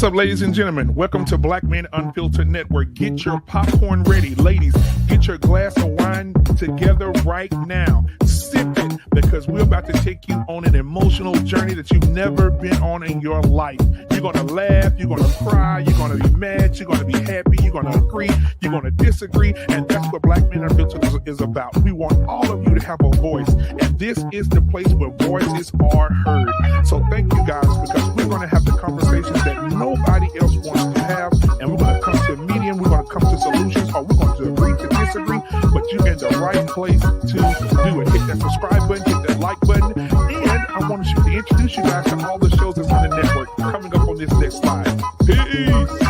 up, ladies and gentlemen? Welcome to Black Man Unfiltered Network. Get your popcorn ready. Ladies, get your glass of wine together right now. Sip it, because we're about to take you on an emotional journey that you've never been on in your life. You're going to laugh, you're going to cry, you're going to be mad, you're going to be happy, you're going to agree, you're going to disagree, and that's what Black Man Unfiltered is about. We want all of you to have a voice, and this is the place where voices are heard. So thank you guys, because we're going to have the conversations that nobody else wants to have, and we're going to come to a medium, we're going to come to solutions, or we're going to agree to disagree, but you're in the right place to do it. Hit that subscribe button, hit that like button, and I want to introduce you guys to all the shows that's on the network coming up on this next slide. Peace!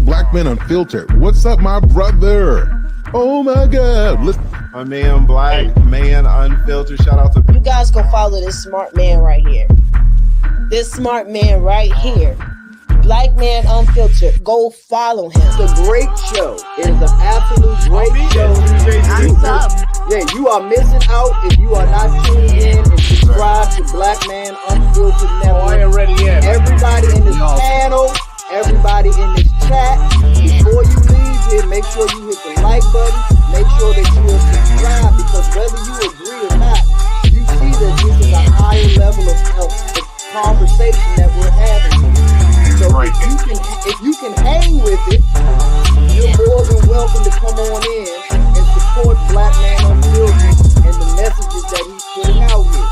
Black Man Unfiltered. What's up, my brother? Oh my God. Listen. My man, Black Man Unfiltered. Shout out to you guys. Go follow this smart man right here. This smart man right here. Black Man Unfiltered. Go follow him. It's a great show. It is an absolute great show. Yeah, you are missing out if you are not tuned in and subscribe to Black Man Unfiltered Network. I ain't ready yet. Everybody in this panel, everybody in this chat, before you leave here, make sure you hit the like button. Make sure that you are subscribed, because whether you agree or not, you see that this is a higher level of conversation that we're having. So if you can hang with it, you're more than welcome to come on in and support Black Man Unfiltered and the messages that he's putting out here.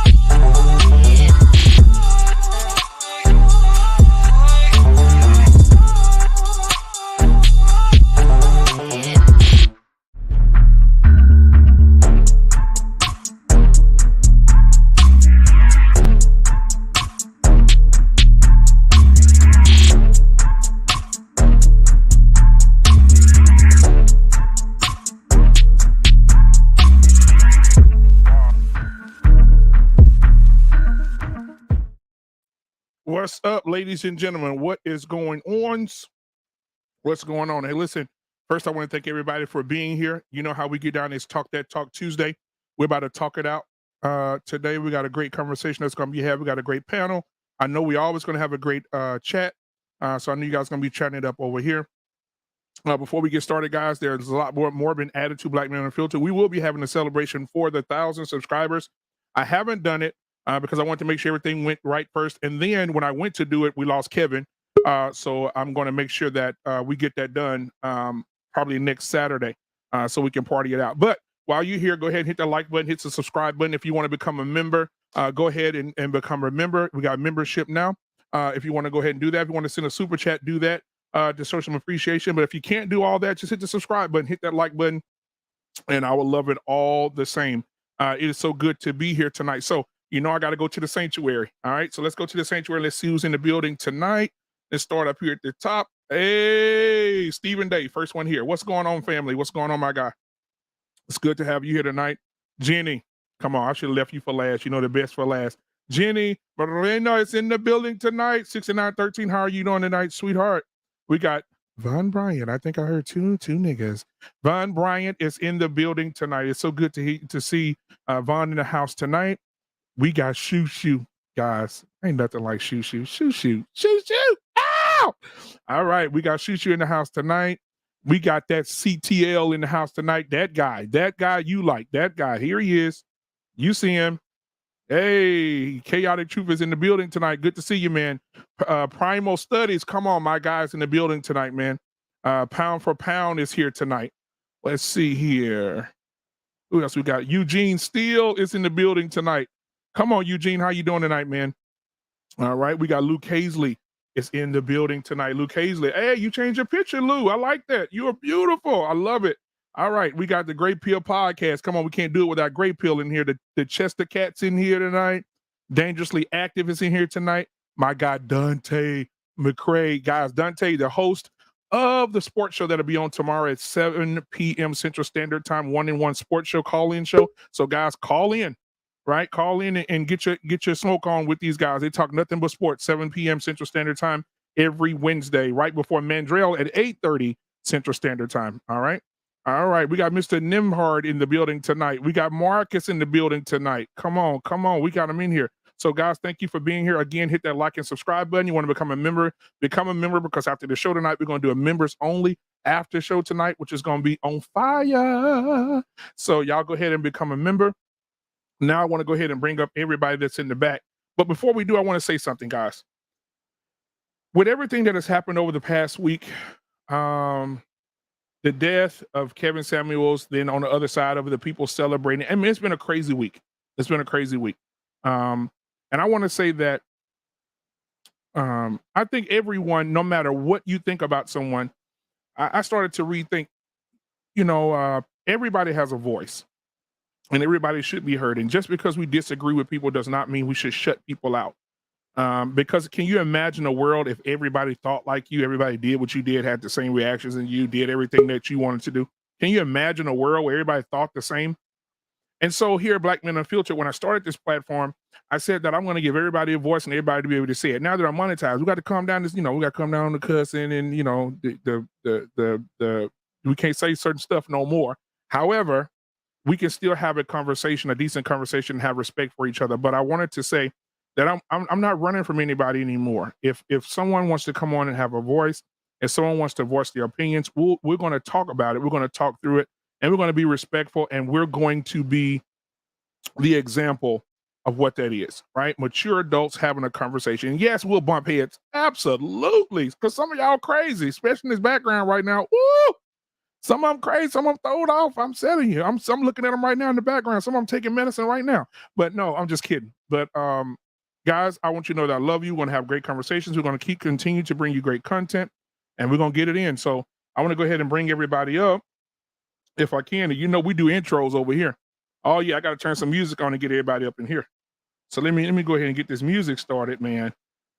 What's up, ladies and gentlemen? What is going on? What's going on? Hey, listen, first I want to thank everybody for being here. You know how we get down this Talk That Talk Tuesday. We're about to talk it out. Today we got a great conversation that's going to be had. We got a great panel. I know we always going to have a great chat. So I know you guys going to be chatting it up over here. Before we get started, guys, there's a lot more been added to Black Man Unfiltered. We will be having a celebration for the 1,000 subscribers. I haven't done it because I want to make sure everything went right first. And then when I went to do it, we lost Kevin. So I'm going to make sure that we get that done probably next Saturday so we can party it out. But while you're here, go ahead and hit the like button, hit the subscribe button. If you want to become a member, go ahead and become a member. We got membership now. If you want to go ahead and do that, if you want to send a super chat, do that to show some appreciation. But if you can't do all that, just hit the subscribe button, hit that like button, and I will love it all the same. It is so good to be here tonight. So, you know, I got to go to the sanctuary. All right. So let's go to the sanctuary. Let's see who's in the building tonight. Let's start up here at the top. Hey, Stephen Day, first one here. What's going on, family? What's going on, my guy? It's good to have you here tonight. Jenny, come on. I should have left you for last. You know, the best for last. Jenny Moreno is in the building tonight. 6913. How are you doing tonight, sweetheart? We got Von Bryant. I think I heard two niggas. Von Bryant is in the building tonight. It's so good to see Von in the house tonight. We got Shoo, guys. Ain't nothing like Shoo. Ow! All right, we got Shoo in the house tonight. We got that CTL in the house tonight. That guy you like. That guy. Here he is. You see him. Hey, Chaotic Truth is in the building tonight. Good to see you, man. Primal Studies, come on, my guys in the building tonight, man. Pound for Pound is here tonight. Let's see here. Who else we got? Eugene Steele is in the building tonight. Come on, Eugene, how you doing tonight, man? All right, we got Luke Hazley is in the building tonight. Luke Hazley, hey, you changed your picture, Lou. I like that. You are beautiful. I love it. All right, we got the Great Pill podcast. Come on, we can't do it without Great Pill in here. The Chester Cat's in here tonight. Dangerously Active is in here tonight. My guy, Dante McCrae. Guys, Dante, the host of the sports show that'll be on tomorrow at 7 p.m. Central Standard Time, 1-in-1 sports show, call-in show. So, guys, call in, right? Call in and get your smoke on with these guys. They talk nothing but sports, 7 p.m. Central Standard Time every Wednesday, right before Mandrell at 8:30 Central Standard Time, all right? All right, we got Mr. Nimhard in the building tonight. We got Marcus in the building tonight. Come on. We got him in here. So, guys, thank you for being here. Again, hit that like and subscribe button. You want to become a member because after the show tonight, we're going to do a members only after show tonight, which is going to be on fire. So y'all go ahead and become a member. Now I want to go ahead and bring up everybody that's in the back. But before we do, I want to say something, guys. With everything that has happened over the past week, the death of Kevin Samuels, then on the other side of it, the people celebrating. I mean, it's been a crazy week. And I want to say that I think everyone, no matter what you think about someone, I started to rethink, everybody has a voice and everybody should be heard. And just because we disagree with people does not mean we should shut people out. Because can you imagine a world if everybody thought like you, everybody did what you did, had the same reactions and you did everything that you wanted to do? Can you imagine a world where everybody thought the same? And so here at Black Men Unfiltered, when I started this platform, I said that I'm going to give everybody a voice and everybody to be able to say it. Now that I'm monetized, we got to calm down this, we got to come down on the cussing and, we can't say certain stuff no more. However, we can still have a conversation, a decent conversation, and have respect for each other. But I wanted to say that I'm not running from anybody anymore. If someone wants to come on and have a voice, if someone wants to voice their opinions, we're going to talk about it. We're going to talk through it, and we're going to be respectful, and we're going to be the example of what that is, right? Mature adults having a conversation. And yes, we'll bump heads. Absolutely. Because some of y'all crazy, especially in this background right now. Woo! Some of them crazy, some of them throw it off. I'm telling you. I'm looking at them right now in the background. Some of them taking medicine right now. But no, I'm just kidding. But guys, I want you to know that I love you. We're going to have great conversations. We're going to continue to bring you great content, and we're going to get it in. So I want to go ahead and bring everybody up if I can. And we do intros over here. Oh yeah, I got to turn some music on and get everybody up in here. So let me go ahead and get this music started, man.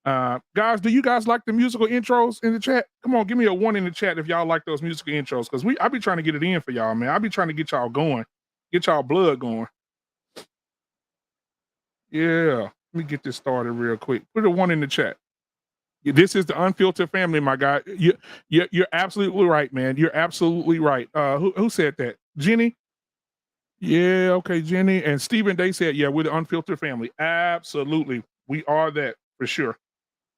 Guys, do you guys like the musical intros in the chat? Come on, give me a 1 in the chat if y'all like those musical intros, because I be trying to get it in for y'all, man. I be trying to get y'all going, get y'all blood going. Yeah, let me get this started real quick. Put a 1 in the chat. This is the Unfiltered family, my guy. You're absolutely right, man. You're absolutely right. Who said that? Jenny? Yeah, okay, Jenny. And Stephen, they said, yeah, we're the Unfiltered family. Absolutely. We are that for sure.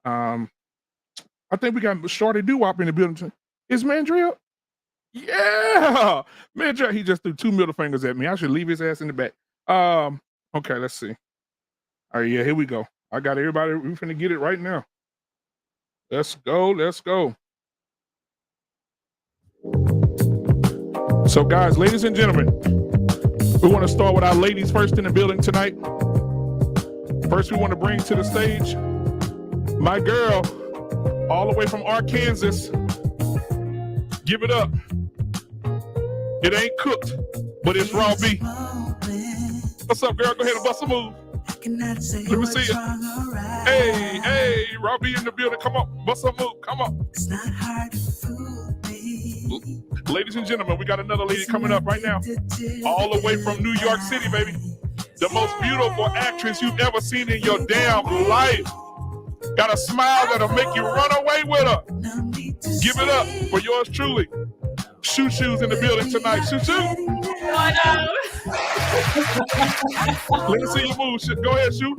I think we got Shorty Doo-Wop in the building. Is Mandrill? Yeah. Mandrill, he just threw 2 middle fingers at me. I should leave his ass in the back. Okay, let's see. All right, yeah, here we go. I got everybody. We're finna get it right now. Let's go. Let's go. So, guys, ladies and gentlemen, we want to start with our ladies first in the building tonight. First, we want to bring to the stage my girl, all the way from Arkansas. Give it up. It ain't cooked, but it's raw beef. What's up, girl? Go ahead and bust a move. Let me see it. Hey, raw beef in the building. Come on, bust a move. Come on. It's not hard to fool me. Ladies and gentlemen, we got another lady coming up right now, all the way from New York City, baby. The most beautiful actress you've ever seen in your damn life. Got a smile that'll make you run away with her. Give it up for yours truly. Shoo Shoo's in the building tonight. Shoo Shoo. Let me see your move. Go ahead, Shoo.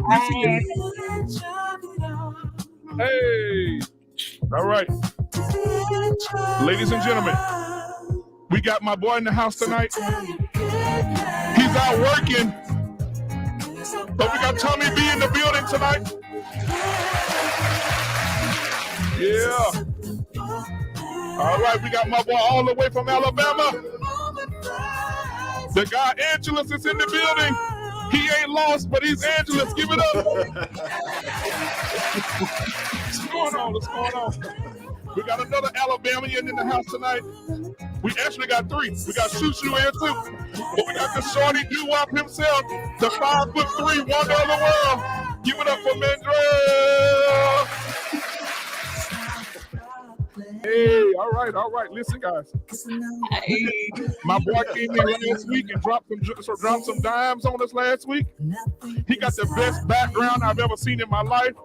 Hey. All right. Ladies and gentlemen, we got my boy in the house tonight. He's out working. But we got Tommy B in the building tonight. Yeah. All right, we got my boy all the way from Alabama. The guy Angelus is in the building. He ain't lost, but he's Angelus. Give it up. What's going on? What's going on? We got another Alabamian in the house tonight. We actually got 3. We got Shoo Shoo here too. But we got the Shorty Doo-Wop himself, the 5'3" wonder of the world. Give it up for Mandrell. Hey, all right. Listen, guys. Hey. My boy came in last week and dropped some dimes on us last week. He got the best background I've ever seen in my life.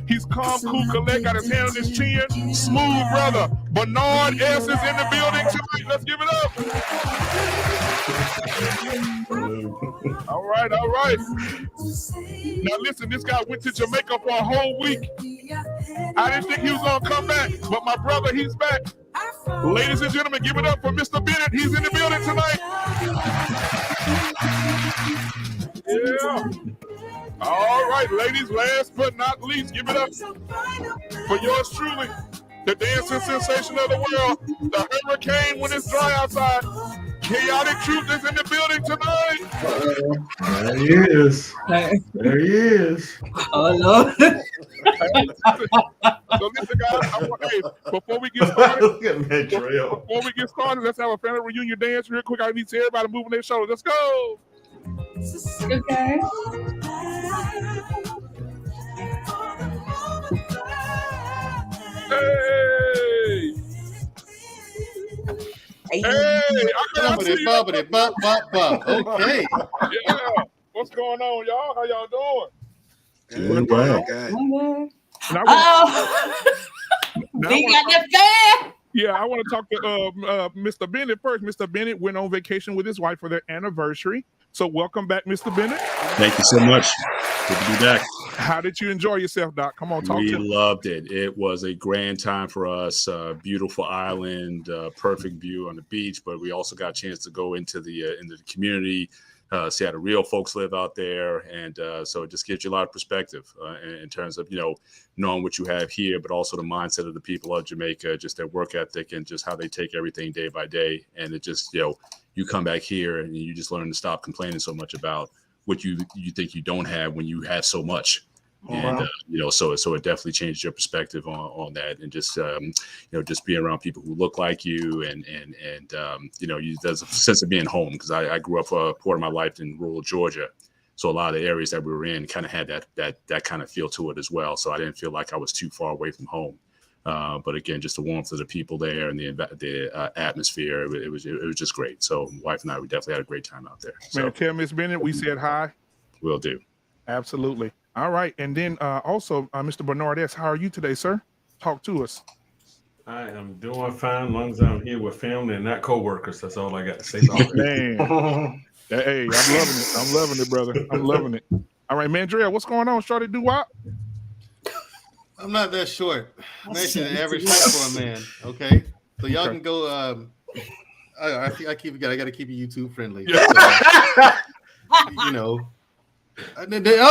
He's calm, cool, collect, got his hand on his chin. Smooth brother. Bernard S. is in the building tonight. Let's give it up. All right. Now listen, this guy went to Jamaica for a whole week. I didn't think he was going to come back, but my brother, he's back. Ladies and gentlemen, give it up for Mr. Bennett. He's in the building tonight. Yeah. All right, ladies, last but not least, give it up for yours truly, the dancing sensation of the world, the hurricane when it's dry outside. Chaotic Truth is in the building tonight. There he is. There he is. Oh, Lord. So listen, guys, before we get started, let's have a family reunion dance real quick. I need to see everybody moving their shoulders. Let's go. Okay. Hey! Bubbity, bop. Okay. Yeah. What's going on, y'all? How y'all doing? Doing well. We got the fan. Yeah, I want to talk to Mr. Bennett first. Mr. Bennett went on vacation with his wife for their anniversary. So welcome back, Mr. Bennett. Thank you so much. Good to be back. How did you enjoy yourself, Doc? Come on, talk to me. We loved it. It was a grand time for us. Beautiful island, perfect view on the beach. But we also got a chance to go into the community, see how the real folks live out there, and so it just gives you a lot of perspective in terms of knowing what you have here, but also the mindset of the people of Jamaica, just their work ethic and just how they take everything day by day. And it just you come back here and you just learn to stop complaining so much about what you think you don't have when you have so much. And so it definitely changed your perspective on that, and just just being around people who look like you, and there's a sense of being home, because I grew up for a part of my life in rural Georgia, so a lot of the areas that we were in kind of had that kind of feel to it as well. So I didn't feel like I was too far away from home. But again, just the warmth of the people there and the atmosphere, it was just great. So my wife and I, we definitely had a great time out there. Man, tell Miss Bennett we said hi. Will do. Absolutely. All right. And then also, Mr. Bernard S., how are you today, sir? Talk to us. I am doing fine as long as I'm here with family and not co-workers. That's all I got to say about it. Man. Hey, I'm loving it. I'm loving it, brother. I'm loving it. All right, Mandrea, what's going on? Shorty do what? I'm not that short. I'm actually an average height for a man. Okay, so y'all can go. I got to keep it YouTube friendly. So, you know, I'll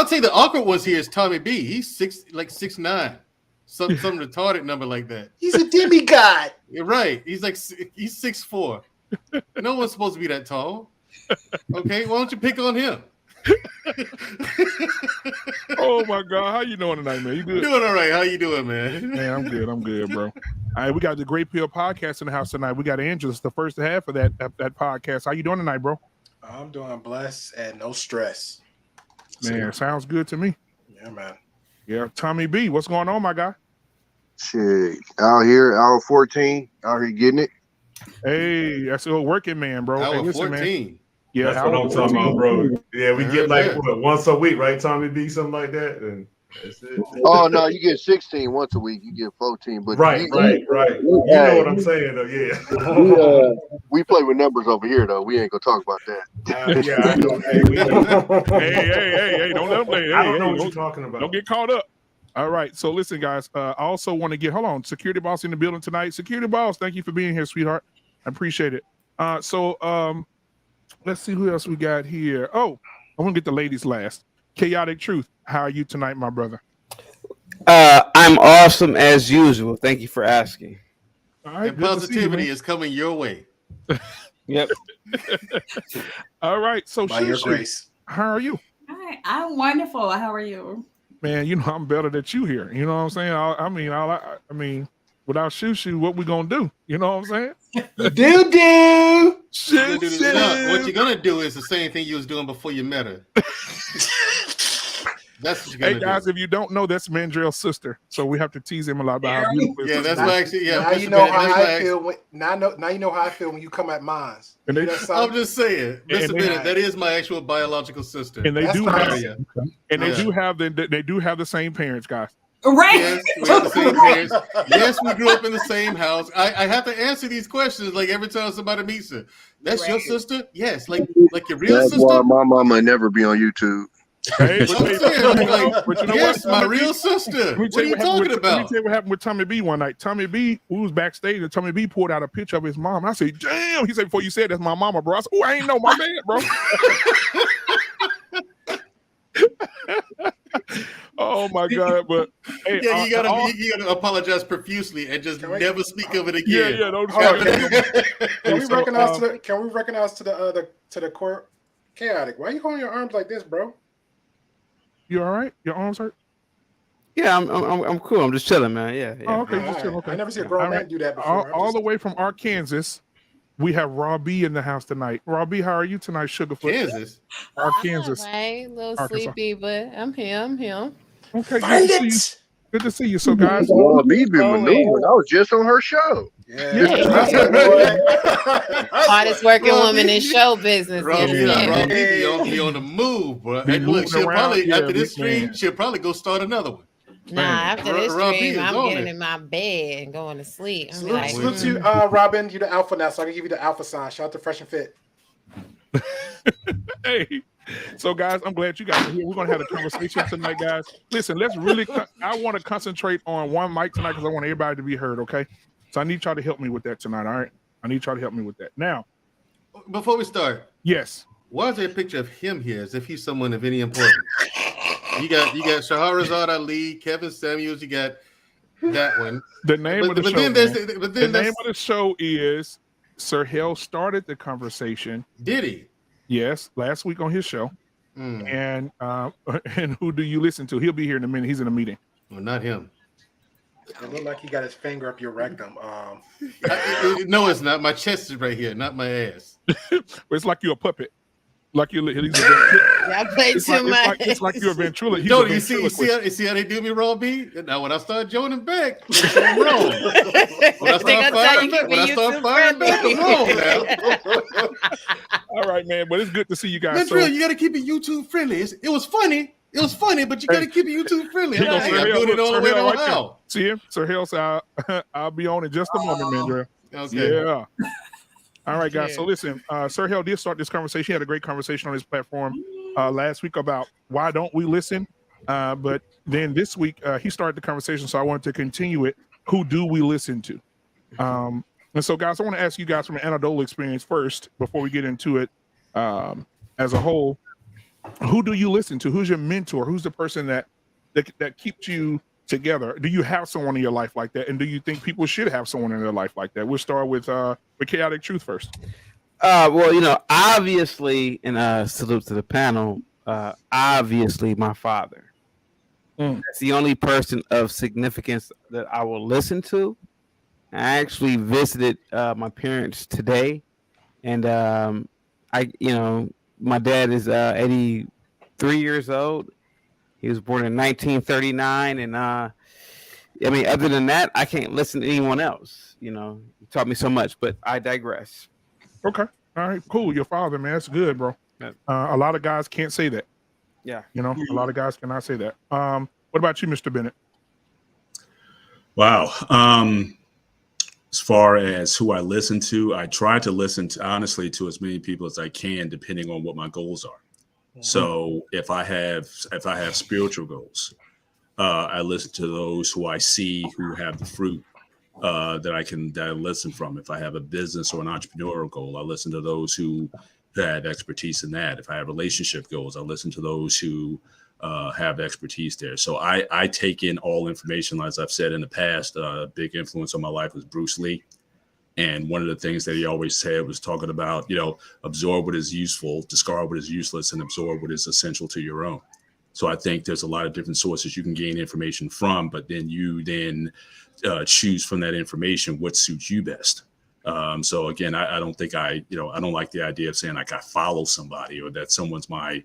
tell you the awkward ones here is Tommy B. He's 6'9", some retarded number like that. He's a demigod. You're right. He's 6'4". No one's supposed to be that tall. Okay, why don't you pick on him? Oh my God, how you doing tonight, man? You good? Doing all right. How you doing, man? Man, I'm good, bro. All right, we got the Great Pill podcast in the house tonight. We got Angela. It's the first half of that podcast. How you doing tonight, bro? I'm doing blessed and no stress. Man, sounds good to me. Yeah, man. Yeah, Tommy B, what's going on, my guy? Shit, out here, hour 14, out here getting it. Hey, that's a working man, bro. Hour hey, listen, 14. Man. Yeah, that's what I'm talking about, bro. Yeah, we get like once a week, right, Tommy B, something like that, and that's it. Oh no, you get 16 once a week. You get 14, but right. You know what I'm saying, though. Yeah. We play with numbers over here, though. We ain't gonna talk about that. Yeah, I know. Hey, don't let them. I don't know what you're talking about. Don't get caught up. All right, so listen, guys. I also want to get security boss in the building tonight. Security boss, thank you for being here, sweetheart. I appreciate it. Let's see who else we got here. Oh, I want to get the ladies last. Chaotic Truth, how are you tonight, my brother? I'm awesome as usual. Thank you for asking. All right, and positivity is coming your way. Yep. All right, so by your grace. How are you? Hi, I'm wonderful. How are you? Man, you know I'm better than you here. You know what I'm saying? I mean, without Shoo, what we gonna do? You know what I'm saying? Do. What you're gonna do is the same thing you was doing before you met her. That's what you're gonna do. Hey guys, if you don't know, that's Mandrell's sister. So we have to tease him a lot about how beautiful. Yeah, that's why actually. Yeah, now you know how I feel. Now you know how I feel when you come at mine. I'm just saying, Mr. Bennett, that is my actual biological sister. And they do have the same parents, guys. Right. Yes, we have the same parents. Yes, we grew up in the same house. I have to answer these questions like every time somebody meets her. That's your sister? Yes, like your real sister. That's why my mama never be on YouTube. Hey, yes, my real sister. What are you talking about? Let me tell you what happened with Tommy B one night. Tommy B, we was backstage, and Tommy B pulled out a picture of his mom. And I said, "Damn!" He said, "Before you said that's my mama, bro." I said, "Oh, I ain't know my bad, bro." Oh my God! But hey, yeah, you gotta apologize profusely and just never speak of it again. Yeah, don't. Can we recognize to the court? Chaotic. Why are you holding your arms like this, bro? You all right? Your arms hurt? Yeah, I'm cool. I'm just chilling, man. Yeah. Oh, okay, just chilling. Okay. I never seen a grown man do that before. All the way from Arkansas, we have Robbie in the house tonight. Robbie, how are you tonight, Sugarfoot? Kansas. Arkansas. Right, a little sleepy, but I'm him. Okay, good to see you. So, guys, Robbie been maneuvering. I was just on her show. Hardest working woman in show business. Robbie be on the move, bro. And look, she'll probably after this stream, she'll probably go start another one. Nah, after this stream, I'm getting in my bed and going to sleep. Salute to Robin. You the alpha now, so I can give you the alpha sign. Shout out to Fresh and Fit. Hey. So, guys, I'm glad you guys are here. We're going to have a conversation tonight, guys. Listen, I want to concentrate on one mic tonight because I want everybody to be heard, okay? So I need y'all to help me with that tonight, all right? I need y'all to help me with that. Now, before we start, yes. Why is there a picture of him here as if he's someone of any importance? You got Shahrazad Ali, Kevin Samuels, you got that one. The name of the show is Sir Hale started the conversation. Did he? Yes, last week on his show. And who do you listen to? He'll be here in a minute. He's in a meeting. Well, not him. It looked like he got his finger up your rectum. No, it's not. My chest is right here, not my ass. It's like you're a puppet. Like you're. I play too much. It's like you're a ventriloquist. No, you see how they do me, Raw B? Now when I start joining back, I'm wrong. When I start firing back, I'm wrong now. All right, man. But it's good to see you guys. That's real. You got to keep it YouTube friendly. It was funny, It was funny, but you got to keep it YouTube friendly. Here I'm goes Sir Hale. doing it all the Sir way Hale down right there. how. See him? Sir Hale said, I'll be on in just a moment, Mandrell. Okay. Yeah. All right, guys. So listen, Sir Hale did start this conversation. He had a great conversation on his platform last week about why don't we listen? But then this week, he started the conversation, so I wanted to continue it. Who do we listen to? And so, guys, I want to ask you guys from an anecdotal experience first before we get into it as a whole. Who do you listen to? Who's your mentor? Who's the person that keeps you together? Do you have someone in your life like that? And do you think people should have someone in their life like that? We'll start with Chaotic Truth first. Well, obviously, and salute to the panel, obviously my father. That's the only person of significance that I will listen to. I actually visited my parents today, and my dad is 83 years old. He was born in 1939, and other than that, I can't listen to anyone else. He taught me so much, but I digress. Okay, all right, cool. Your father, man, that's good, bro. A lot of guys can't say that. Yeah, a lot of guys cannot say that. What about you, Mr. Bennett? Wow. As far as who I listen to, I try to listen to honestly to as many people as I can, depending on what my goals are. So if I have spiritual goals, I listen to those who I see who have the fruit that I listen from. If I have a business or an entrepreneurial goal, I listen to those who have expertise in that. If I have relationship goals, I listen to those who have expertise there. So I take in all information. As I've said in the past, a big influence on my life was Bruce Lee. And one of the things that he always said was talking about, absorb what is useful, discard what is useless, and absorb what is essential to your own. So I think there's a lot of different sources you can gain information from, but then you choose from that information what suits you best. So again, I don't think I don't like the idea of saying like I follow somebody or that someone's my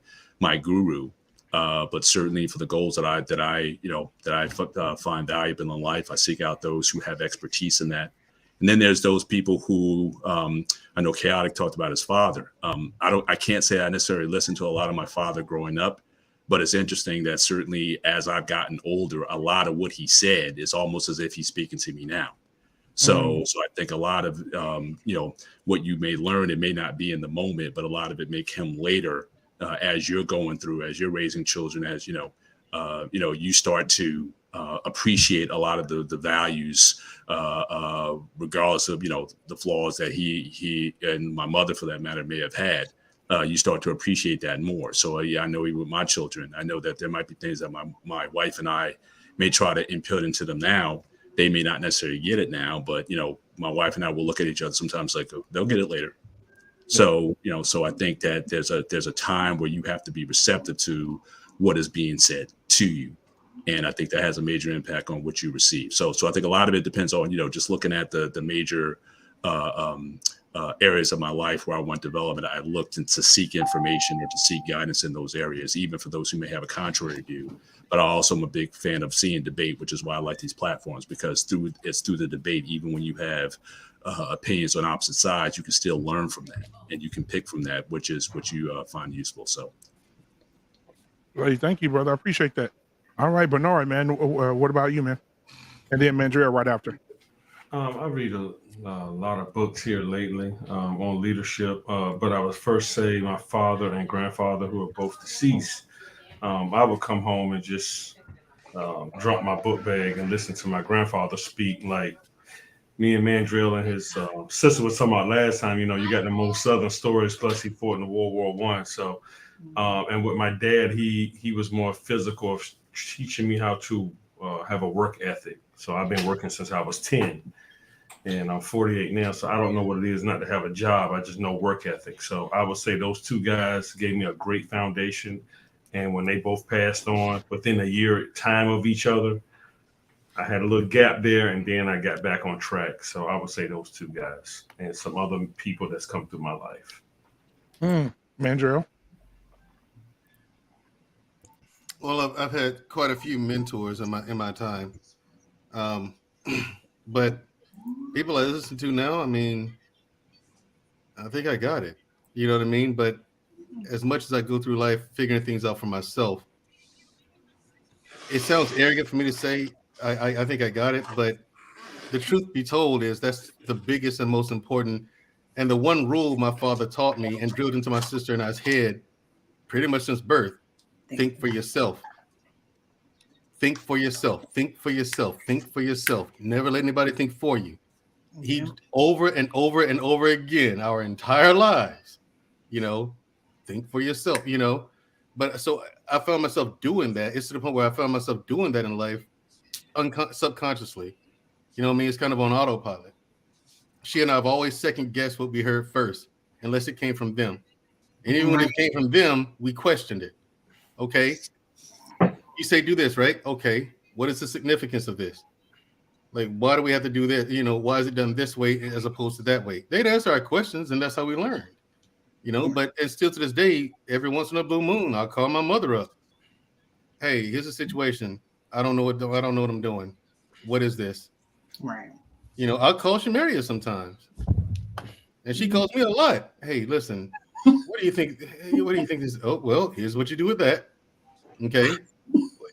guru. But certainly for the goals that I find valuable in life, I seek out those who have expertise in that. And then there's those people who I know Chaotic talked about his father. I can't say I necessarily listened to a lot of my father growing up, but it's interesting that certainly as I've gotten older, a lot of what he said is almost as if he's speaking to me now. So I think a lot of what you may learn, it may not be in the moment, but a lot of it may come later as you're going through, as you're raising children, as you start to appreciate a lot of the values, regardless of the flaws that he and my mother, for that matter, may have had. You start to appreciate that more. So I know even with my children, I know that there might be things that my wife and I may try to input into them now. They may not necessarily get it now, but my wife and I will look at each other sometimes like they'll get it later. So so I think that there's a time where you have to be receptive to what is being said to you. And I think that has a major impact on what you receive. So I think a lot of it depends on, just looking at the major areas of my life where I want development. I looked to seek information or to seek guidance in those areas, even for those who may have a contrary view. But I also am a big fan of seeing debate, which is why I like these platforms, because it's through the debate, even when you have opinions on opposite sides, you can still learn from that and you can pick from that, which is what you find useful. So. Right. Thank you, brother. I appreciate that. All right, Bernard, man. What about you, man? And then Mandrell right after. I read a lot of books here lately on leadership, but I would first say my father and grandfather, who are both deceased. I would come home and just drop my book bag and listen to my grandfather speak. Like me and Mandrell and his sister was talking about last time, you got the most Southern stories, plus he fought in World War I. So, and with my dad, he was more physical, of teaching me how to have a work ethic. So I've been working since I was 10. And I'm 48 now, so I don't know what it is not to have a job. I just know work ethic. So I would say those two guys gave me a great foundation. And when they both passed on within a year time of each other, I had a little gap there, and then I got back on track. So I would say those two guys and some other people that's come through my life. Mandrell? Well, I've had quite a few mentors in my time, but people I listen to now, I mean, I think I got it. You know what I mean? But as much as I go through life figuring things out for myself, it sounds arrogant for me to say. I think I got it, but the truth be told is that's the biggest and most important, and the one rule my father taught me and drilled into my sister and I's head pretty much since birth: think for yourself. Think for yourself. Think for yourself. Think for yourself. Never let anybody think for you. He over and over and over again our entire lives, think for yourself, But so I found myself doing that. It's to the point where I found myself doing that in life subconsciously. You know what I mean? It's kind of on autopilot. She and I have always second guessed what we heard first, unless it came from them. And even when it came from them, we questioned it. Okay. You say do this, right? Okay. What is the significance of this? Like, why do we have to do this? Why is it done this way as opposed to that way? They'd answer our questions, and that's how we learned. But it's still to this day, every once in a blue moon, I'll call my mother up. Hey, here's a situation. I don't know what I'm doing. What is this? Right. I'll call Shamaria sometimes, and she calls me a lot. Hey, listen, what do you think? What do you think this? Oh, well, here's what you do with that. Okay.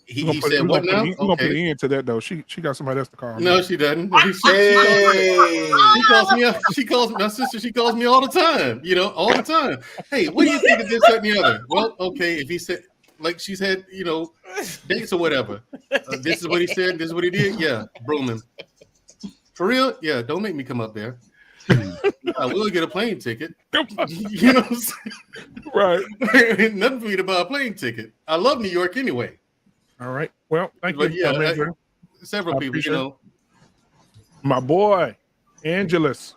He said, "What now?" We're gonna put an end to that though. She got somebody else to call. No, she doesn't. She calls me. She calls my sister. She calls me all the time. All the time. Hey, what do you think of this, that, and the other? Well, okay. If he said, like she's had, dates or whatever. This is what he said. This is what he did. Yeah, broom him. For real? Yeah. Don't make me come up there. I will get a plane ticket. You know what I'm saying? Right. Nothing for me to buy a plane ticket. I love New York anyway. All right. Well, thank But you. yeah, several people, My boy, Angelus.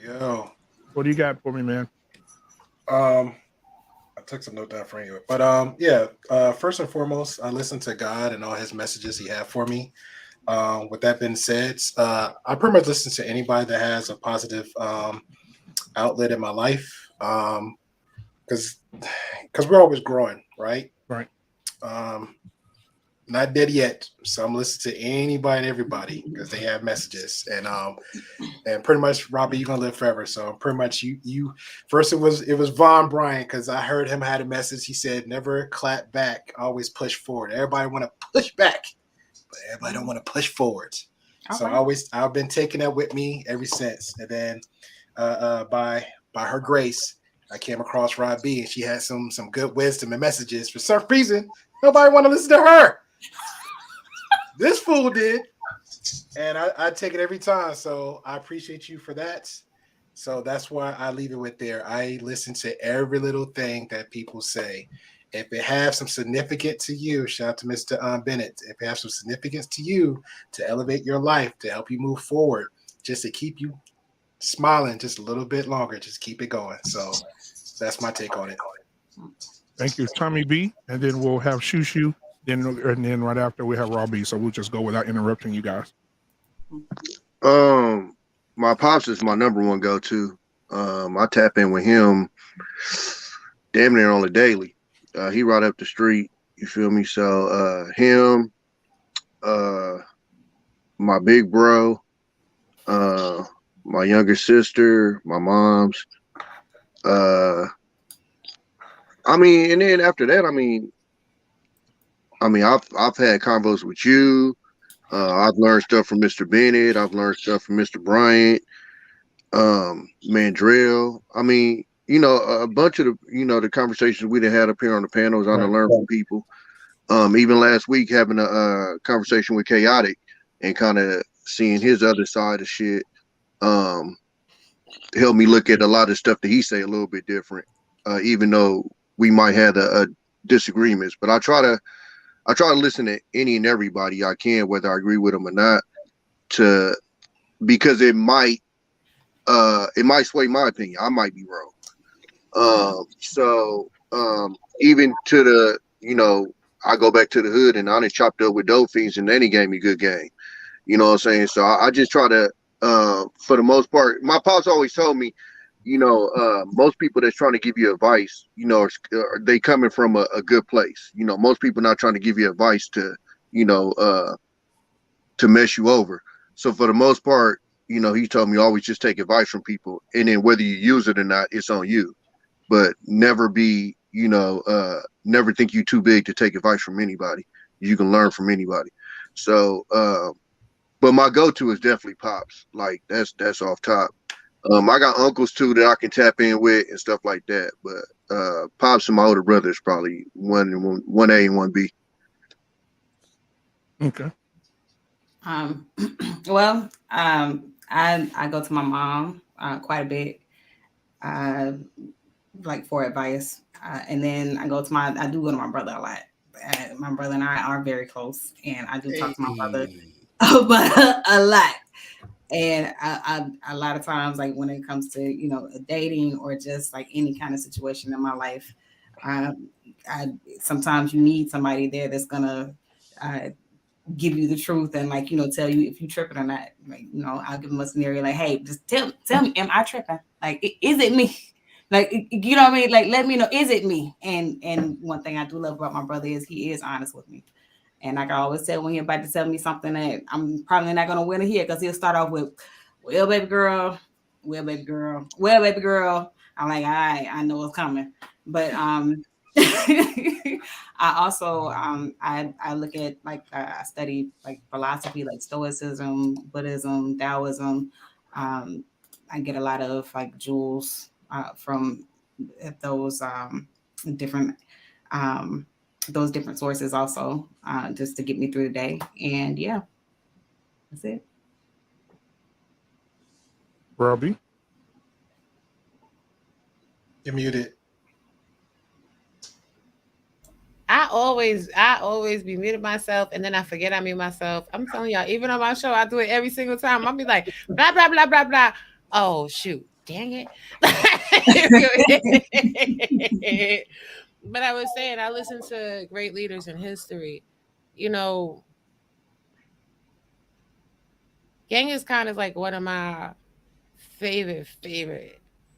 Yo. What do you got for me, man? I took some note down for you. But first and foremost, I listen to God and all his messages he had for me. With that being said, I pretty much listen to anybody that has a positive outlet in my life. Because we're always growing, right? Right. Not dead yet, so I'm listening to anybody and everybody because they have messages, and pretty much, Robbie, you're gonna live forever. So pretty much, you first it was Von Bryant because I heard him had a message. He said, "Never clap back, always push forward." Everybody want to push back, but everybody don't want to push forward. So I've been taking that with me ever since. And then by her grace, I came across Rob B, and she had some good wisdom and messages. For some reason, nobody want to listen to her. This fool did, and I take it every time. So I appreciate you for that. So that's why I leave it with there. I listen to every little thing that people say. If it has some significance to you, shout out to Mr. Bennett. If it has some significance to you to elevate your life, to help you move forward, just to keep you smiling just a little bit longer, just keep it going. So that's my take on it. Thank you, Tommy B. And then we'll have Shushu. And then right after we have Robbie. So we'll just go without interrupting you guys. My pops is my number one go-to. I tap in with him damn near on a daily. He right up the street. You feel me? So him, my big bro, my younger sister, my mom's. And then after that, I've had convos with you. I've learned stuff from Mr. Bennett. I've learned stuff from Mr. Bryant, Mandrell. A bunch of the conversations we had up here on the panels. I done learned from people. Even last week, having a conversation with Chaotic and kind of seeing his other side of shit, helped me look at a lot of stuff that he say a little bit different, even though we might have a disagreements. But I try to listen to any and everybody I can, whether I agree with them or not, because it might sway my opinion. I might be wrong. Even to the, I go back to the hood and I done chopped up with dope fiends and then he gave me good game. You know what I'm saying? So I just try to, for the most part, my pops always told me, most people that's trying to give you advice, they coming from a good place. Most people not trying to give you advice to mess you over. So for the most part, he told me always just take advice from people, and then whether you use it or not, it's on you. But never be, never think you too big to take advice from anybody. You can learn from anybody. So, but my go-to is definitely Pops. Like that's off top. I got uncles too that I can tap in with and stuff like that. But Pops and my older brother is probably one A and one B. Okay. Well, I go to my mom quite a bit, like for advice, and then I do go to my brother a lot. My brother and I are very close, and I do talk to my brother a lot. And I a lot of times, like when it comes to dating or just like any kind of situation in my life, I sometimes you need somebody there that's gonna give you the truth and like tell you if you tripping or not. Like I'll give them a scenario like, hey, just tell me, am I tripping? Like, is it me? Like, you know what I mean? Like, let me know, is it me? And one thing I do love about my brother is he is honest with me. And I can always tell when he's about to tell me something that I'm probably not gonna win to hear, because he'll start off with, well, baby girl, well, baby girl, well, baby girl. I'm like, all right, I know what's coming. But I also I look at I study like philosophy, like Stoicism, Buddhism, Taoism. I get a lot of like jewels from those different sources also, just to get me through the day. And yeah, that's it. Robbie, you're muted. I always be muted myself, and then I forget I mute myself. I'm telling y'all, even on my show, I do it every single time. I'll be like, blah, blah, blah, blah, blah. Oh, shoot. Dang it. But I was saying, I listen to great leaders in history. Yang is kind of like one of my favorite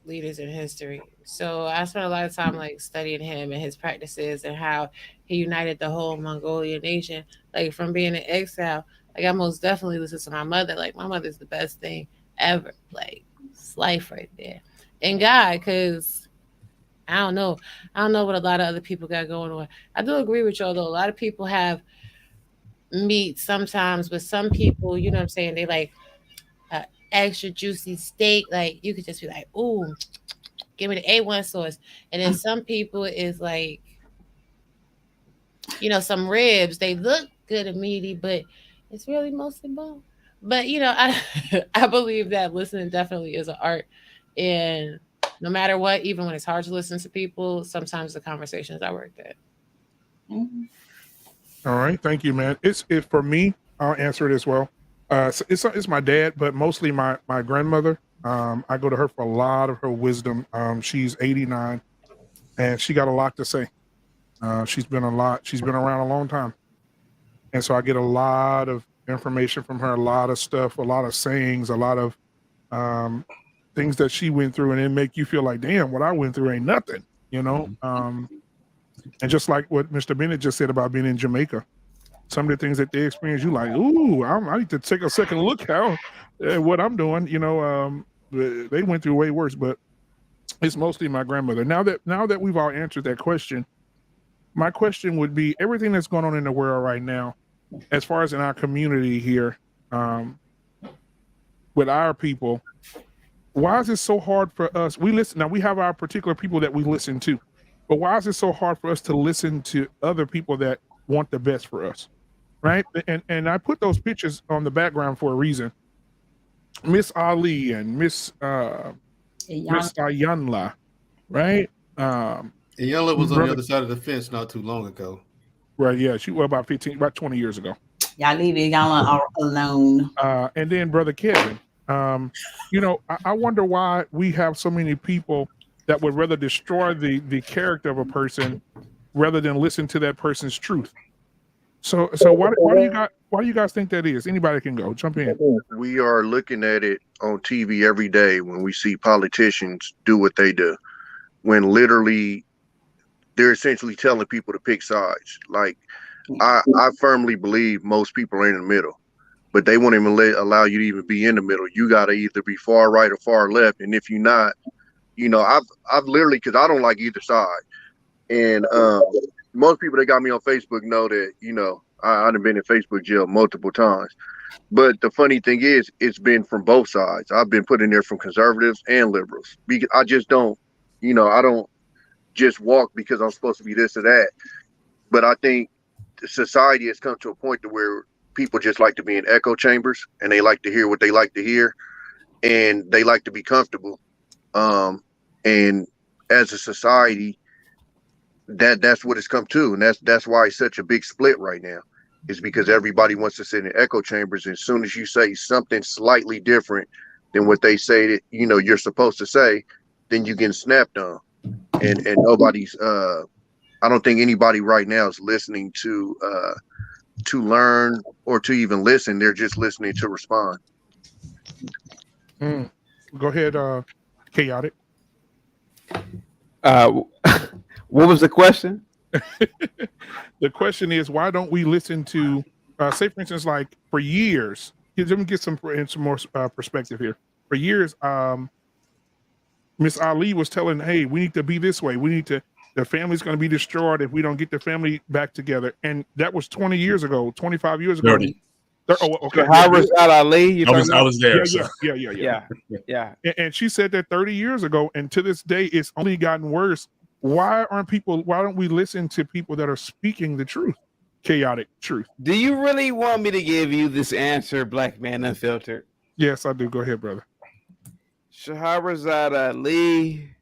leaders in history. So I spent a lot of time like studying him and his practices and how he united the whole Mongolian nation, like from being in exile. Like I most definitely listen to my mother. Like my mother's the best thing ever. Like it's life right there. And God, because I don't know what a lot of other people got going on. I do agree with y'all though. A lot of people have meat sometimes, but some people, you know what I'm saying, they like extra juicy steak. Like you could just be like, ooh, give me the A1 sauce. And then some people is like, some ribs, they look good and meaty, but it's really mostly bone. But I believe that listening definitely is an art. And no matter what, even when it's hard to listen to people, sometimes the conversations are worth it. Mm-hmm. All right, thank you, man. It's for me. I'll answer it as well. It's my dad, but mostly my grandmother. I go to her for a lot of her wisdom. She's 89, and she got a lot to say. She's been around a long time, and so I get a lot of information from her, a lot of stuff, a lot of sayings, a lot of things that she went through, and it make you feel like, damn, what I went through ain't nothing, and just like what Mr. Bennett just said about being in Jamaica, some of the things that they experience, you like, ooh, I need to take a second look at what I'm doing. They went through way worse, but it's mostly my grandmother. Now that we've all answered that question, my question would be everything that's going on in the world right now, as far as in our community here, with our people, why is it so hard for us? We have our particular people that we listen to, but why is it so hard for us to listen to other people that want the best for us? Right. And I put those pictures on the background for a reason. Miss Ali and Miss Ayanla, right? Ayanla was on the other side of the fence not too long ago. Right, yeah. She was about 20 years ago. Y'all leave Ayanla alone. And then Brother Kevin. I wonder why we have so many people that would rather destroy the character of a person rather than listen to that person's truth. So why do you guys think that is? Anybody can go. Jump in. We are looking at it on TV every day when we see politicians do what they do, when literally they're essentially telling people to pick sides. Like I firmly believe most people are in the middle, but they won't even allow you to even be in the middle. You got to either be far right or far left, and if you're not, I've literally, because I don't like either side, and most people that got me on Facebook know that, I've been in Facebook jail multiple times. But the funny thing is, it's been from both sides. I've been put in there from conservatives and liberals. Because I just don't, I don't just walk because I'm supposed to be this or that. But I think society has come to a point to where people just like to be in echo chambers, and they like to hear what they like to hear, and they like to be comfortable. And as a society, that's what it's come to, and that's why it's such a big split right now. Is because everybody wants to sit in echo chambers, and as soon as you say something slightly different than what they say that you're supposed to say, then you get snapped on. And nobody's I don't think anybody right now is listening to learn or to even listen. They're just listening to respond. Go ahead, Chaotic. What was the question? The question is, why don't we listen to, say, for instance, like for years? Let me get some more perspective here. For years, Miss Ali was telling, "Hey, we need to be this way. The family's going to be destroyed if we don't get the family back together." And that was 20 years ago, 25 years ago. 30. Oh, okay. How was Ali? I was there. Yeah. And she said that 30 years ago, and to this day, it's only gotten worse. Why don't we listen to people that are speaking the truth, chaotic truth? Do you really want me to give you this answer, Black Man Unfiltered? Yes, I do. Go ahead, brother. Shahrazad Ali.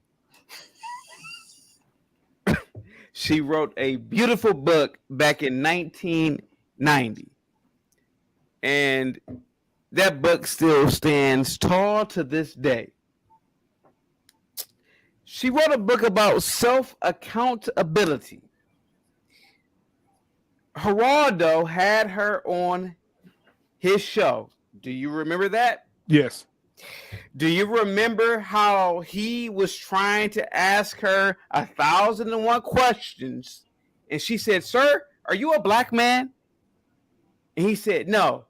She wrote a beautiful book back in 1990. And that book still stands tall to this day. She wrote a book about self-accountability. Geraldo had her on his show. Do you remember that? Yes. Do you remember how he was trying to ask her 1,001 questions? And she said, "Sir, are you a black man?" And he said, "No."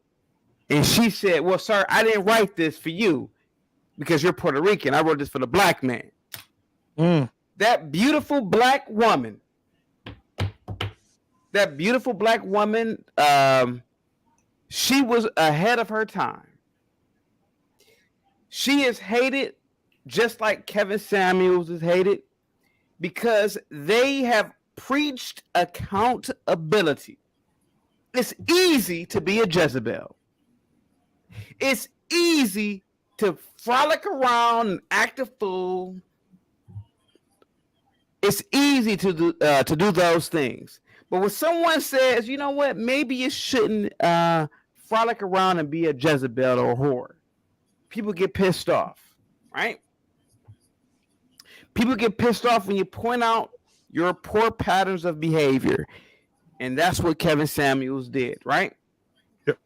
And she said, "Well, sir, I didn't write this for you because you're Puerto Rican. I wrote this for the black man." That beautiful black woman, she was ahead of her time. She is hated just like Kevin Samuels is hated because they have preached accountability. It's easy to be a Jezebel. It's easy to frolic around and act a fool. It's easy to do those things. But when someone says, "You know what, maybe you shouldn't frolic around and be a Jezebel or a whore," people get pissed off, right? People get pissed off when you point out your poor patterns of behavior. And that's what Kevin Samuels did, right? Yep.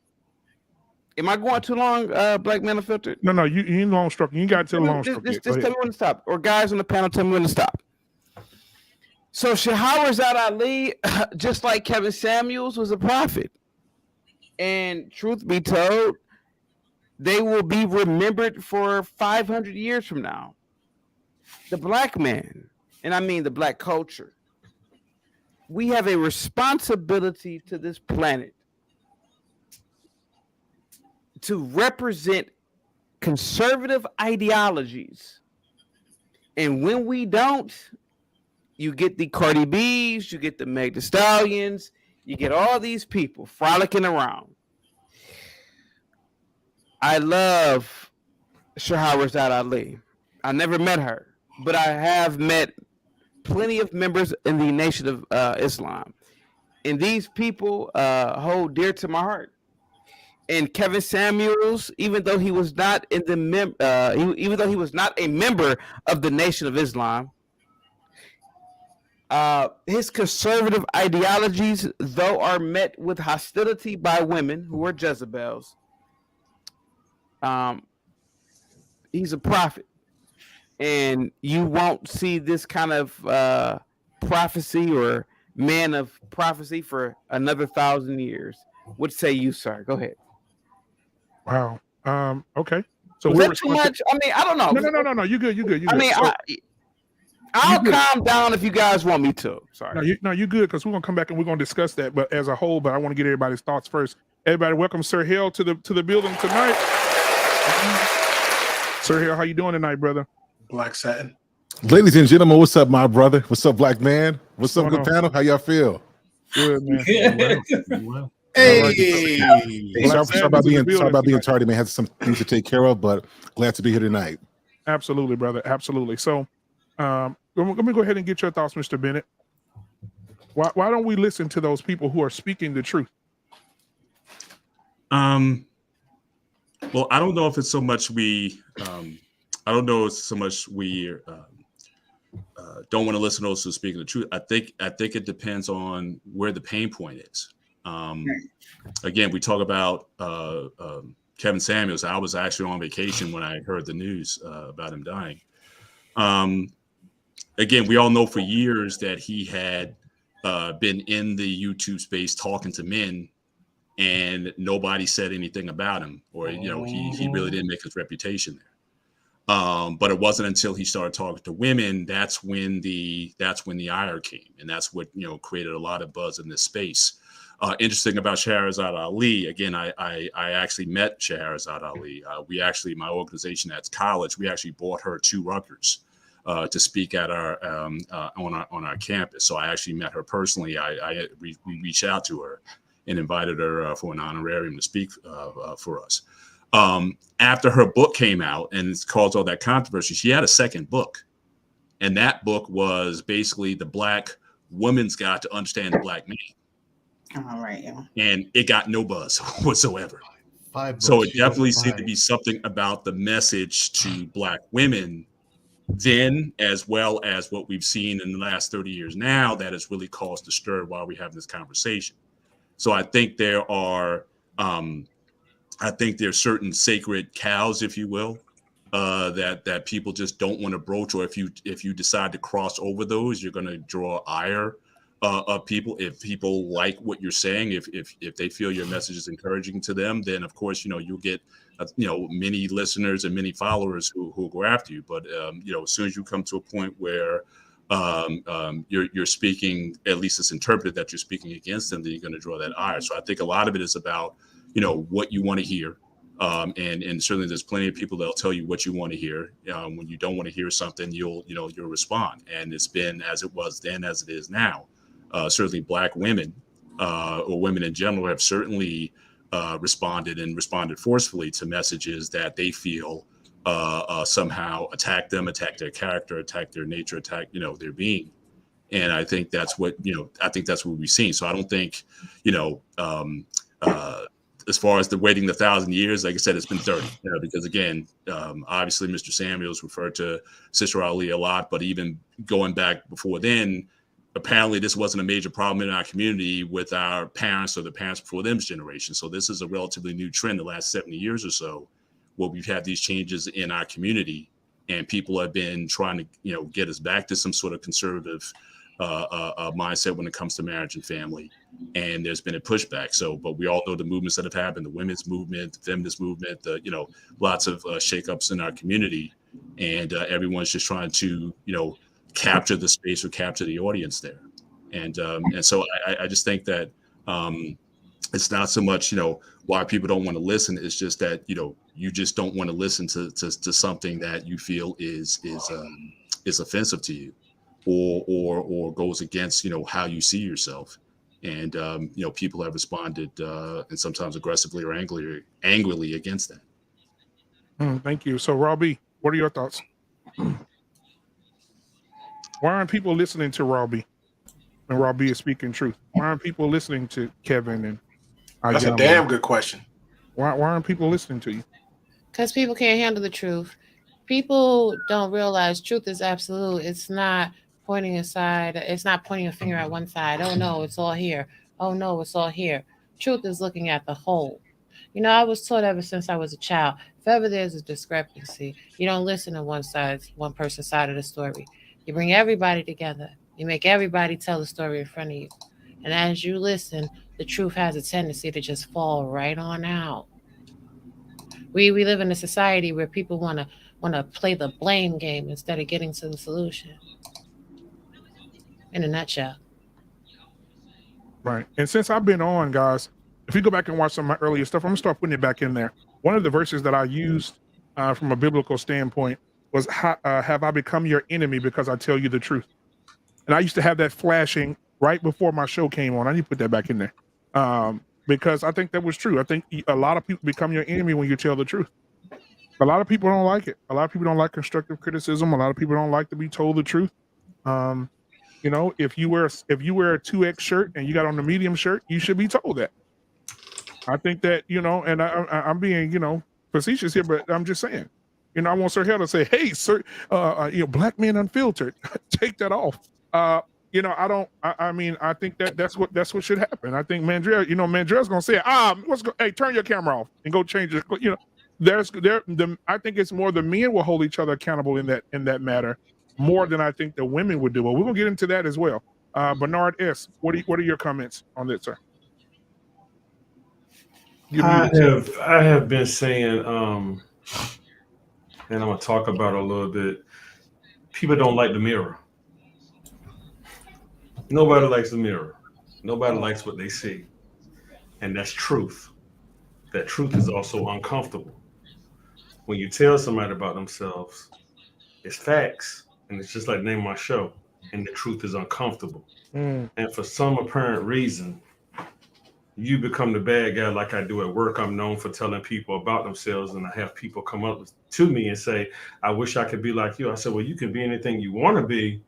Am I going too long, Black Man Unfiltered? No, you ain't long stroke. You ain't got to long stroke. Just tell me when to stop. Or guys on the panel, tell me when to stop. So Shahrazad Ali, just like Kevin Samuels, was a prophet. And truth be told, they will be remembered for 500 years from now. The black man, and I mean the black culture, we have a responsibility to this planet to represent conservative ideologies. And when we don't, you get the Cardi B's, you get the Meg Thee Stallions, you get all these people frolicking around. I love Shahrazad Ali. I never met her, but I have met plenty of members in the Nation of Islam. And these people hold dear to my heart. And Kevin Samuels, even though he was not in the even though he was not a member of the Nation of Islam, his conservative ideologies, though, are met with hostility by women who are Jezebels. He's a prophet, and you won't see this kind of prophecy or man of prophecy for another 1,000 years. What say you, sir? Go ahead. Wow. Okay. So was that too much? I mean, I don't know. No. You good. I mean, I'll calm down if you guys want me to. Sorry. No, you good because we're gonna come back and we're gonna discuss that, but as a whole. But I want to get everybody's thoughts first. Everybody, welcome Sir Hale to the building tonight. Sir Hale, how you doing tonight, brother? Black satin. Ladies and gentlemen, what's up, my brother? What's up, Black Man? What's up, good panel? How y'all feel? Good, man. Well. Hey, sorry about being tardy, man. Had some things to take care of, but glad to be here tonight. Absolutely, brother. Absolutely. So, let me go ahead and get your thoughts, Mr. Bennett. Why don't we listen to those people who are speaking the truth? Well, I don't know if it's so much we don't want to listen to those who are speaking the truth. I think it depends on where the pain point is. Again, we talk about Kevin Samuels. I was actually on vacation when I heard the news about him dying. Again, we all know for years that he had been in the YouTube space talking to men, and nobody said anything about him, or he really didn't make his reputation there. But it wasn't until he started talking to women that's when the ire came, and that's what created a lot of buzz in this space. Interesting about Shahrazad Ali. Again, I actually met Shahrazad Ali. My organization at college, we actually brought her to Rutgers to speak at our on our campus. So I actually met her personally. We reached out to her and invited her for an honorarium to speak for us. After her book came out and it's caused all that controversy, she had a second book. And that book was basically the Black woman's guide to understand the Black man. All right. Yeah. And it got no buzz whatsoever. So it definitely seemed to be something about the message to Black women then, as well as what we've seen in the last 30 years now, that has really caused a stir while we're having this conversation. So I think there's certain sacred cows, if you will, that people just don't want to broach, or if you decide to cross over those, you're going to draw ire of people. If people like what you're saying, if they feel your message is encouraging to them, then of course you'll get many listeners and many followers who will go after you. But as soon as you come to a point where you're speaking, at least it's interpreted that you're speaking against them, then you're going to draw that ire. So I think a lot of it is about what you want to hear. And certainly there's plenty of people that'll tell you what you want to hear. When you don't want to hear something, you'll respond. And it's been as it was then as it is now. Certainly Black women or women in general have certainly responded forcefully to messages that they feel somehow attack them, attack their character, attack their nature, attack their being. And I think that's what we've seen. So I don't think as far as the waiting 1,000 years, like I said, it's been 30. Because again, obviously Mr. Samuels referred to Sister Ali a lot, but even going back before then, apparently this wasn't a major problem in our community with our parents or the parents before them's generation. So this is a relatively new trend the last 70 years or so, where we've had these changes in our community, and people have been trying to get us back to some sort of conservative mindset when it comes to marriage and family. And there's been a pushback. So, but we all know the movements that have happened, the women's movement, the feminist movement, lots of shakeups in our community. And everyone's just trying to, capture the space or capture the audience there. And so I just think that it's not so much, why people don't want to listen. It's just that, you just don't want to listen to something that you feel is offensive to you or goes against, how you see yourself. And, people have responded and sometimes aggressively or angrily against that. Thank you. So Robbie, what are your thoughts? Why aren't people listening to Robbie when Robbie is speaking truth? Why aren't people listening to Kevin? And that's a damn good question. Why aren't people listening to you? Because people can't handle the truth. People don't realize truth is absolute. It's not pointing aside. It's not pointing a finger at one side. Oh no, it's all here. Oh no, it's all here. Truth is looking at the whole. I was taught ever since I was a child, if ever there's a discrepancy, you don't listen to one person's side of the story. You bring everybody together. You make everybody tell the story in front of you. And as you listen, the truth has a tendency to just fall right on out. We live in a society where people want to play the blame game instead of getting to the solution. in a nutshell. Right. And since I've been on, guys, if you go back and watch some of my earlier stuff, I'm gonna start putting it back in there. One of the verses that I used from a biblical standpoint was, have I become your enemy because I tell you the truth? And I used to have that flashing right before my show came on. I need to put that back in there because I think that was true. I think a lot of people become your enemy when you tell the truth. A lot of people don't like it. A lot of people don't like constructive criticism. A lot of people don't like to be told the truth. You know, if you wear a 2X shirt and you got on the medium shirt, you should be told that. I think that, you know, and I'm being, you know, facetious here, but I'm just saying, you know, I want Sir Hale to say, hey, sir, you know, Black Man Unfiltered, take that off. You know, I mean, I think that's what should happen. I think Mandrell, you know, Mandrell's gonna say, hey, turn your camera off and go change it. You know, I think it's more the men will hold each other accountable in that matter more than I think the women would do. But we're gonna get into that as well. Bernard S., what are your comments on this, sir? I have been saying, and I'm gonna talk about it a little bit. People don't like the mirror. Nobody likes the mirror. Nobody likes what they see. And that's truth. That truth is also uncomfortable. When you tell somebody about themselves, it's facts. And it's just like the name of my show. And the truth is uncomfortable. And for some apparent reason, you become the bad guy like I do at work. I'm known for telling people about themselves. And I have people come up to me and say, I wish I could be like you. I said, well, you can be anything you want to be.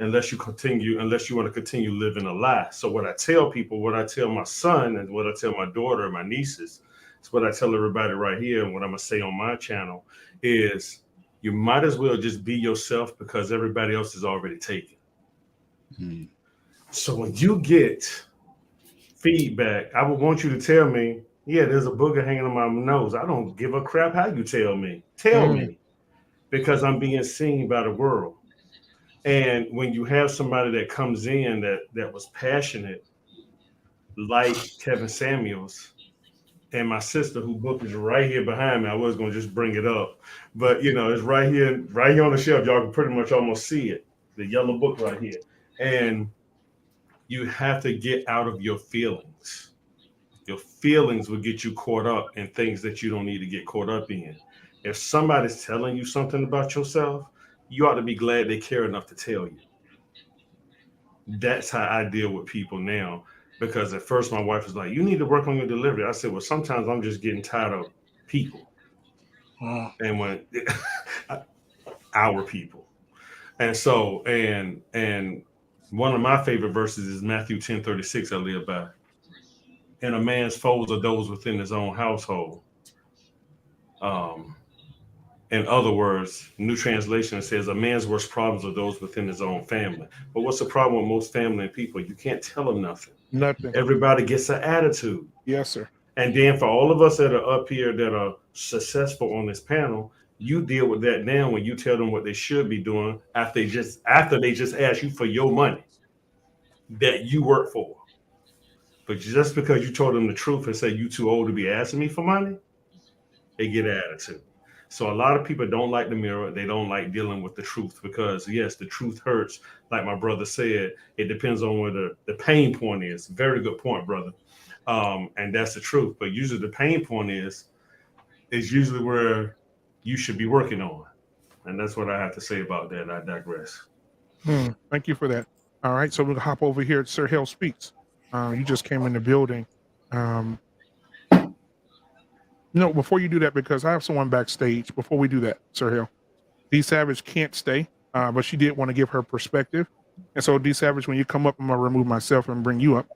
Unless you want to continue living a lie. So what I tell people, what I tell my son and what I tell my daughter and my nieces, it's what I tell everybody right here and what I'm going to say on my channel is you might as well just be yourself because everybody else is already taken. So when you get feedback, I would want you to tell me, yeah, there's a booger hanging on my nose. I don't give a crap how you tell me. Tell me because I'm being seen by the world. And when you have somebody that comes in that was passionate, like Kevin Samuels, and my sister, who book is right here behind me, I was going to just bring it up, but you know, it's right here on the shelf. Y'all can pretty much almost see it, the yellow book right here. And you have to get out of your feelings. Your feelings will get you caught up in things that you don't need to get caught up in. If somebody's telling you something about yourself, you ought to be glad they care enough to tell you. That's how I deal with people now. Because at first my wife was like, you need to work on your delivery. I said, well, sometimes I'm just getting tired of people. And when our people. And so, and one of my favorite verses is Matthew 10:36 I live by. And a man's foes are those within his own household. In other words, New Translation says a man's worst problems are those within his own family. But what's the problem with most family and people? You can't tell them nothing. Nothing. Everybody gets an attitude. Yes, sir. And then for all of us that are up here that are successful on this panel, you deal with that now when you tell them what they should be doing after they just ask you for your money that you work for. But just because you told them the truth and say you too old to be asking me for money, they get an attitude. So a lot of people don't like the mirror. They don't like dealing with the truth because, yes, the truth hurts. Like my brother said, it depends on where the pain point is. Very good point, brother. And that's the truth. But usually the pain point is usually where you should be working on. And that's what I have to say about that. I digress. Thank you for that. All right. So we'll hop over here to Sir Hale Speaks. You just came in the building. No, before you do that, because I have someone backstage. Before we do that, Sir Hale, D Savage can't stay, but she did want to give her perspective. And so, D Savage, when you come up, I'm gonna remove myself and bring you up,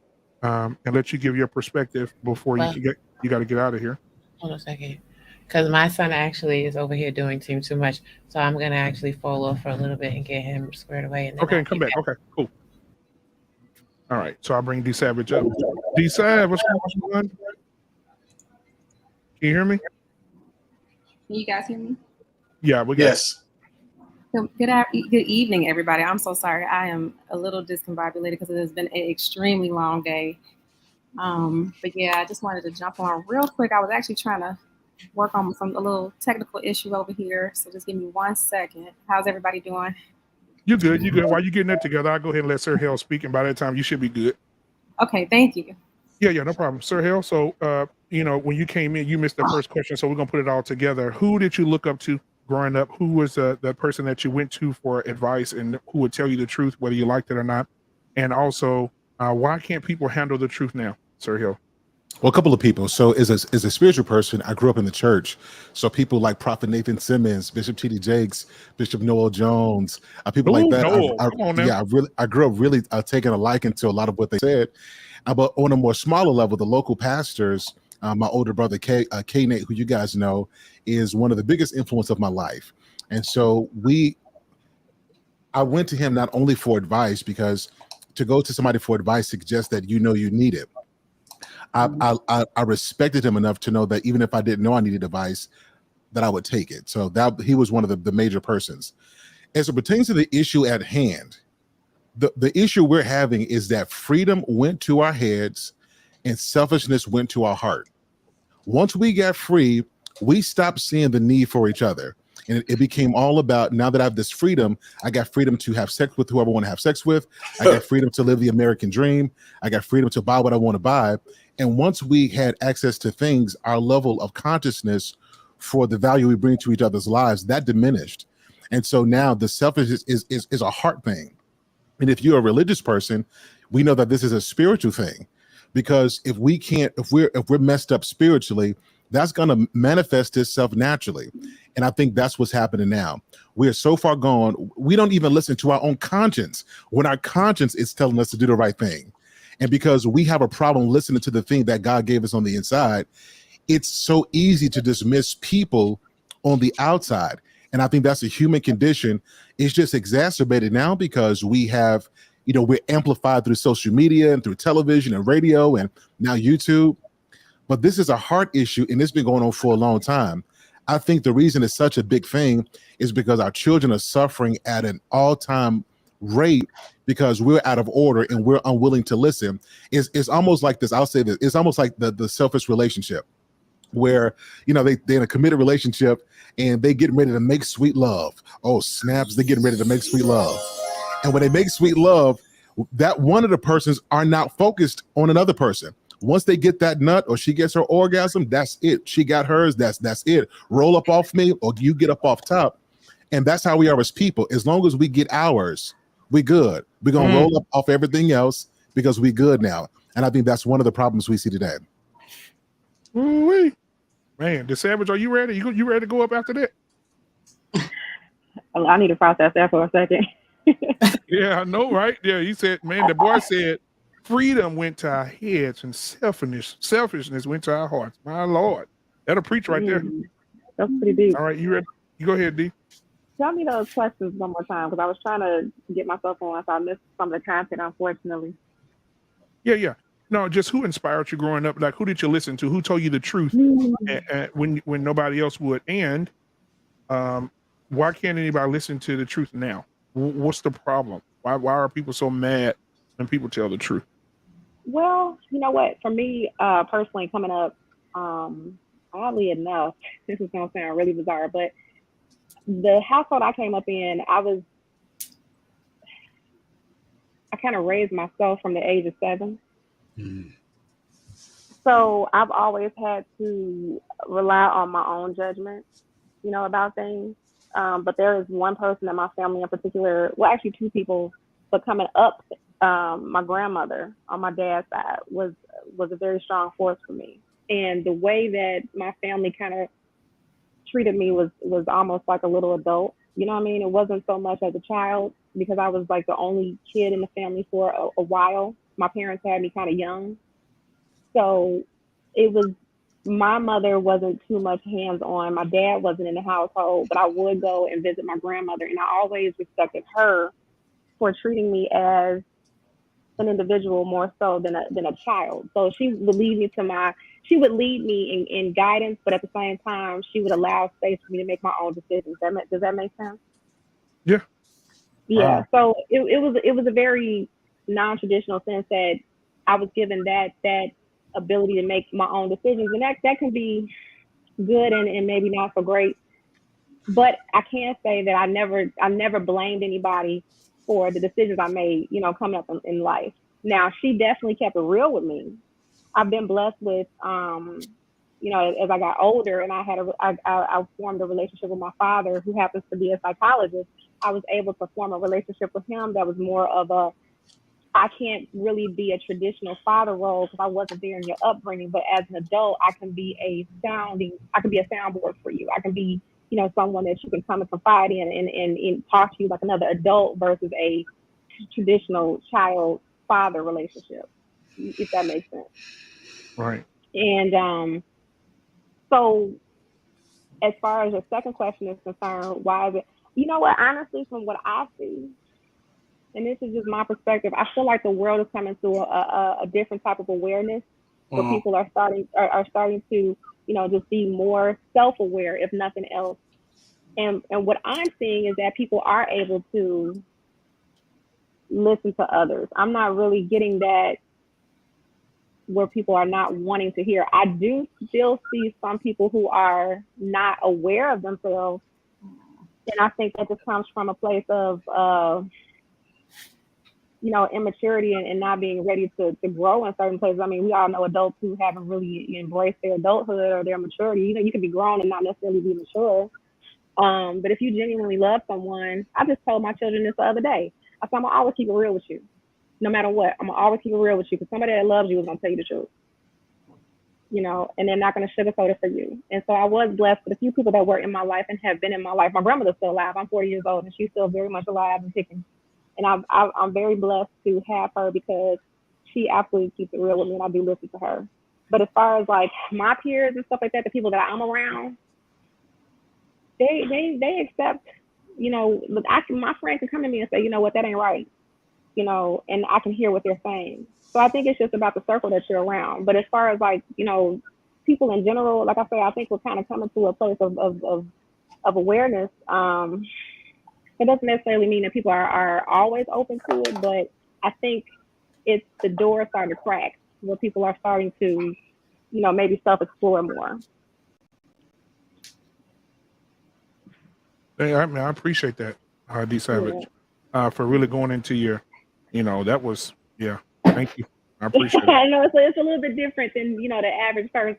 and let you give your perspective before you got to get out of here. Hold on a second, because my son actually is over here doing too much, so I'm gonna actually fall off for a little bit and get him squared away. And then okay, come back. Okay, cool. All right, so I'll bring D Savage up. D Savage, what's going on? Can you hear me? Can you guys hear me? Yeah, we got yes. Good evening, everybody. I'm so sorry. I am a little discombobulated because it has been an extremely long day. But yeah, I just wanted to jump on real quick. I was actually trying to work on a little technical issue over here. So just give me 1 second. How's everybody doing? You good? You good? While you getting that together, I'll go ahead and let Sir Hale speak, and by that time, you should be good. Okay, thank you. Yeah, no problem. Sir Hale, so, when you came in, you missed the first question, so we're going to put it all together. Who did you look up to growing up? Who was the person that you went to for advice and who would tell you the truth, whether you liked it or not? And also, why can't people handle the truth now, Sir Hale? Well, a couple of people. So as a spiritual person, I grew up in the church. So people like Prophet Nathan Simmons, Bishop T.D. Jakes, Bishop Noel Jones, people like that. Noel, come on now. I grew up really taking a liking to a lot of what they said. But on a more smaller level, the local pastors, my older brother, K Nate, who you guys know, is one of the biggest influence of my life. And so I went to him not only for advice, because to go to somebody for advice suggests that you need it. I respected him enough to know that even if I didn't know I needed advice, that I would take it. So that he was one of the major persons. As it pertains to the issue at hand, the issue we're having is that freedom went to our heads and selfishness went to our heart. Once we got free, we stopped seeing the need for each other. And it became all about, now that I have this freedom, I got freedom to have sex with whoever I want to have sex with. I got freedom to live the American dream. I got freedom to buy what I want to buy. And once we had access to things, our level of consciousness for the value we bring to each other's lives, that diminished. And so now the selfishness is a heart thing. And if you're a religious person, we know that this is a spiritual thing, because if we're messed up spiritually, that's going to manifest itself naturally. And I think that's what's happening now. We're so far gone, we don't even listen to our own conscience when our conscience is telling us to do the right thing. And because we have a problem listening to the thing that God gave us on the inside, it's so easy to dismiss people on the outside. And I think that's a human condition. It's just exacerbated now because we have, we're amplified through social media and through television and radio and now YouTube. But this is a heart issue, and it's been going on for a long time. I think the reason it's such a big thing is because our children are suffering at an all-time rate because we're out of order and we're unwilling to listen. It's almost like this. I'll say this. It's almost like the selfish relationship where, they're in a committed relationship and they getting ready to make sweet love. Oh, snaps. They're getting ready to make sweet love. And when they make sweet love, that one of the persons are not focused on another person. Once they get that nut or she gets her orgasm, that's it. She got hers. That's it. Roll up off me or you get up off top. And that's how we are as people. As long as we get ours, we good. We're going to roll up off everything else because we good now. And I think that's one of the problems we see today. Ooh-wee. Man, the Savage, are you ready? You ready to go up after that? I need to process that for a second. Yeah, I know, right? Yeah, he said, man, the boy said, freedom went to our heads and selfishness went to our hearts. My Lord. That'll preach right there. That's pretty deep. All right, you ready? You go ahead, D. Tell me those questions one more time, because I was trying to get myself on, so I missed some of the content, unfortunately. Yeah. No, just who inspired you growing up? Like, who did you listen to? Who told you the truth when nobody else would? And why can't anybody listen to the truth now? What's the problem? Why are people so mad when people tell the truth? Well, you know what? For me, personally, coming up, oddly enough, this is going to sound really bizarre, but the household I came up in, I kind of raised myself from the age of 7. So I've always had to rely on my own judgment, about things. But there is one person in my family in particular, well, actually 2 people, but coming up, my grandmother on my dad's side was a very strong force for me. And the way that my family kind of treated me was almost like a little adult. You know what I mean? It wasn't so much as a child, because I was like the only kid in the family for a while. My parents had me kind of young. So my mother wasn't too much hands-on. My dad wasn't in the household, but I would go and visit my grandmother. And I always respected her for treating me as an individual more so than a child. So she would lead me in guidance, but at the same time, she would allow space for me to make my own decisions. Does that make sense? Yeah. Yeah. So it was a very non-traditional sense that I was given that ability to make my own decisions, and that can be good and maybe not so great. But I can't say that I never blamed anybody for the decisions I made, coming up in life. Now, she definitely kept it real with me. I've been blessed with, as I got older and I formed a relationship with my father, who happens to be a psychologist. I was able to form a relationship with him that was more of I can't really be a traditional father role because I wasn't there in your upbringing, but as an adult, I can be a soundboard for you. I can be, someone that you can come and confide in and talk to you like another adult versus a traditional child father relationship, if that makes sense. Right. And so as far as your second question is concerned, why is it, honestly, from what I see, and this is just my perspective, I feel like the world is coming to a different type of awareness where people are starting to, just be more self-aware, if nothing else. And what I'm seeing is that people are able to listen to others. I'm not really getting that where people are not wanting to hear. I do still see some people who are not aware of themselves. And I think that just comes from a place of, immaturity and not being ready to grow in certain places. I mean, we all know adults who haven't really embraced their adulthood or their maturity. You can be grown and not necessarily be mature. But if you genuinely love someone, I just told my children this the other day. I said, I'm gonna always keep it real with you. No matter what, I'm gonna always keep it real with you because somebody that loves you is gonna tell you the truth. And they're not gonna sugarcoat it for you. And so I was blessed with a few people that were in my life and have been in my life. My grandmother's still alive. I'm 40 years old and she's still very much alive and kicking. And I'm very blessed to have her because she absolutely keeps it real with me and I do listen to her. But as far as like my peers and stuff like that, the people that I'm around, they accept, my friend can come to me and say, you know what, that ain't right, and I can hear what they're saying. So I think it's just about the circle that you're around. But as far as like, people in general, like I say, I think we're kind of coming to a place of awareness. It doesn't necessarily mean that people are always open to it, but I think it's the door starting to crack where people are starting to, maybe self-explore more. Hey, I appreciate that, D Savage, for really going into your, that was, thank you. I appreciate it. I know it's a little bit different than, the average person.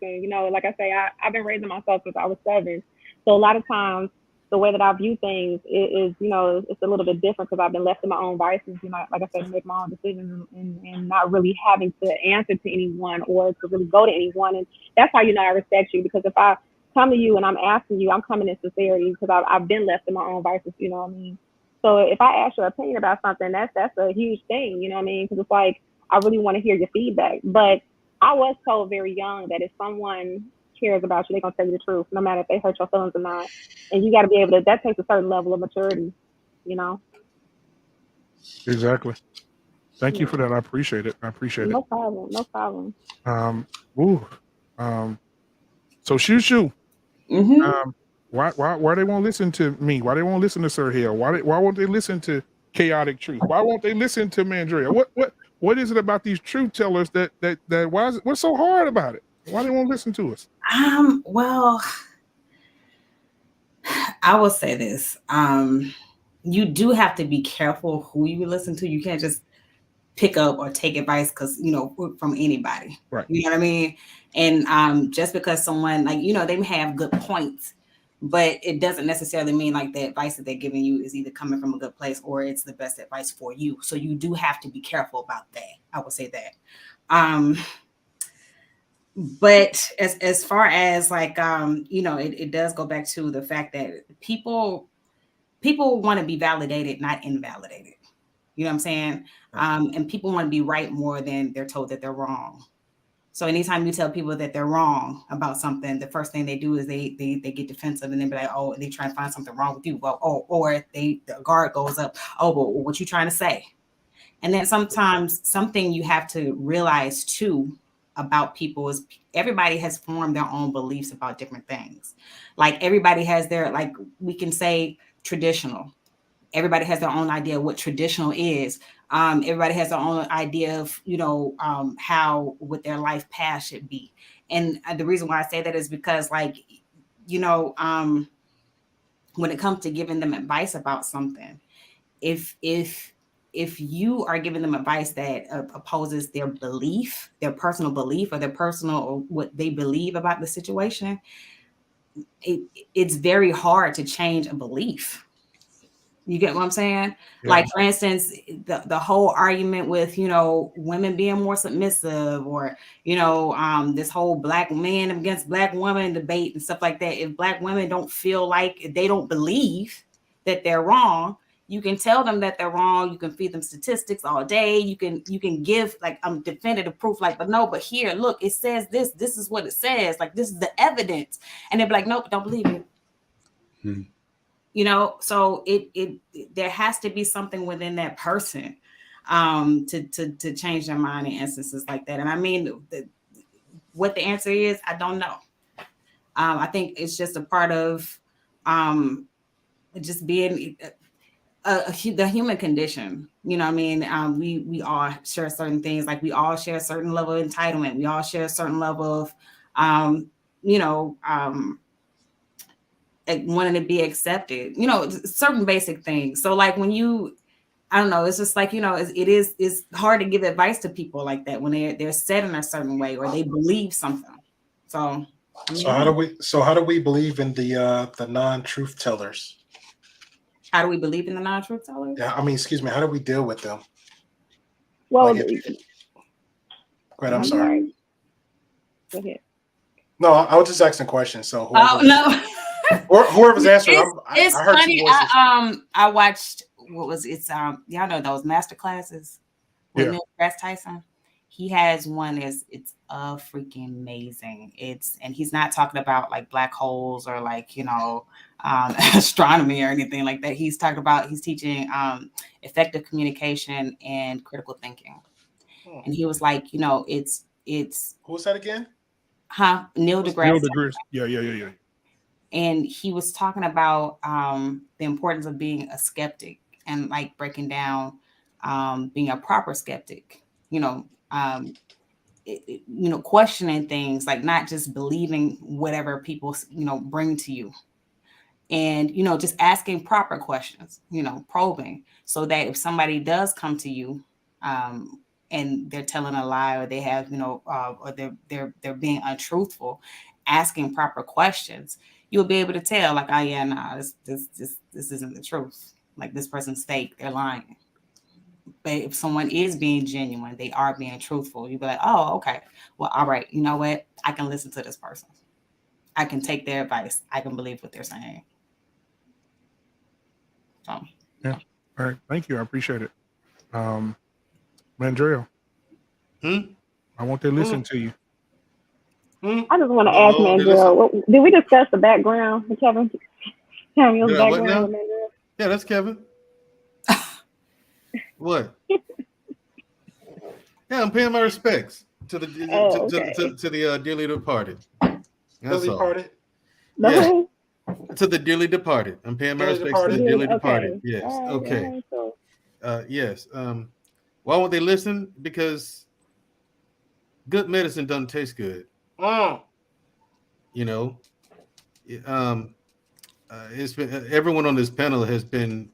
Like I say, I've been raising myself since I was 7. So a lot of times the way that I view things is it's a little bit different because I've been left to my own vices, like I said, make my own decisions and not really having to answer to anyone or to really go to anyone. And that's how, I respect you, because if I come to you and I'm asking you, I'm coming in sincerity because I've been left to my own vices, you know what I mean? So if I ask your opinion about something, that's a huge thing, you know what I mean? Because it's like, I really want to hear your feedback. But I was told very young that if someone cares about you, they're going to tell you the truth, no matter if they hurt your feelings or not. And you got to be able to, that takes a certain level of maturity, Exactly. Thank you for that. I appreciate it. No problem. No problem. So Shoo. Why they won't listen to me? Why they won't listen to Sir Hale? Why won't they listen to Chaotic Truth? Why won't they listen to Mandrea? What is it about these truth tellers that what's so hard about it? Why they won't listen to us? Well, I will say this. You do have to be careful who you listen to. You can't just pick up or take advice because from anybody. Right. You know what I mean? And just because someone they may have good points, but it doesn't necessarily mean like the advice that they're giving you is either coming from a good place or it's the best advice for you. So you do have to be careful about that. I would say that. But as far as like it does go back to the fact that people want to be validated, not invalidated. You know what I'm saying? And people want to be right more than they're told that they're wrong. So anytime you tell people that they're wrong about something, the first thing they do is they get defensive and then be like, oh, they try to find something wrong with you. Well, or the guard goes up. Oh, but what you trying to say? And then sometimes something you have to realize too about people is everybody has formed their own beliefs about different things. Like everybody has their, like we can say traditional. Everybody has their own idea of what traditional is. Everybody has their own idea of, how what their life path should be. And the reason why I say that is because when it comes to giving them advice about something, if you are giving them advice that opposes their belief, their personal belief, or their personal or what they believe about the situation, it's very hard to change a belief. You get what I'm saying? Yeah. Like, for instance, the whole argument with, women being more submissive, or, this whole black man against black woman debate and stuff like that. If black women don't feel like, if they don't believe that they're wrong, you can tell them that they're wrong. You can feed them statistics all day. You can give like definitive proof, like, but here, look, it says this. This is what it says. Like, this is the evidence. And they're like, nope, don't believe it. So it there has to be something within that person to change their mind in instances like that. And I mean, what the answer is, I don't know. I think it's just a part of just being the human condition. You know what I mean? We all share certain things. Like, we all share a certain level of entitlement. We all share a certain level of, wanting to be accepted, certain basic things. So like when I don't know, it's just like, it's hard to give advice to people like that when they're set in a certain way or they believe something. So how do we believe in the non-truth tellers? How do we believe in the non-truth tellers? Yeah, I mean, excuse me, how do we deal with them? Well, go ahead, I'm sorry. Go ahead. No, I was just asking questions. So whoever's answering, it's I heard funny. two voices. I watched y'all know those master classes with Neil deGrasse Tyson. He has one it's freaking amazing. And he's not talking about like black holes or like astronomy or anything like that. He's teaching effective communication and critical thinking. And he was like, it's who's that again? Neil deGrasse. Yeah. And he was talking about the importance of being a skeptic and like breaking down being a proper skeptic, questioning things, like not just believing whatever people, bring to you. And, just asking proper questions, probing, so that if somebody does come to you and they're telling a lie, or they have, or they're being untruthful, asking proper questions, you'll be able to tell, like, this isn't the truth. Like, this person's fake, they're lying. But if someone is being genuine, they are being truthful, you'll be like, oh, okay, well, all right, you know what? I can listen to this person. I can take their advice. I can believe what they're saying. So. Yeah. All right. Thank you. I appreciate it. Mandrell. I want to listen to you. I just want to ask Mandrell, did we discuss the background with Kevin Samuel's background with Mandrell? Yeah, that's Kevin. What? Yeah, I'm paying my respects to the dearly departed. That's all. Departed? Yeah. To the dearly departed. I'm paying my respects to the dearly departed. Yes. Okay. Yes. Why won't they listen? Because good medicine doesn't taste good. It's been everyone on this panel has been,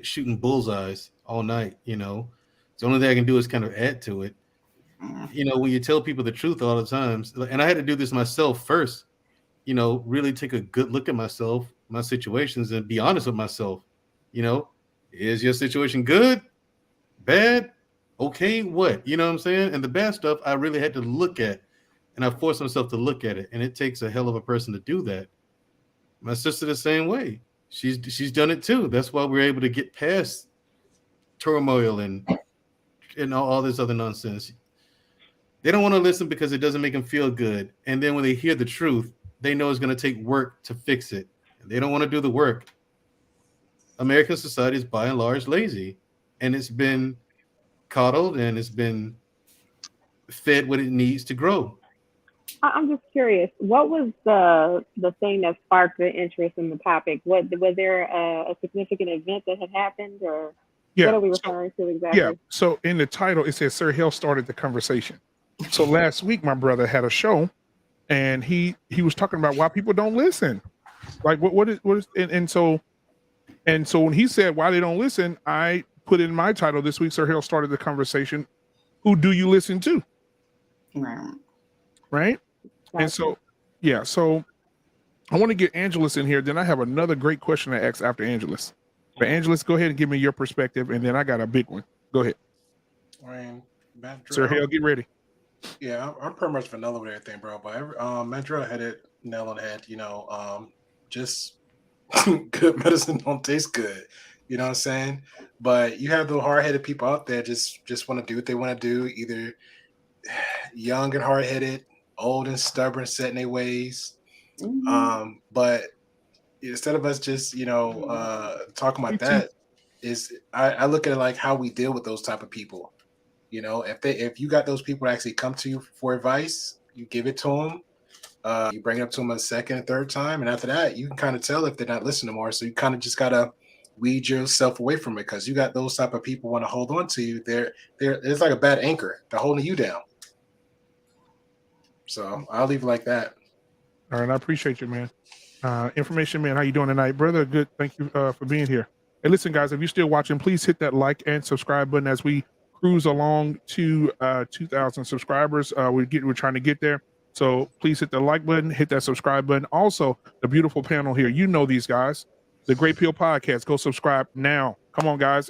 shooting bullseyes all night. So the only thing I can do is kind of add to it. When you tell people the truth all the times, and I had to do this myself first. Really take a good look at myself, my situations, and be honest with myself. Is your situation good, bad, okay, what? You know what I'm saying? And the bad stuff I really had to look at, and I forced myself to look at it. And it takes a hell of a person to do that. My sister the same way. She's done it too. That's why we're able to get past turmoil and all this other nonsense. They don't want to listen because it doesn't make them feel good. And then when they hear the truth, they know it's going to take work to fix it. They don't want to do the work. American society is by and large lazy, and it's been coddled and it's been fed what it needs to grow. I'm just curious, what was the thing that sparked the interest in the topic? Was there a significant event that had happened, or what are we referring to exactly? Yeah. So in the title, it says Sir Hale started the conversation. So last week, my brother had a show, and he was talking about why people don't listen. Like what is and so when he said why they don't listen, I put in my title this week. Sir Hale started the conversation. Who do you listen to? Right. And so so I want to get Angelus in here. Then I have another great question to ask after Angelus. But Angelus, go ahead and give me your perspective, and then I got a big one. Go ahead. Sir Hale, get ready. Yeah, I'm pretty much vanilla with everything, bro. But Mandrell had it nail on the head. Just good medicine don't taste good. You know what I'm saying? But you have the hard-headed people out there just want to do what they want to do, either young and hard-headed, old and stubborn, set in their ways. But instead of us just talking about that, I look at it like how we deal with those type of people. If you got those people that actually come to you for advice, you give it to them. You bring it up to them a second and third time, and after that, you can kind of tell if they're not listening more. So you kind of just gotta weed yourself away from it, because you got those type of people want to hold on to you. It's like a bad anchor. They're holding you down. So I'll leave it like that. All right, I appreciate you, man. Information man, how you doing tonight, brother? Good, thank you for being here. Hey, listen, guys, if you're still watching, please hit that like and subscribe button as we cruise along to 2,000 subscribers. We're trying to get there. So please hit the like button, hit that subscribe button. Also, the beautiful panel here. You know these guys, the Great Peel Podcast. Go subscribe now. Come on, guys.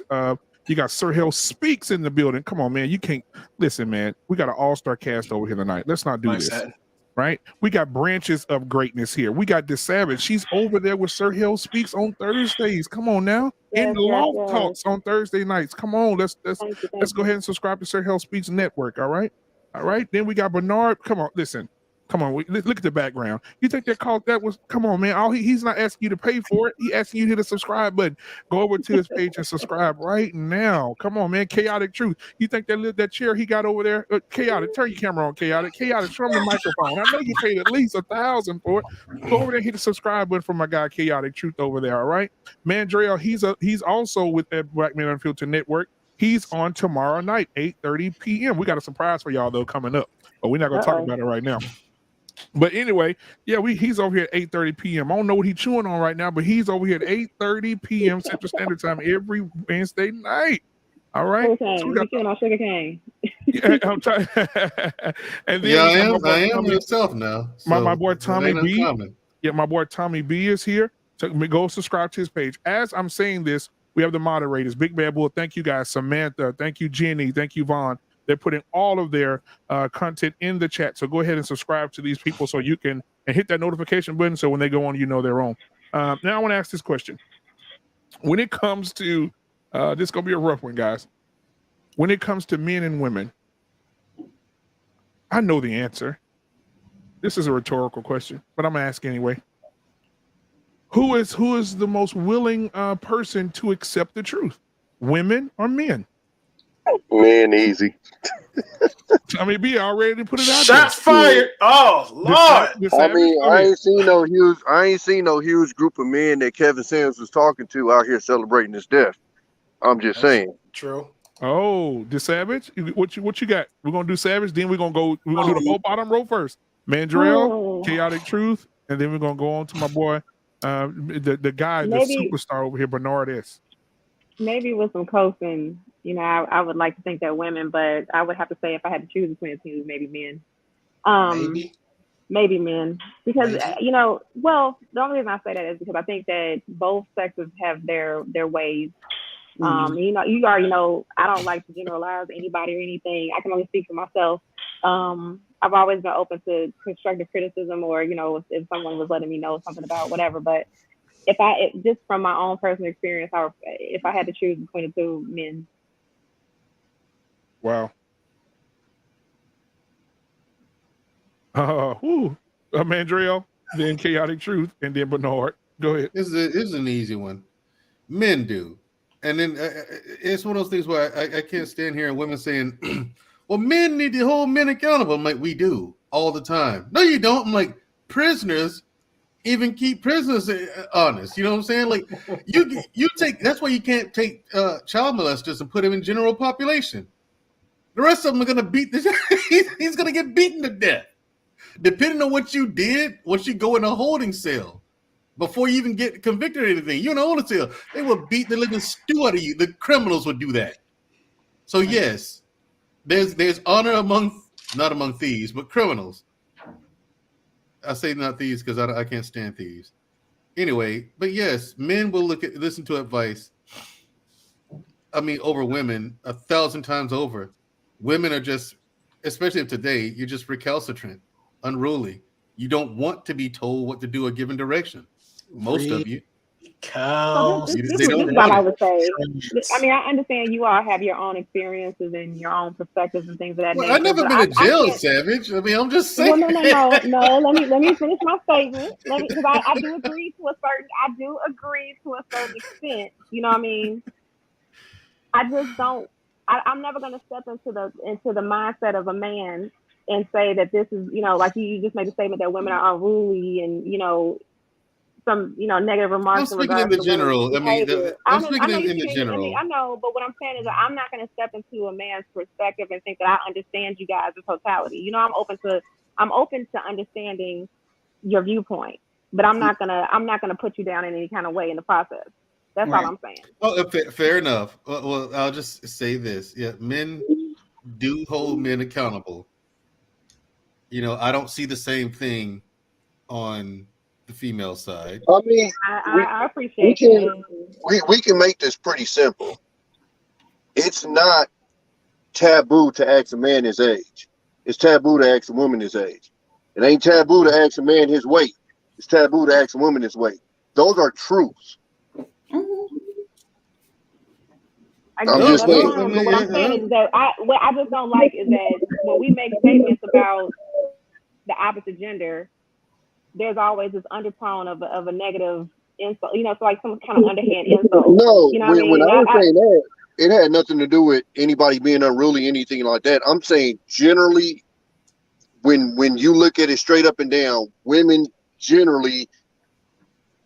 You got Sir Hale Speaks in the building. Come on, man. You can't listen, man. We got an all-star cast over here tonight. Let's not do this. Right? We got branches of greatness here. We got DeSavage. She's over there with Sir Hale Speaks on Thursdays. Come on now. In the Loft Talks on Thursday nights. Come on. Let's go ahead and subscribe to Sir Hale Speaks Network. All right. All right. Then we got Bernard. Come on. Listen. Come on. Look at the background. You think that was come on, man. He's not asking you to pay for it. He asking you to hit a subscribe button. Go over to his page and subscribe right now. Come on, man. Chaotic Truth. You think that chair he got over there? Chaotic. Turn your camera on, Chaotic. Chaotic. Show him the microphone. I know you paid at least $1,000 for it. Go over there and hit the subscribe button for my guy Chaotic Truth over there. All right. Mandrell, he's also with that Black Man Unfiltered Network. He's on tomorrow night, 8:30 p.m. We got a surprise for y'all though coming up, but we're not gonna talk about it right now. But anyway, he's over here at 8:30 p.m. I don't know what he's chewing on right now, but he's over here at 8:30 p.m. Central Standard Time every Wednesday night. All right. Okay. So we chewing on sugar cane. Yeah, I'm trying. And then I am myself now. My boy Tommy B. Yeah, my boy Tommy B is here. So go subscribe to his page. As I'm saying this, we have the moderators. Big Bad Bull. Thank you guys. Samantha. Thank you, Jenny. Thank you, Vaughn. They're putting all of their content in the chat. So go ahead and subscribe to these people so you can and hit that notification button so when they go on, you know they're on. Now I want to ask this question. When it comes to, this is going to be a rough one, guys. When it comes to men and women, I know the answer. This is a rhetorical question, but I'm going to ask anyway. Who is the most willing person to accept the truth? Women or men? Man, easy. I mean, B already put it out. Shots fired. Oh Lord. I mean, I ain't seen no huge group of men that Kevin Samuels was talking to out here celebrating his death. I'm just saying. True. Oh, the Savage. What you got? We're gonna do Savage. Then we're gonna do the whole bottom row first. Mandrell, Chaotic Truth, and then we're gonna go on to my boy, the guy, the superstar over here, Bernard S. Maybe with some coasting. I would like to think that women, but I would have to say if I had to choose between the two, maybe men. Maybe men, because the only reason I say that is because I think that both sexes have their ways. You already know I don't like to generalize anybody or anything. I can only speak for myself. I've always been open to constructive criticism, or if someone was letting me know something about whatever. But if just from my own personal experience, if I had to choose between the two, men. Wow. Mandrell, then Chaotic Truth, and then Bernard. Go ahead. This is an easy one. Men do. And then it's one of those things where I can't stand here and women saying, well, men need to hold men accountable. I'm like, we do all the time. No, you don't. I'm like, prisoners even keep prisoners honest. You know what I'm saying? Like, you take, that's why you can't take child molesters and put them in general population. The rest of them are going to beat this. He's going to get beaten to death. Depending on what you did, once you go in a holding cell, before you even get convicted or anything. You know what to tell. They will beat the living stew out of you. The criminals would do that. So yes, there's honor not among thieves, but criminals. I say not thieves because I can't stand thieves. Anyway, but yes, men will listen to advice. I mean, over women 1,000 times over. Women are just, especially of today, you're just recalcitrant, unruly. You don't want to be told what to do or given direction. Most of you. So this is what I would say. I mean, I understand you all have your own experiences and your own perspectives and things of that nature. I've never been in jail, Savage. I mean, I'm just saying. Well, no. Let me finish my statement. Because I do agree to a certain extent. You know what I mean? I just don't. I'm never going to step into the mindset of a man and say that this is, like you just made a statement that women are unruly and some negative remarks. I'm speaking in the general. I mean, I'm speaking in the general. I know, but what I'm saying is that I'm not going to step into a man's perspective and think that I understand you guys in totality. I'm open to understanding your viewpoint, but I'm not gonna put you down in any kind of way in the process. That's all I'm saying. Oh, fair enough. Well, I'll just say this: yeah, men do hold men accountable. I don't see the same thing on the female side. I mean, I appreciate it. We can make this pretty simple. It's not taboo to ask a man his age. It's taboo to ask a woman his age. It ain't taboo to ask a man his weight. It's taboo to ask a woman his weight. Those are truths. I'm just saying. What I'm saying is that what I just don't like is that when we make statements about the opposite gender, there's always this undertone of a negative insult. So like some kind of underhand insult. No, when I was saying that, it had nothing to do with anybody being unruly, anything like that. I'm saying generally, when you look at it straight up and down, women generally,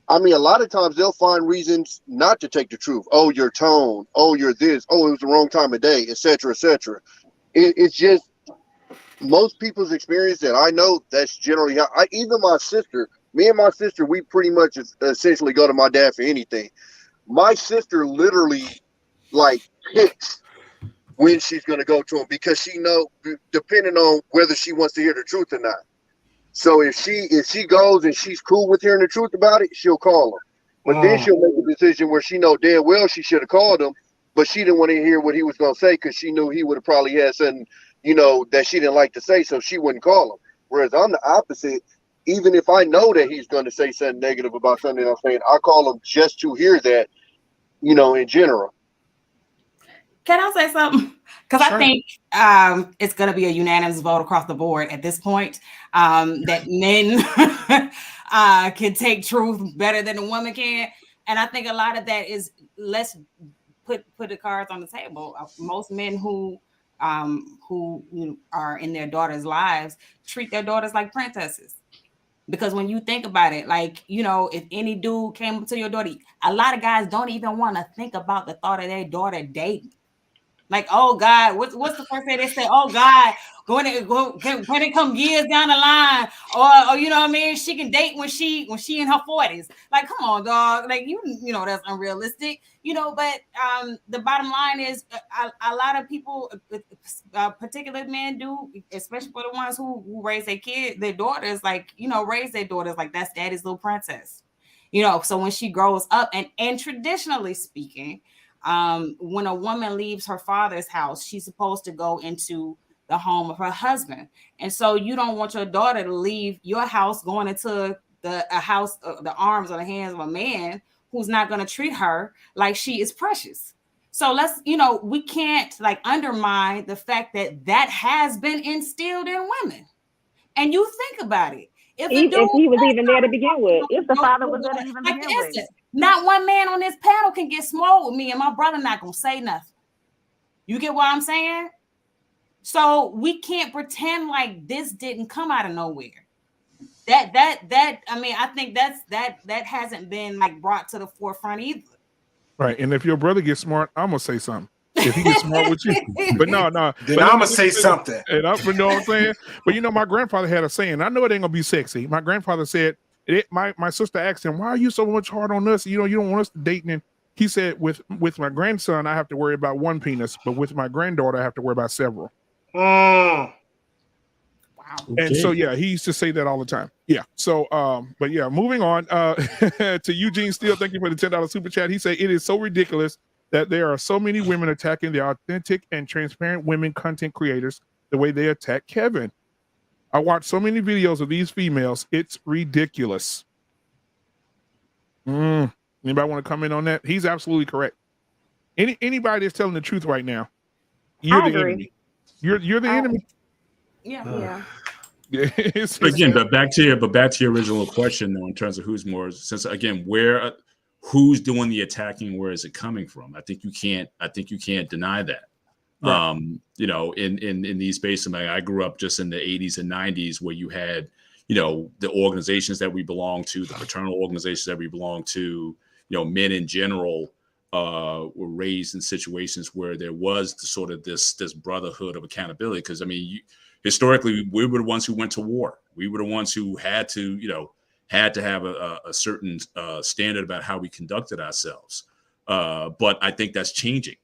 I mean, a lot of times they'll find reasons not to take the truth. Oh, your tone. Oh, you're this. Oh, it was the wrong time of day, etc., etc. It's just most people's experience that I know. That's generally how. Even my sister, me and my sister, we pretty much essentially go to my dad for anything. My sister literally picks when she's going to go to him because she knows, depending on whether she wants to hear the truth or not. So if she goes and she's cool with hearing the truth about it, she'll call him. But then she'll make a decision where she know damn well she should have called him, but she didn't want to hear what he was going to say because she knew he would have probably had something, that she didn't like to say, so she wouldn't call him. Whereas I'm the opposite. Even if I know that he's going to say something negative about something I'm saying, I call him just to hear that, in general. Can I say something? Because I think it's going to be a unanimous vote across the board at this point that men can take truth better than a woman can. And I think a lot of that is, let's put the cards on the table. Most men who are in their daughters' lives treat their daughters like princesses. Because when you think about it, if any dude came up to your daughter, a lot of guys don't even want to think about the thought of their daughter dating. Like, oh God, what's the first thing they say? Oh God, when it come years down the line, or you know what I mean? She can date when she in her 40s. Like, come on, dog. Like you know that's unrealistic. But the bottom line is a lot of people, particular men do, especially for the ones who raise their daughters, raise their daughters like that's daddy's little princess. So when she grows up and traditionally speaking, when a woman leaves her father's house, she's supposed to go into the home of her husband. And so you don't want your daughter to leave your house going into the arms or the hands of a man who's not going to treat her like she is precious. So we can't undermine the fact that has been instilled in women. And you think about it. If he was even there to begin with, if the father was there to even begin with. Not one man on this panel can get small with me and my brother not going to say nothing. You get what I'm saying? So we can't pretend like this didn't come out of nowhere. I think that hasn't been brought to the forefront either. Right. And if your brother gets smart, I'm going to say something. If he gets smart with you. But no. Then I'm going to say something. And you know what I'm saying? But my grandfather had a saying. I know it ain't going to be sexy. My grandfather said, My sister asked him, "Why are you so much hard on us? You don't want us to date." And he said, "With my grandson, I have to worry about one penis, but with my granddaughter, I have to worry about several." Wow. And so yeah, he used to say that all the time. Yeah. So but yeah, moving on to Eugene Steele. Thank you for the $10 super chat. He said it is so ridiculous that there are so many women attacking the authentic and transparent women content creators the way they attack Kevin. I watched so many videos of these females. It's ridiculous. Anybody want to comment on that? He's absolutely correct. Anybody that's telling the truth right now, you're the enemy. You're the enemy. Yeah. But back to your original question though, in terms of who's more, since again, who's doing the attacking, where is it coming from? I think you can't deny that. Right. In these spaces, I grew up just in the 80s and 90s where you had, the organizations that we belong to, the fraternal organizations that we belong to, men in general were raised in situations where there was sort of this brotherhood of accountability. Because historically, we were the ones who went to war. We were the ones who had to have a certain standard about how we conducted ourselves. But I think that's changing,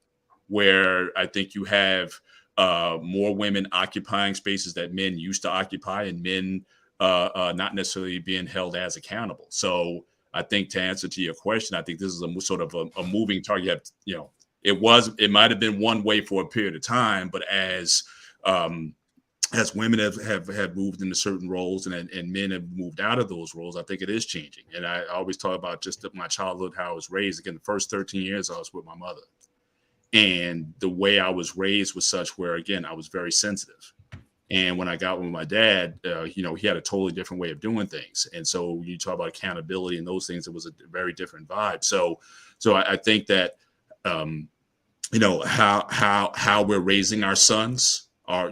where I think you have more women occupying spaces that men used to occupy, and men not necessarily being held as accountable. So I think, to answer to your question, I think this is a sort of a moving target. It might have been one way for a period of time, but as women have moved into certain roles and men have moved out of those roles, I think it is changing. And I always talk about just my childhood, how I was raised. Again, the first 13 years I was with my mother. And the way I was raised was such where, again, I was very sensitive. And when I got with my dad, he had a totally different way of doing things. And so when you talk about accountability and those things, it was a very different vibe. So I think that, how we're raising our sons, our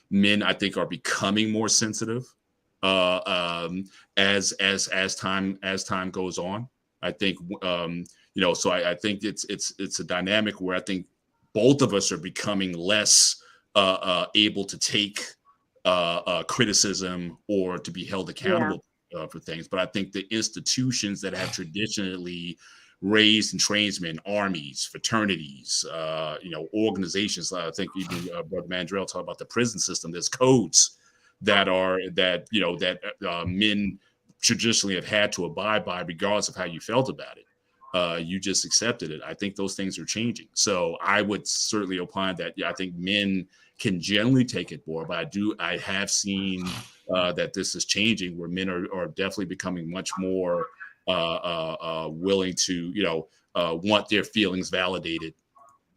men, I think, are becoming more sensitive as time goes on. I think, so I think it's a dynamic where I think both of us are becoming less able to take criticism or to be held accountable for things. But I think the institutions that have traditionally raised and trained men, armies, fraternities, organizations. I think even Brother Mandrell talked about the prison system. There's codes that men traditionally have had to abide by, regardless of how you felt about it. You just accepted it. I think those things are changing. So I would certainly opine that I think men can generally take it more, but I have seen that this is changing, where men are definitely becoming much more willing to want their feelings validated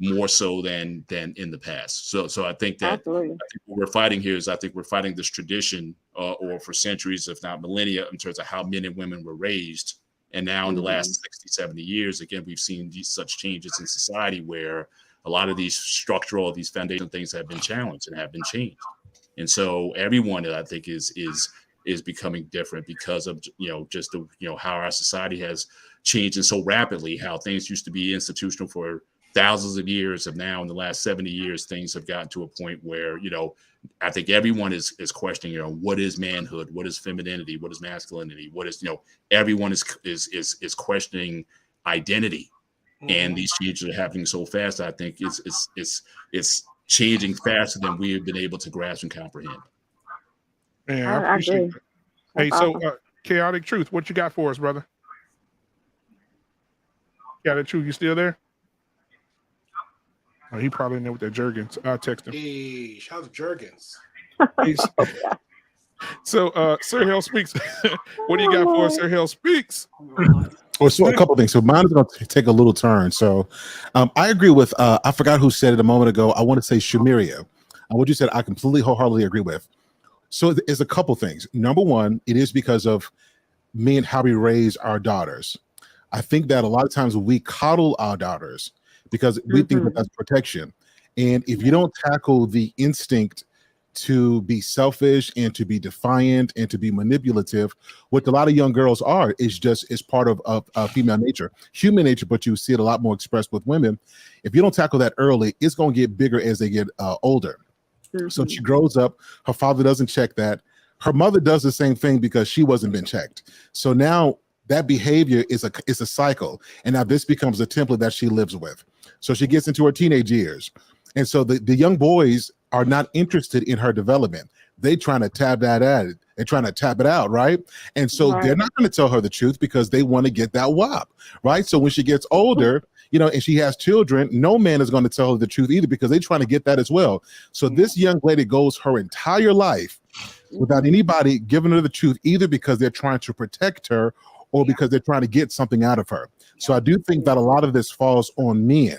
more so than in the past. So I think that what we're fighting here is, I think we're fighting this tradition or for centuries, if not millennia, in terms of how men and women were raised. And now in the last 60, 70 years, again, we've seen such changes in society where a lot of these structural, these foundational things have been challenged and have been changed. And so everyone, I think, is becoming different because of, just how our society has changed and so rapidly, how things used to be institutional for thousands of years, of now in the last 70 years, things have gotten to a point where, I think everyone is questioning, what is manhood? What is femininity? What is masculinity? What is, everyone is questioning identity. And these changes are happening so fast. I think it's changing faster than we've been able to grasp and comprehend. Yeah, I appreciate that. Hey, so Chaotic Truth, what you got for us, brother? Chaotic Truth, you still there? Oh, he probably in there with that Jergens. I'll text him. Hey, shout out to Jergens. So, Sir Hale Speaks. What do you got for us, Sir Hale Speaks? Well, so a couple things. So mine is going to take a little turn. So I agree with, I forgot who said it a moment ago. I want to say Shamiria. What you said, I completely wholeheartedly agree with. So it's a couple things. Number one, it is because of me and how we raise our daughters. I think that a lot of times we coddle our daughters because we think that that's protection. And if you don't tackle the instinct to be selfish and to be defiant and to be manipulative, what a lot of young girls are is part of female nature, human nature, but you see it a lot more expressed with women. If you don't tackle that early, it's going to get bigger as they get older. So she grows up, her father doesn't check that. Her mother does the same thing because she wasn't been checked. So now that behavior is a cycle. And now this becomes a template that she lives with. So she gets into her teenage years. And so the young boys are not interested in her development. They trying to tap that at it. They're trying to tap it out, right? And so they're not going to tell her the truth because they want to get that wop, right? So when she gets older, you know, and she has children, no man is going to tell her the truth either because they're trying to get that as well. So this young lady goes her entire life without anybody giving her the truth, either because they're trying to protect her or because they're trying to get something out of her. So I do think that a lot of this falls on men.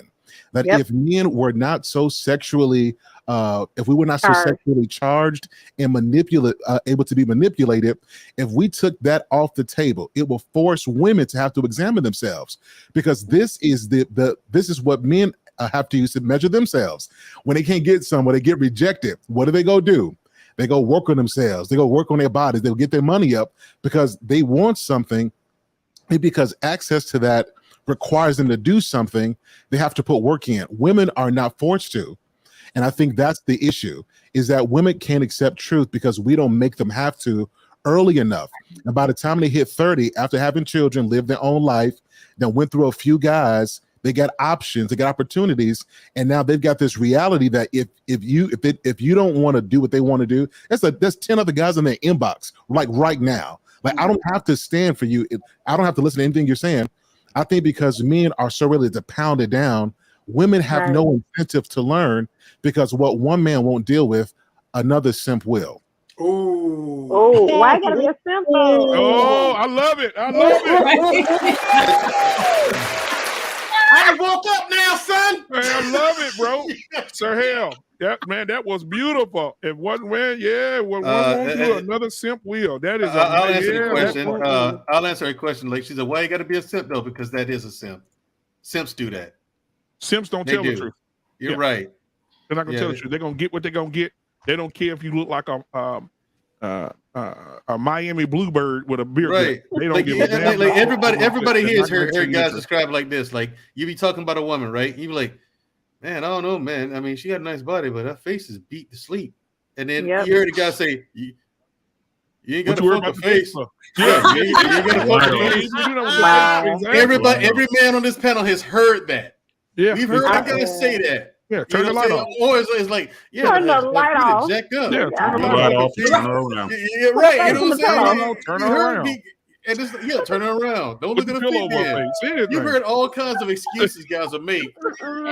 That if men were not so sexually, if we were not so sexually charged and able to be manipulated, if we took that off the table, it will force women to have to examine themselves, because this is this is what men have to use to measure themselves. When they can't get somewhere, they get rejected. What do? They go work on themselves. They go work on their bodies. They'll get their money up because they want something, and because access to that requires them to do something, they have to put work in. Women are not forced to. And I think that's the issue, is that women can't accept truth because we don't make them have to early enough. And by the time they hit 30, after having children, lived their own life, then went through a few guys, they got options, they got opportunities, and now they've got this reality that if you don't want to do what they want to do, there's 10 other guys in their inbox, like right now. Like, I don't have to stand for you. I don't have to listen to anything you're saying. I think because men are so ready to pound it down, women have no incentive to learn, because what one man won't deal with, another simp will. Oh, why gotta be a simp? Oh, I love it. I love it. I woke up now, son. Man, I love it, bro. Sir Hale. Man, that was beautiful. If one went, one won't do, another simp will. That is. I'll answer the question. I'll answer a question. Like, she said, "Why you got to be a simp though?" Because that is a simp. Simps do that. Simps don't tell the truth. You're right. They're not gonna tell the truth. They're gonna get what they're gonna get. They don't care if you look like a Miami bluebird with a beard. Right. They don't give a damn. Like everybody here has heard guys describe like this. Like, you be talking about a woman, right? You be like, "Man, I don't know, man. I mean, she got a nice body, but her face is beat to sleep." And then you heard the guy say, "You ain't got to fuck the face." Yeah, you ain't got to fuck the face. Every man on this panel has heard that. Yeah, we've heard a guy say that. Yeah, turn the light off. Or it's like, turn the light off. Jack up. Yeah, turn the light off. Turn her around. Yeah, right. You know what I'm saying? Turn her around. And turn her around. Don't look at the feet. You've heard all kinds of excuses guys will make for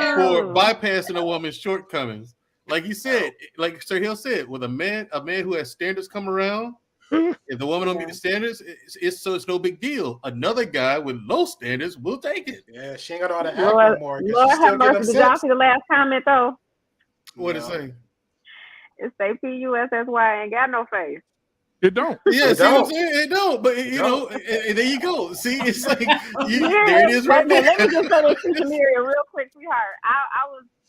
bypassing a woman's shortcomings. Like you said, like Sir Hale said, with a man who has standards come around, if the woman don't meet the standards, it's no big deal. Another guy with low standards will take it. Yeah, she ain't got all the act no more. Lord have mercy. Did y'all see the last comment though? What it say? It say PUSSY ain't got no face. It don't. Yeah, see what I'm saying? It don't. But you know, and there you go. See, it's like there it is right there. Let me just say this to Samaria real quick, sweetheart.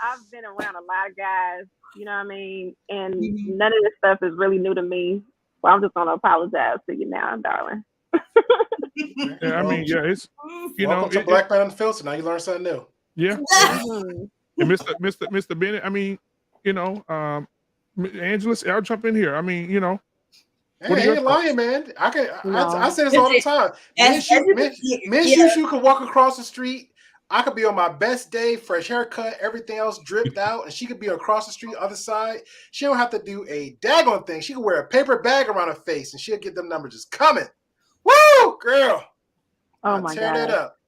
I've been around a lot of guys, you know what I mean, and none of this stuff is really new to me. Well, I'm just gonna apologize to you now, darling. Yeah, I mean, it's welcome to Black Man Unfiltered. Now you learn something new. Yeah. And Mr. Bennett, I mean, Angelus, I'll jump in here. I mean, Hey, I ain't lying, man. I say this all the time. Men you could walk across the street. I could be on my best day, fresh haircut, everything else dripped out, and she could be across the street, other side. She don't have to do a daggone thing. She could wear a paper bag around her face, and she'll get them numbers just coming. Woo, girl! Oh my tear God. that up.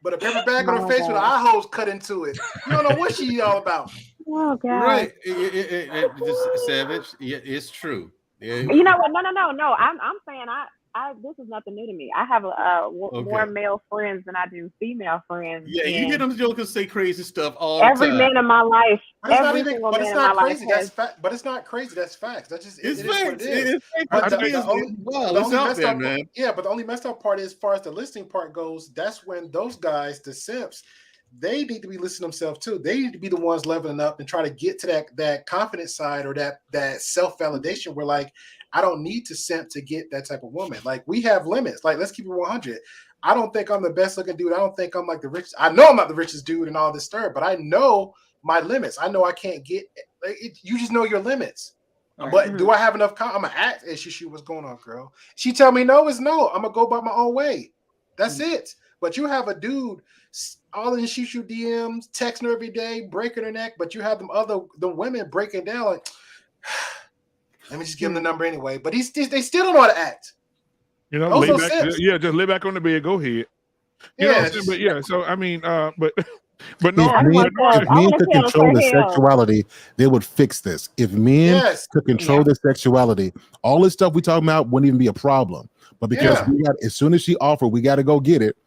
But a paper bag on her face with eye holes cut into it. You don't know what she all about. Oh God! Right? It's savage. Yeah, it's true. Yeah. You know what? No. I'm saying this is nothing new to me. I have more male friends than I do female friends. Yeah, you hear them jokers say crazy stuff all the time. Every man in my life. But it's not crazy. That's fact. But it's not crazy. That's facts. That's just it's facts. But the only messed up part is, as far as the listening part goes, that's when those guys, the simps, they need to be listening to themselves too. They need to be the ones leveling up and try to get to that confident side, or that self-validation where, like, I don't need to simp to get that type of woman. Like, we have limits. Like, let's keep it 100. I don't think I'm the best looking dude. I don't think I'm like the richest. I know I'm not the richest dude and all this stuff, but I know my limits. I know I can't get. You just know your limits. But do I have enough? I'm gonna ask. Is she what's going on, girl? She tell me no, it's no. I'm gonna go by my own way. That's it. But you have a dude all in shoot you DMs, texting her every day, breaking her neck. But you have the women breaking down like, let me just give him the number anyway. But they still don't know how to act. You know, Those lay are back, simps. just lay back on the bed. Go ahead. You know what I'm saying? But yeah, so I mean, but no, If men could control their sexuality, they would fix this. If men could control their sexuality, all this stuff we talking about wouldn't even be a problem. But because we got, as soon as she offered, we got to go get it.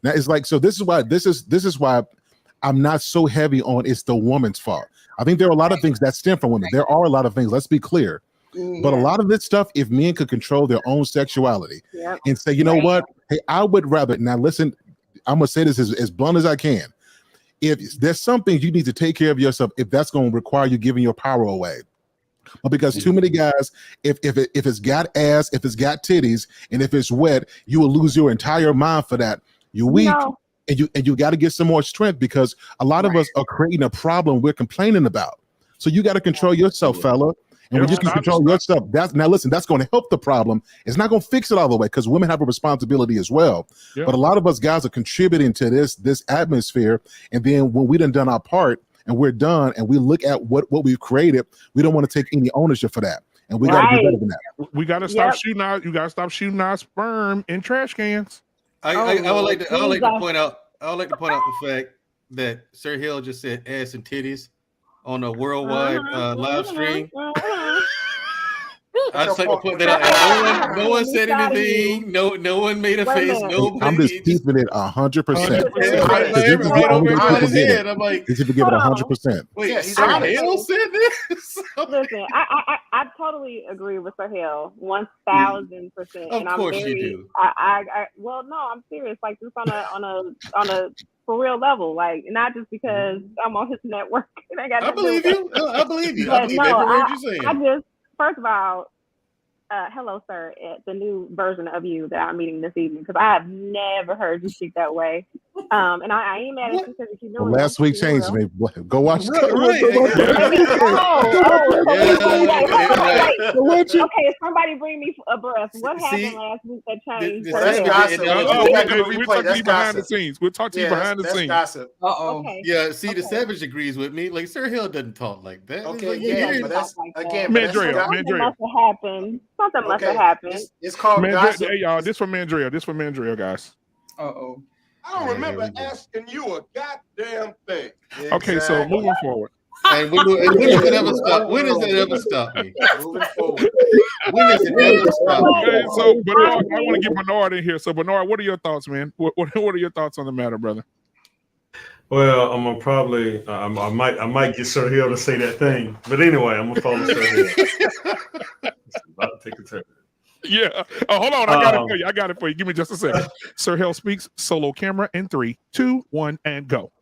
Now it's like, so this is why I'm not so heavy on it's the woman's fault. I think there are a lot of things that stem from women. There are a lot of things. Let's be clear. But a lot of this stuff, if men could control their own sexuality and say, you know what? Hey, I would rather, now listen, I'm going to say this as blunt as I can. If there's some things you need to take care of yourself, if that's going to require you giving your power away. But because too many guys, if it's got ass, if it's got titties, and if it's wet, you will lose your entire mind for that. You're weak. And you got to get some more strength because a lot of us are creating a problem we're complaining about. So you got to control yourself, fella. And when you can control yourself, that's going to help the problem. It's not going to fix it all the way because women have a responsibility as well. Yeah. But a lot of us guys are contributing to this atmosphere. And then when we done our part and we're done and we look at what we've created, we don't want to take any ownership for that. And we got to do better than that. We got to stop shooting out. You got to stop shooting our sperm in trash cans. I would like to point out the fact that Sir Hale just said ass and titties on a worldwide live stream. I just like to point that out. No one said anything. No one made a face. Nobody. I'm just keeping it 100%. I'm like, this is to give it 100%. Wait, Sir Hale said this? Listen, I totally agree with Sir Hale 1,000%. Of course you do. Well, no, I'm serious. Like just on a for real level, like not just because I'm on his network. And I believe you. I believe you. I believe every word you're saying. I just, first of all, hello, sir, at the new version of you that I'm meeting this evening, because I have never heard you speak that way. And I ain't mad at you because you know last week changed me. Go watch. Okay, somebody bring me a breath. What happened last week that changed? That's gossip. We'll talk to you behind the scenes. We'll talk to you behind the scenes. Gossip. Okay. Yeah, see, the Savage agrees with me. Like Sir Hill doesn't talk like that. Okay, like, but that's again. Something must have happened. Something must have happened. It's called gossip. Hey, y'all, this for Mandrea. This for Mandrea, guys. I don't remember asking you a goddamn thing. Exactly. Okay, so moving forward. And when does it ever stop? When does it ever stop me? Moving forward. When does it ever stop? Okay, so Bernard, I want to get Bernard in here. So Bernard, what are your thoughts, man? What are your thoughts on the matter, brother? Well, I'm gonna probably I might get Sir Hill to say that thing, but anyway, I'm gonna follow Sir Hill. About to take a turn. Yeah. Oh, hold on. I got it for you. Give me just a second. Sir Hale speaks. Solo camera in 3, 2, 1, and go.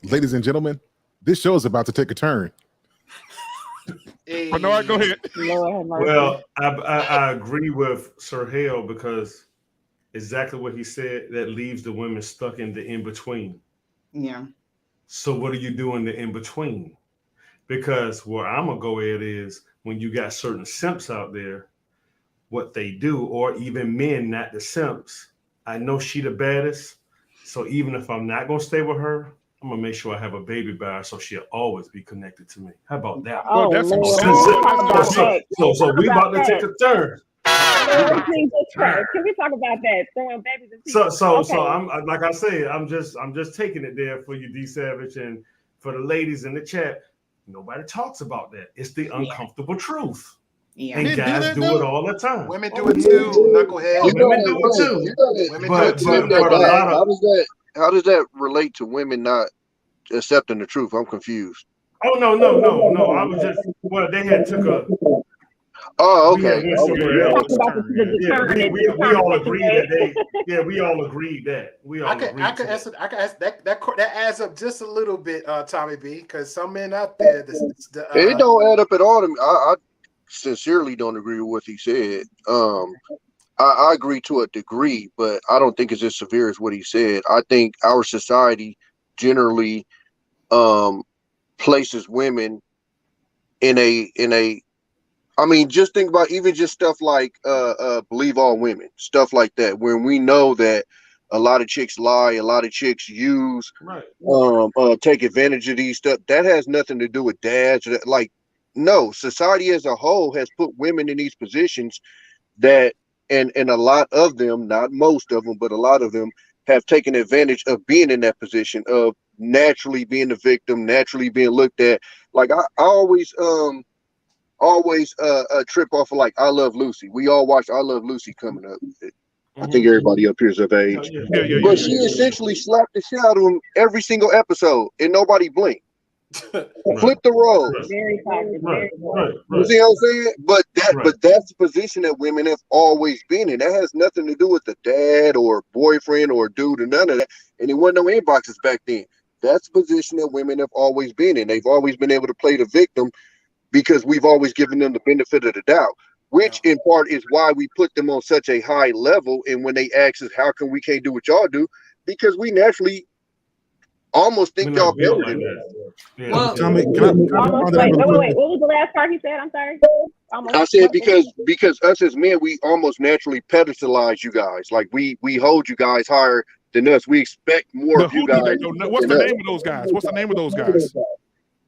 Ladies and gentlemen, this show is about to take a turn. Bernard, go ahead. Well, I agree with Sir Hale because exactly what he said, that leaves the women stuck in the in-between. Yeah. So what do you do in the in-between? Because where I'm going to go at is when you got certain simps out there, what they do, or even men, not the simps. I know she the baddest, so even if I'm not gonna stay with her, I'm gonna make sure I have a baby by her, so she'll always be connected to me. How about that? Oh, that's so we about to take a turn. Can we talk about that? Throwing babies and people. So I'm like I said, I'm just taking it there for you, D Savage, and for the ladies in the chat. Nobody talks about that. It's the uncomfortable truth. Yeah. And guys do it all the time. Women do it too, knucklehead. Women do it too. Women do it How too. does that relate to women not accepting the truth? I'm confused. Oh no. I was just they had took a. Oh, okay. We all agreed that we all agreed that. I can answer that adds up just a little bit, Tommy B, because some men out there it don't add up at all to me. I sincerely don't agree with what he said. I agree to a degree, but I don't think it's as severe as what he said. I think our society generally places women in a I mean, just think about even just stuff like believe all women, stuff like that, when we know that a lot of chicks lie, a lot of chicks use, take advantage of these stuff. That has nothing to do with dads. Like, no, society as a whole has put women in these positions that, and a lot of them, not most of them, but a lot of them have taken advantage of being in that position of naturally being the victim, naturally being looked at. Like I always trip off of like I Love Lucy. We all watched I Love Lucy coming up. I think everybody up here is of age. But she essentially slapped the shit out of him every single episode and nobody blinked. Flip the role. Very toxic. You see what I'm saying? But that's the position that women have always been in. That has nothing to do with the dad or boyfriend or dude or none of that. And it wasn't no inboxes back then. That's the position that women have always been in. They've always been able to play the victim because we've always given them the benefit of the doubt, which in part is why we put them on such a high level. And when they ask us, how come we can't do what y'all do? Because we naturally almost think y'all better than us. Well, wait. What was the last part he said? I'm sorry. I said because us as men, we almost naturally pedestalize you guys. Like we hold you guys higher than us. We expect more of you guys. What's the name of those guys? What's the name of those guys?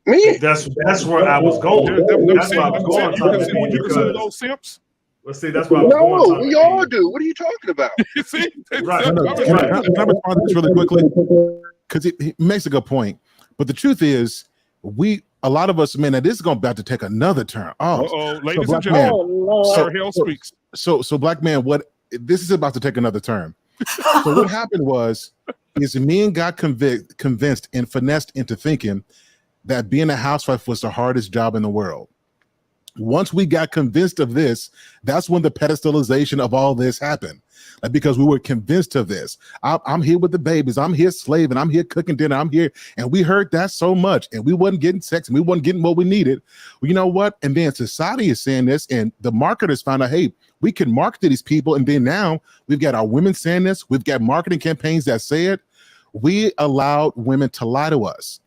Me. That's where I was going. That's where I was going. Would you consider those simps? Well, see, that's where I was going. No, we all do. What are you talking about? See, right. Can I respond to this really quickly? Because he makes a good point. But the truth is, a lot of us, man, and this is about to take another turn. Ladies and gentlemen, Sir Hale speaks. So Black Man, this is about to take another turn. So what happened is men got convinced and finessed into thinking that being a housewife was the hardest job in the world. Once we got convinced of this, that's when the pedestalization of all this happened. Because we were convinced of this. I'm here with the babies. I'm here slaving. I'm here cooking dinner. I'm here. And we heard that so much. And we wasn't getting sex. And we wasn't getting what we needed. Well, you know what? And then society is saying this. And the marketers found out, hey, we can market to these people. And then now we've got our women saying this. We've got marketing campaigns that say it. We allowed women to lie to us.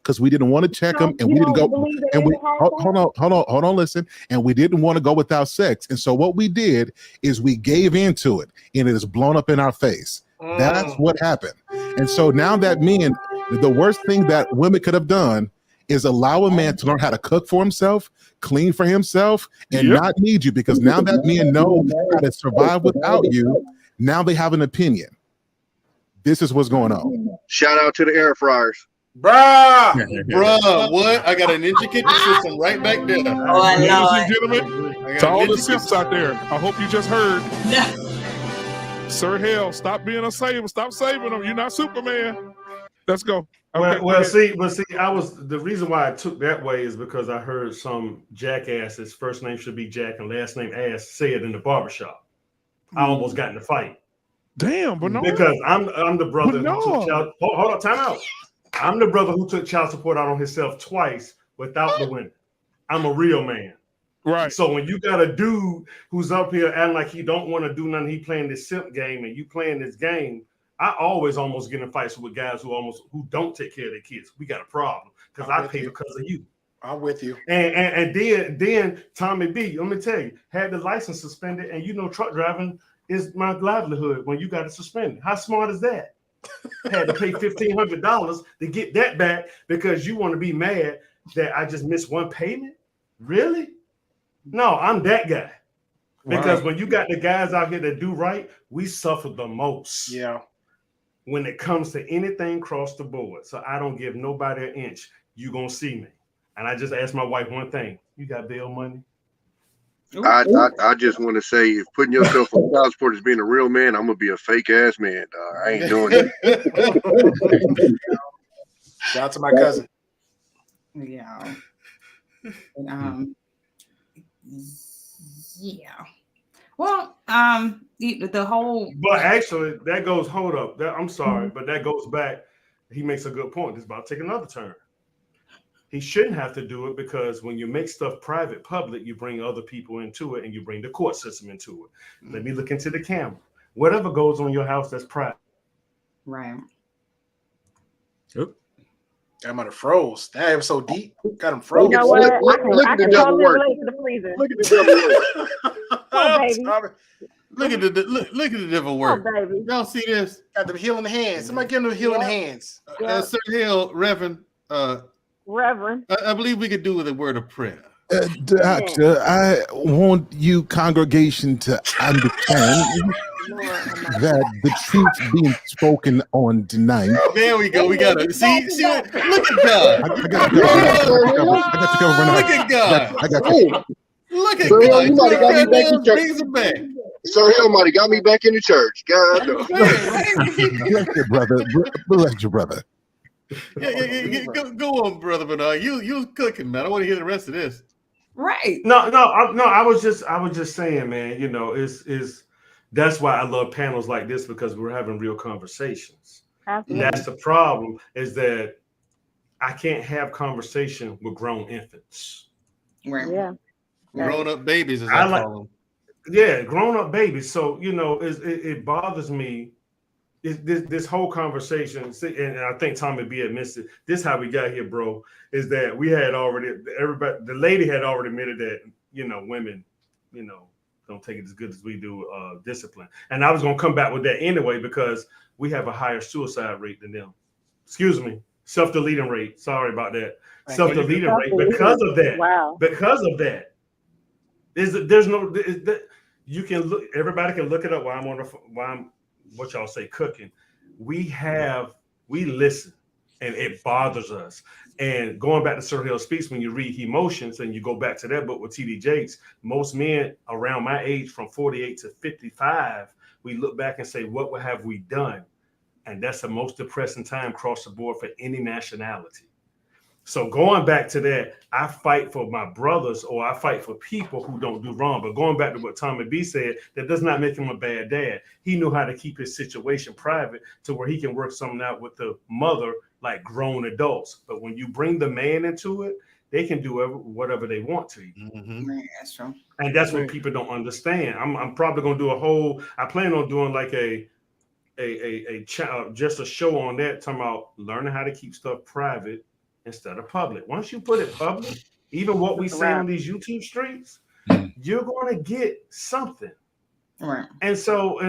Because we didn't want to check them, and we didn't go. And we hold on, listen. And we didn't want to go without sex. And so what we did is we gave into it, and it is blown up in our face. That's what happened. And so now that men, the worst thing that women could have done is allow a man to learn how to cook for himself, clean for himself, and not need you. Because now that men know how to survive without you, now they have an opinion. This is what's going on. Shout out to the air fryers. Bruh, what? I got a Ninja Kitchen system right back there. Ladies and gentlemen, to all the simps out there, I hope you just heard. Sir Hale, stop being a saver. Stop saving them. You're not Superman. Let's go. Okay, well, see, the reason why I took that way is because I heard some jackasses, first name should be Jack and last name Ass, say it in the barbershop. I almost got in a fight. Damn, but no. Because I'm the brother who took child. Hold on, time out. I'm the brother who took child support out on himself twice without the women. I'm a real man. Right. So when you got a dude who's up here acting like he don't want to do nothing, he playing this simp game and you playing this game, I always almost get in fights with guys who don't take care of their kids. We got a problem because I pay because of you. I'm with you. And then Tommy B, let me tell you, had the license suspended, and truck driving is my livelihood when you got it suspended. How smart is that? Had to pay $1,500 to get that back because you want to be mad that I just missed one payment? Really? No, I'm that guy. Because when you got the guys out here that do right, we suffer the most. Yeah. When it comes to anything across the board. So I don't give nobody an inch. You gonna see me. And I just asked my wife one thing. You got bail money? I just want to say, if putting yourself on child support as being a real man, I'm gonna be a fake ass man. I ain't doing it. Shout out to my cousin. Yeah. Yeah. Well, the whole. But actually, that goes. Hold up. I'm sorry, but that goes back. He makes a good point. It's about to take another turn. He shouldn't have to do it because when you make stuff private, public, you bring other people into it and you bring the court system into it. Let me look into the camera. Whatever goes on your house, that's private. Right. Yep. I might have froze. That was so deep. Got him froze. You know what? I can totally work. relate to the freezer. Look at the devil work. Oh, baby. Look at the devil work. Oh, baby. Y'all see this? Got the healing hands. Somebody give him the healing hands. Sir Hale, Reverend. Reverend. I believe we could do with a word of prayer. Doctor, I want you congregation to understand that the truth being spoken on tonight. There we go. We got it. See, look at God. I got you covered. Look at God. I got you. Look at Sir Hill, God. you might have got me back in Brings it back. church. Sir Hill might have got me back in the church. God, no. Bless your brother. Bless your brother. Yeah. Go on, brother Bernard. You was cooking, man. I want to hear the rest of this. Right. No. I was just saying, man. You know, is that's why I love panels like this, because we're having real conversations. Absolutely. That's the problem, is that I can't have conversation with grown infants. Right. Yeah. Grown up babies, as I call them. Yeah, grown up babies. So, you know, it bothers me. This whole conversation, and I think Tommy B admits it. This is how we got here, bro. Is that we had already the lady had already admitted that, you know, women, you know, don't take it as good as we do discipline. And I was gonna come back with that anyway, because we have a higher suicide rate than them. Excuse me, self-deleting rate. Sorry about that. Self-deleting rate because of that. Wow. Because of that. There's no you can look. Everybody can look it up while I'm what y'all say cooking. We listen, and it bothers us. And going back to Sir Hill Speaks, when you read Emotions and you go back to that book with T.D. Jakes, most men around my age from 48 to 55, we look back and say, what have we done? And that's the most depressing time across the board for any nationality. So going back to that, I fight for my brothers, or I fight for people who don't do wrong. But going back to what Tommy B said, that does not make him a bad dad. He knew how to keep his situation private to where he can work something out with the mother like grown adults. But when you bring the man into it, they can do whatever they want to you. Mm-hmm. That's true. And that's what people don't understand. I'm probably going to do I plan on doing like just a show on that, talking about learning how to keep stuff private instead of public. Once you put it public, even what we say on these YouTube streams, you're going to get something. Right. And so,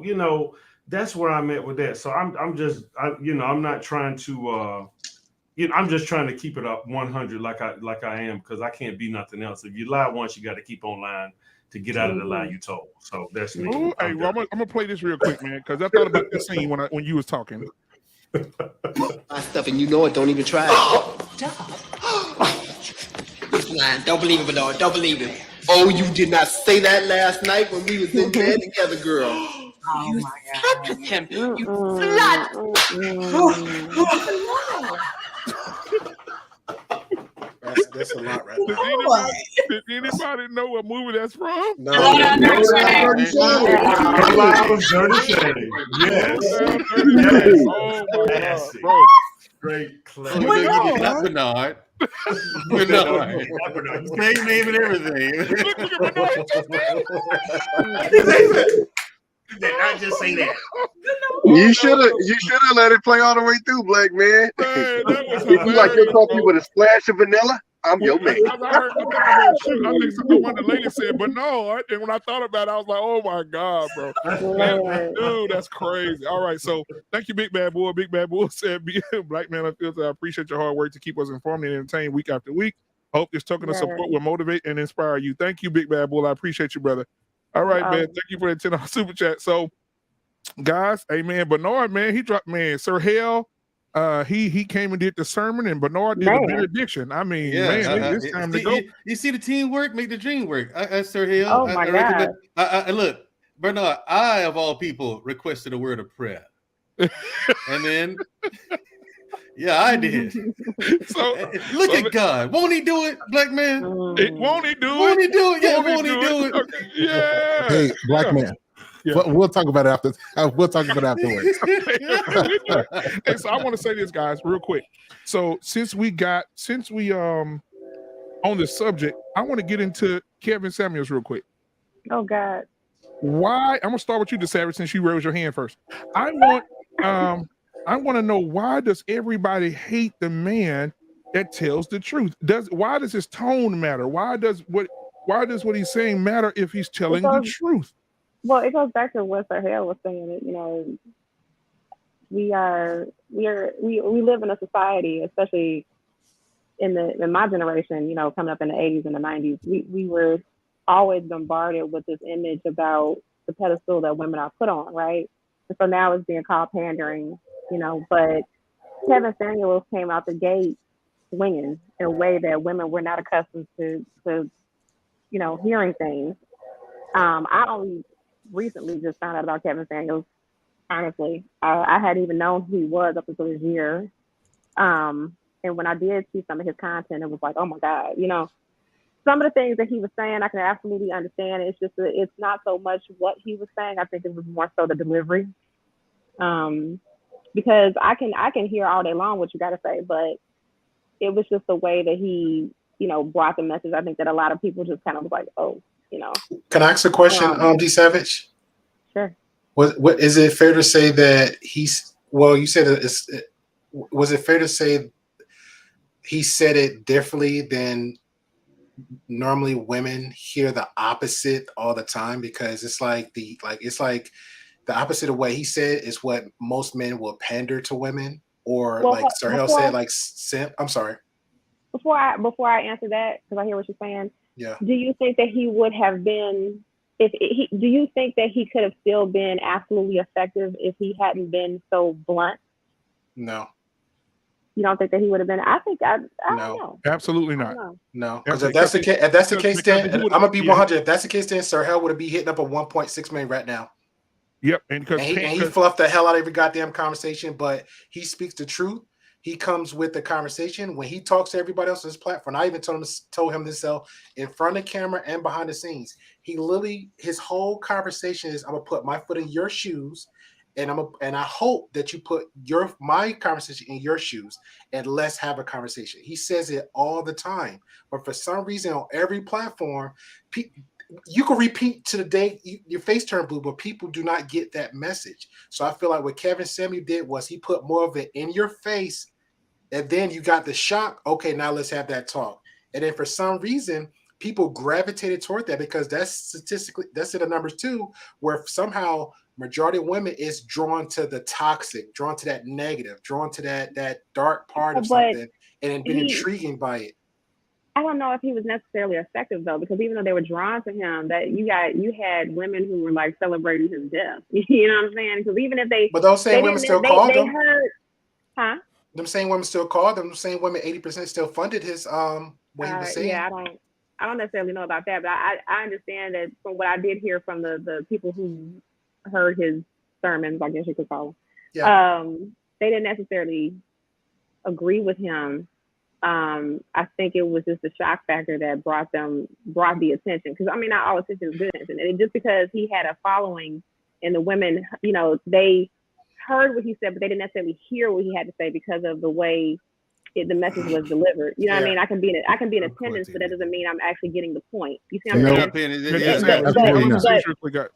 you know, that's where I'm at with that. So I'm not trying to, I'm just trying to keep it up 100 like I am, because I can't be nothing else. If you lie once, you got to keep on lying to get out of the lie you told. So that's me. Ooh, hey, well, I'm gonna play this real quick, man, because I thought about this scene when you was talking. My stuff, and you know it. Don't even try it. He's lying. Don't believe him, Bernard. Don't believe him. Oh, you did not say that last night when we was in bed together, girl. Oh my God. You him. You slut. That's a lot right Did anybody know what movie that's from? No. Dirty Shame. Yes. Oh my God, bro. Great clay. Not Bernard. Bernard. Same name and everything. Did not just say that. You should have let it play all the way through, Black Man. If you like your coffee with a splash of vanilla, I'm your man. I think one of the ladies said, but no. And when I thought about it, I was like, oh my God, bro. Dude, that's crazy. All right. So thank you, Big Bad Boy. Big Bad Boy said, Black Man Unfiltered, I appreciate your hard work to keep us informed and entertained week after week. Hope this token of support will motivate and inspire you. Thank you, Big Bad Boy. I appreciate you, brother. All right, man. Thank you for the $10 super chat. So, guys, hey, man, Bernard, man, he dropped, man, Sir Hale, he came and did the sermon, and Bernard did a benediction. I mean, man, it's time to go. You see the teamwork make the dream work. Sir Hale. Oh, my God. Look, Bernard, I, of all people, requested a word of prayer. And then... Yeah, I did. Look at God. Won't he do it, Black Man? Won't he do it? Won't he do it? Yeah, won't he do it? Okay. Yeah. Hey, Black Man. Yeah. We'll talk about it after. We'll talk about it afterwards. Hey, so I want to say this, guys, real quick. So since we on this subject, I want to get into Kevin Samuels real quick. Oh God. Why? I'm gonna start with you, DeSavage, since you raised your hand first. I want I want to know, why does everybody hate the man that tells the truth? Why does his tone matter? Why does what he's saying matter if he's telling the truth? Well, it goes back to what Sir Hale was saying. You know, we live in a society, especially in my generation, you know, coming up in the 80s and the 90s, we were always bombarded with this image about the pedestal that women are put on, right? And so now it's being called pandering, you know, but Kevin Samuels came out the gate swinging in a way that women were not accustomed to you know, hearing things. I only recently just found out about Kevin Samuels, honestly. I hadn't even known who he was up until this year. And when I did see some of his content, it was like, oh my God, you know, some of the things that he was saying, I can absolutely understand. It's just, it's not so much what he was saying. I think it was more so the delivery. Because I can hear all day long what you got to say, but it was just the way that he, you know, brought the message. I think that a lot of people just kind of was like, oh, you know. Can I ask a question, D Savage? Sure. What is it fair to say that you said was it fair to say he said it differently than normally women hear the opposite all the time? Because it's like the opposite of what he said is what most men will pander to women, or like Sir Hale said, like simp. I'm sorry. Before I answer that, because I hear what you're saying. Yeah. Do you think that he would have been do you think that he could have still been absolutely effective if he hadn't been so blunt? No. You don't think that he would have been? I think I don't know. Absolutely not. No, because if that's the case, then I'm gonna be 100. If that's the case, then Sir Hale would be hitting up a 1.6 million right now. Yep, and he fluffed the hell out of every goddamn conversation, but he speaks the truth. He comes with the conversation when he talks to everybody else on his platform. I even told him to sell in front of the camera and behind the scenes. He literally, his whole conversation is, I'm gonna put my foot in your shoes, and I hope that you put my conversation in your shoes, and let's have a conversation. He says it all the time, but for some reason on every platform, you can repeat to the day your face turned blue, but people do not get that message. So I feel like what Kevin Samuel did was he put more of it in your face, and then you got the shock. Okay, now let's have that talk. And then for some reason, people gravitated toward that because that's statistically, that's in the numbers too, where somehow majority of women is drawn to the toxic, drawn to that negative, drawn to that dark part of something, and been intriguing by it. I don't know if he was necessarily effective though, because even though they were drawn to him, that you had women who were like celebrating his death. You know what I'm saying? Because even if but those same women still called them. Huh? Them same women still called them. Same women, 80% still funded his what he was saying. Yeah, I don't necessarily know about that, but I understand that from what I did hear from the people who heard his sermons, I guess you could call them. Yeah. They didn't necessarily agree with him. I think it was just the shock factor that brought the attention. Because I mean, not all attention is good attention. And just because he had a following and the women, you know, they heard what he said, but they didn't necessarily hear what he had to say because of the way the message was delivered. You know what I mean? I can be in attendance, but that doesn't mean I'm actually getting the point. You see what I'm saying?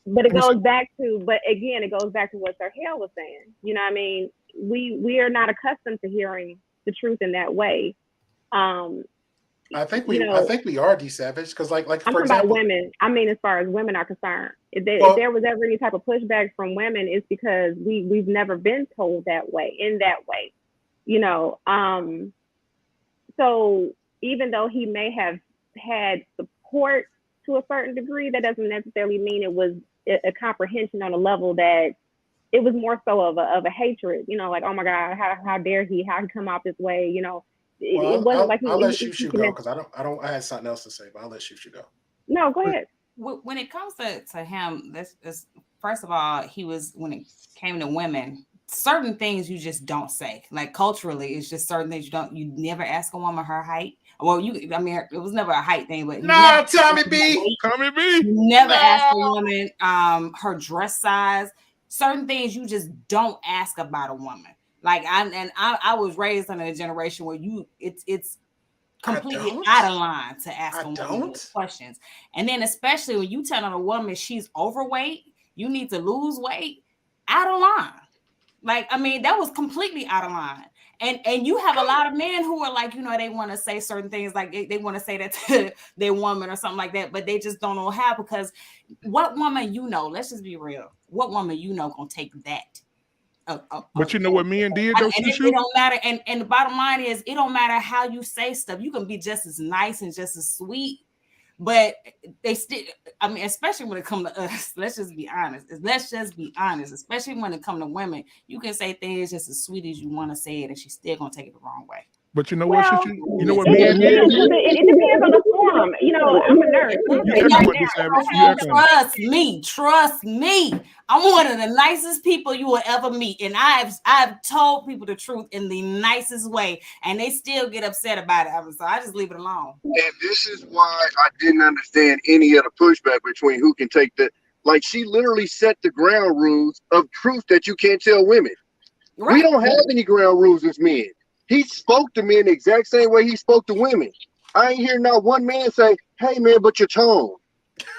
But it goes back to, but again, it goes back to what Sir Hale was saying. You know what I mean? We are not accustomed to hearing the truth in that way. I think we are D Savage because like I'm for talking example, about women. I mean, as far as women are concerned, if there was ever any type of pushback from women, it's because we've never been told that way, in that way, you know. So even though he may have had support to a certain degree, that doesn't necessarily mean it was a comprehension on a level that it was more so of a hatred, you know, like, oh my God, how dare he, how he come out this way, you know. It wasn't like I'll let Shushu go because I had something else to say, but I'll let Shushu go. No, go ahead. When it comes to him, this first of all, he was, when it came to women, certain things you just don't say. Like culturally, it's just certain things you never ask a woman her height. Well, it was never a height thing, but Tommy B. You never ask a woman her dress size. Certain things you just don't ask about a woman. Like I was raised in a generation where it's completely out of line to ask a woman those questions. And then especially when you tell a woman she's overweight, you need to lose weight, out of line. Like, I mean, that was completely out of line. And you have a lot of men who are like, you know, they want to say certain things, like they want to say that to their woman or something like that, but they just don't know how, because what woman, you know, let's just be real, what woman you know gonna take that? But you know what men did though, it don't matter. And the bottom line is, it don't matter how you say stuff. You can be just as nice and just as sweet, but they still, I mean, especially when it comes to us, let's just be honest. Especially when it comes to women, you can say things just as sweet as you want to say it, and she's still gonna take it the wrong way. But you know what? You know what? It depends on the forum. You know, I'm a nurse. Trust me. I'm one of the nicest people you will ever meet, and I've told people the truth in the nicest way, and they still get upset about it. So I just leave it alone. And this is why I didn't understand any of the pushback between who can take the. Like, she literally set the ground rules of truth that you can't tell women. Right. We don't have any ground rules as men. He spoke to men the exact same way he spoke to women. I ain't hear not one man say, "Hey man, but your tone."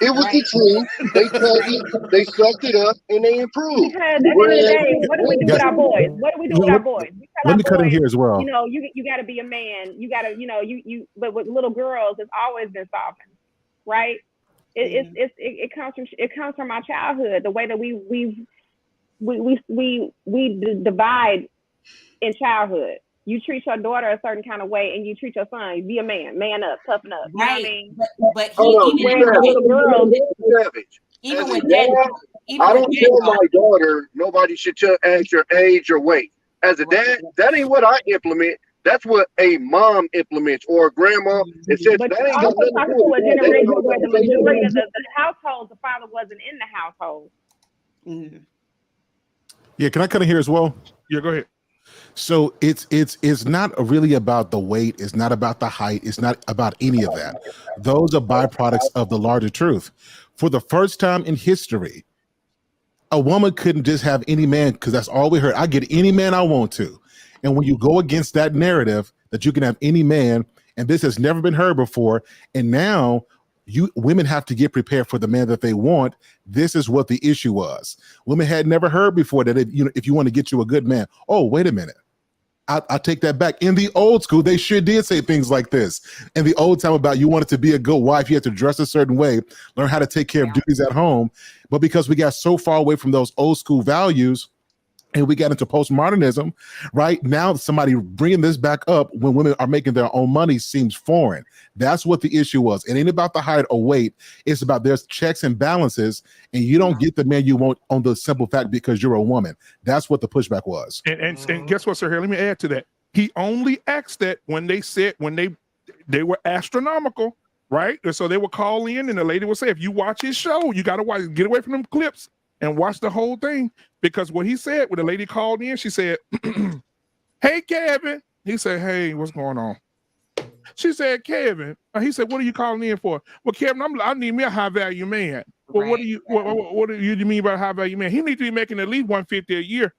It was the truth. They told it, they sucked it up, and they improved. Because at the end of the day, what do we do with our boys? What do we do with our boys? We tell Let me our cut in boys, here as well. You know, you got to be a man. You got to, you know, you. But with little girls, it's always been softened, right? It comes from our childhood. The way that we divide in childhood. You treat your daughter a certain kind of way, and you treat your son. Be a man, man up, toughen up. You know what I mean? But even with dad, I don't tell my daughter nobody should ask your age or weight. As a dad, that ain't what I implement. That's what a mom implements or a grandma. It says but that ain't also got talking nothing to a to do generation with where the majority of the household, the father wasn't in the household. Mm-hmm. Yeah, can I cut in here as well? Yeah, go ahead. So it's not really about the weight. It's not about the height. It's not about any of that. Those are byproducts of the larger truth. For the first time in history, a woman couldn't just have any man, because that's all we heard. I get any man I want to. And when you go against that narrative that you can have any man, and this has never been heard before, and now women have to get prepared for the man that they want. This is what the issue was. Women had never heard before that if you want to get you a good man, oh, wait a minute. I take that back. In the old school, they sure did say things like this. In the old time about you wanted to be a good wife, you had to dress a certain way, learn how to take care of duties at home. But because we got so far away from those old school values, and we got into postmodernism, right? Now somebody bringing this back up when women are making their own money seems foreign. That's what the issue was. It ain't about the height or weight. It's about there's checks and balances, and you don't get the man you want on the simple fact because you're a woman. That's what the pushback was. And guess what, sir? Here, let me add to that. He only asked that when they were astronomical, right? And so they would call in, and the lady would say, if you watch his show, you got to get away from them clips and watch the whole thing, because what he said when the lady called in, she said, "Hey, Kevin." He said, "Hey, what's going on?" She said, "Kevin." He said, "What are you calling in for?" "Well, Kevin, I need me a high value man." "Well, right. What do you mean by high value man?" "He needs to be making at least $150 a year."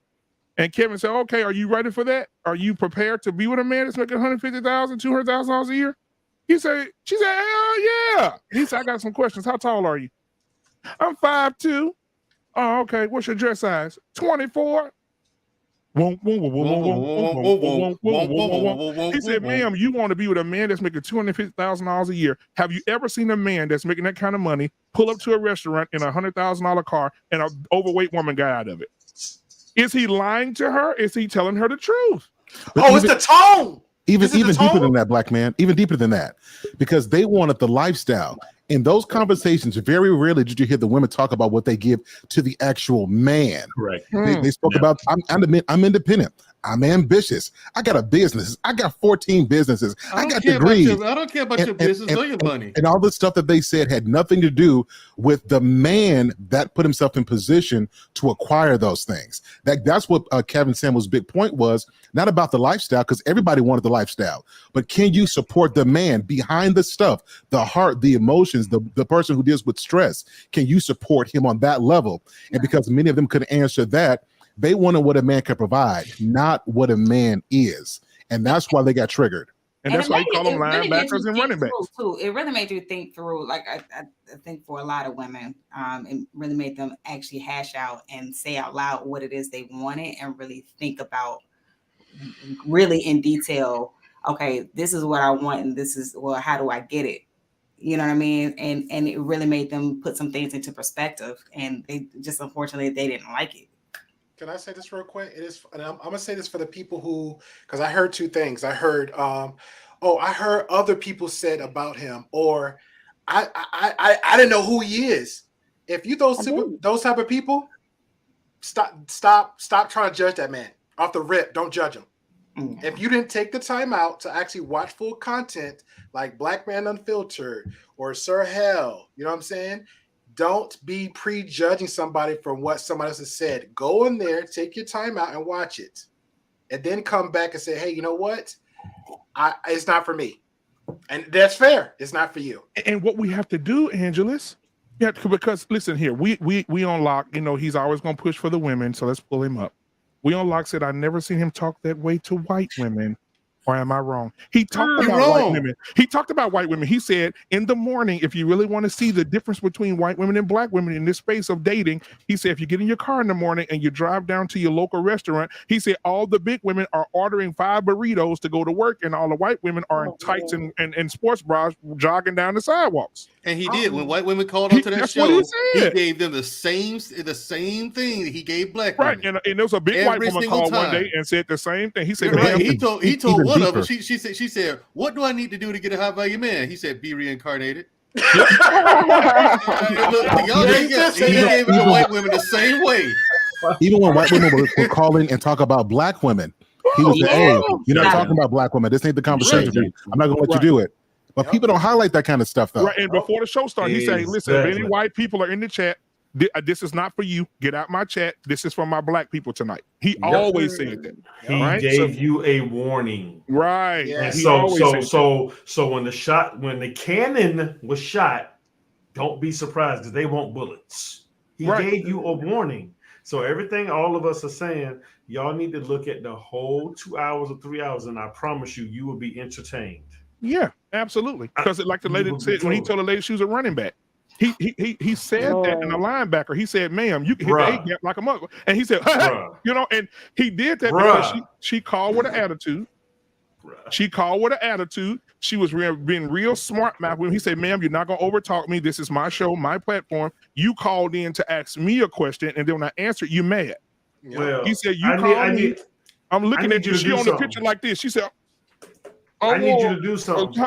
And Kevin said, "Okay, are you ready for that? Are you prepared to be with a man that's making $150,000, $200,000 a year?" She said, "Hell yeah." He said, "I got some questions. How tall are you?" "I'm 5'2". "Oh, okay. What's your dress size?" 24. He said, "Ma'am, you want to be with a man that's making $250,000 a year. Have you ever seen a man that's making that kind of money pull up to a restaurant in a $100,000 car and an overweight woman guy out of it? Is he lying to her? Is he telling her the truth?" But it's the tone. Even deeper than that, Black man, even deeper than that, because they wanted the lifestyle. In those conversations, very rarely did you hear the women talk about what they give to the actual man. Right. They spoke about, I'm independent. I'm ambitious. I got a business. I got 14 businesses. I got degrees. I don't care about your business or your money. And all the stuff that they said had nothing to do with the man that put himself in position to acquire those things. That's what Kevin Samuel's big point was, not about the lifestyle, because everybody wanted the lifestyle, but can you support the man behind the stuff, the heart, the emotions, the person who deals with stress? Can you support him on that level? And because many of them couldn't answer that, they wanted what a man can provide, not what a man is. And that's why they got triggered. And that's why you call them it really made you linebackers and think running backs. through, too. It really made you think through. Like I think for a lot of women, it really made them actually hash out and say out loud what it is they wanted and really think about really in detail. Okay, this is what I want, and this is how do I get it? You know what I mean? And it really made them put some things into perspective. And they just unfortunately they didn't like it. Can I say this real quick? It is, and I'm gonna say this for the people who, because I heard two things. I heard, I heard other people said about him, or I didn't know who he is. If you those type of people, stop trying to judge that man off the rip. Don't judge him. If you didn't take the time out to actually watch full content like Black Man Unfiltered or Sir Hale, you know what I'm saying? Don't be prejudging somebody from what somebody else has said. Go in there, take your time out and watch it. And then come back and say, hey, you know what? It's not for me. And that's fair. It's not for you. And what we have to do, Angelus, because listen here, we on Lock, you know, he's always going to push for the women, so let's pull him up. We on Lock said, I never seen him talk that way to white women. Or am I wrong? He talked about white women. He talked about white women. He said, in the morning, if you really want to see the difference between white women and black women in this space of dating, he said, if you get in your car in the morning and you drive down to your local restaurant, he said, all the big women are ordering 5 burritos to go to work, and all the white women are in tights and sports bras jogging down the sidewalks. And he did. When white women called onto that show, he gave them the same thing that he gave black women. Right, and there was a big white woman called one day and said the same thing. He said, he told one of them. She said, "What do I need to do to get a high value man?" He said, "Be reincarnated." Y'all gave the white women the same way. Even when white women were calling and talk about black women, he was like, "Hey, you're not talking about black women. This ain't the conversation. I'm not gonna let you do it." But people don't highlight that kind of stuff, though. Right, and before the show started, he said, "Listen, if any white people are in the chat, this is not for you. Get out my chat. This is for my black people tonight." He always said that. He gave you a warning, right? Yeah. And So when the cannon was shot, don't be surprised because they want bullets. He gave you a warning. So everything all of us are saying, y'all need to look at the whole 2 hours or 3 hours, and I promise you will be entertained. Yeah, absolutely. Because like the lady said, when he told the lady she was a running back, he said that in a linebacker. He said, "Ma'am, you can hit the A gap like a mother." And he said, you know, and he did that because she called with an attitude. She called with an attitude. She was being real smart mouth when he said, "Ma'am, you're not gonna overtalk me. This is my show, my platform. You called in to ask me a question, and then when I answered, you mad." Well, he said, "You called me. I'm looking at you. She on the picture like this." She said, I need you to do something.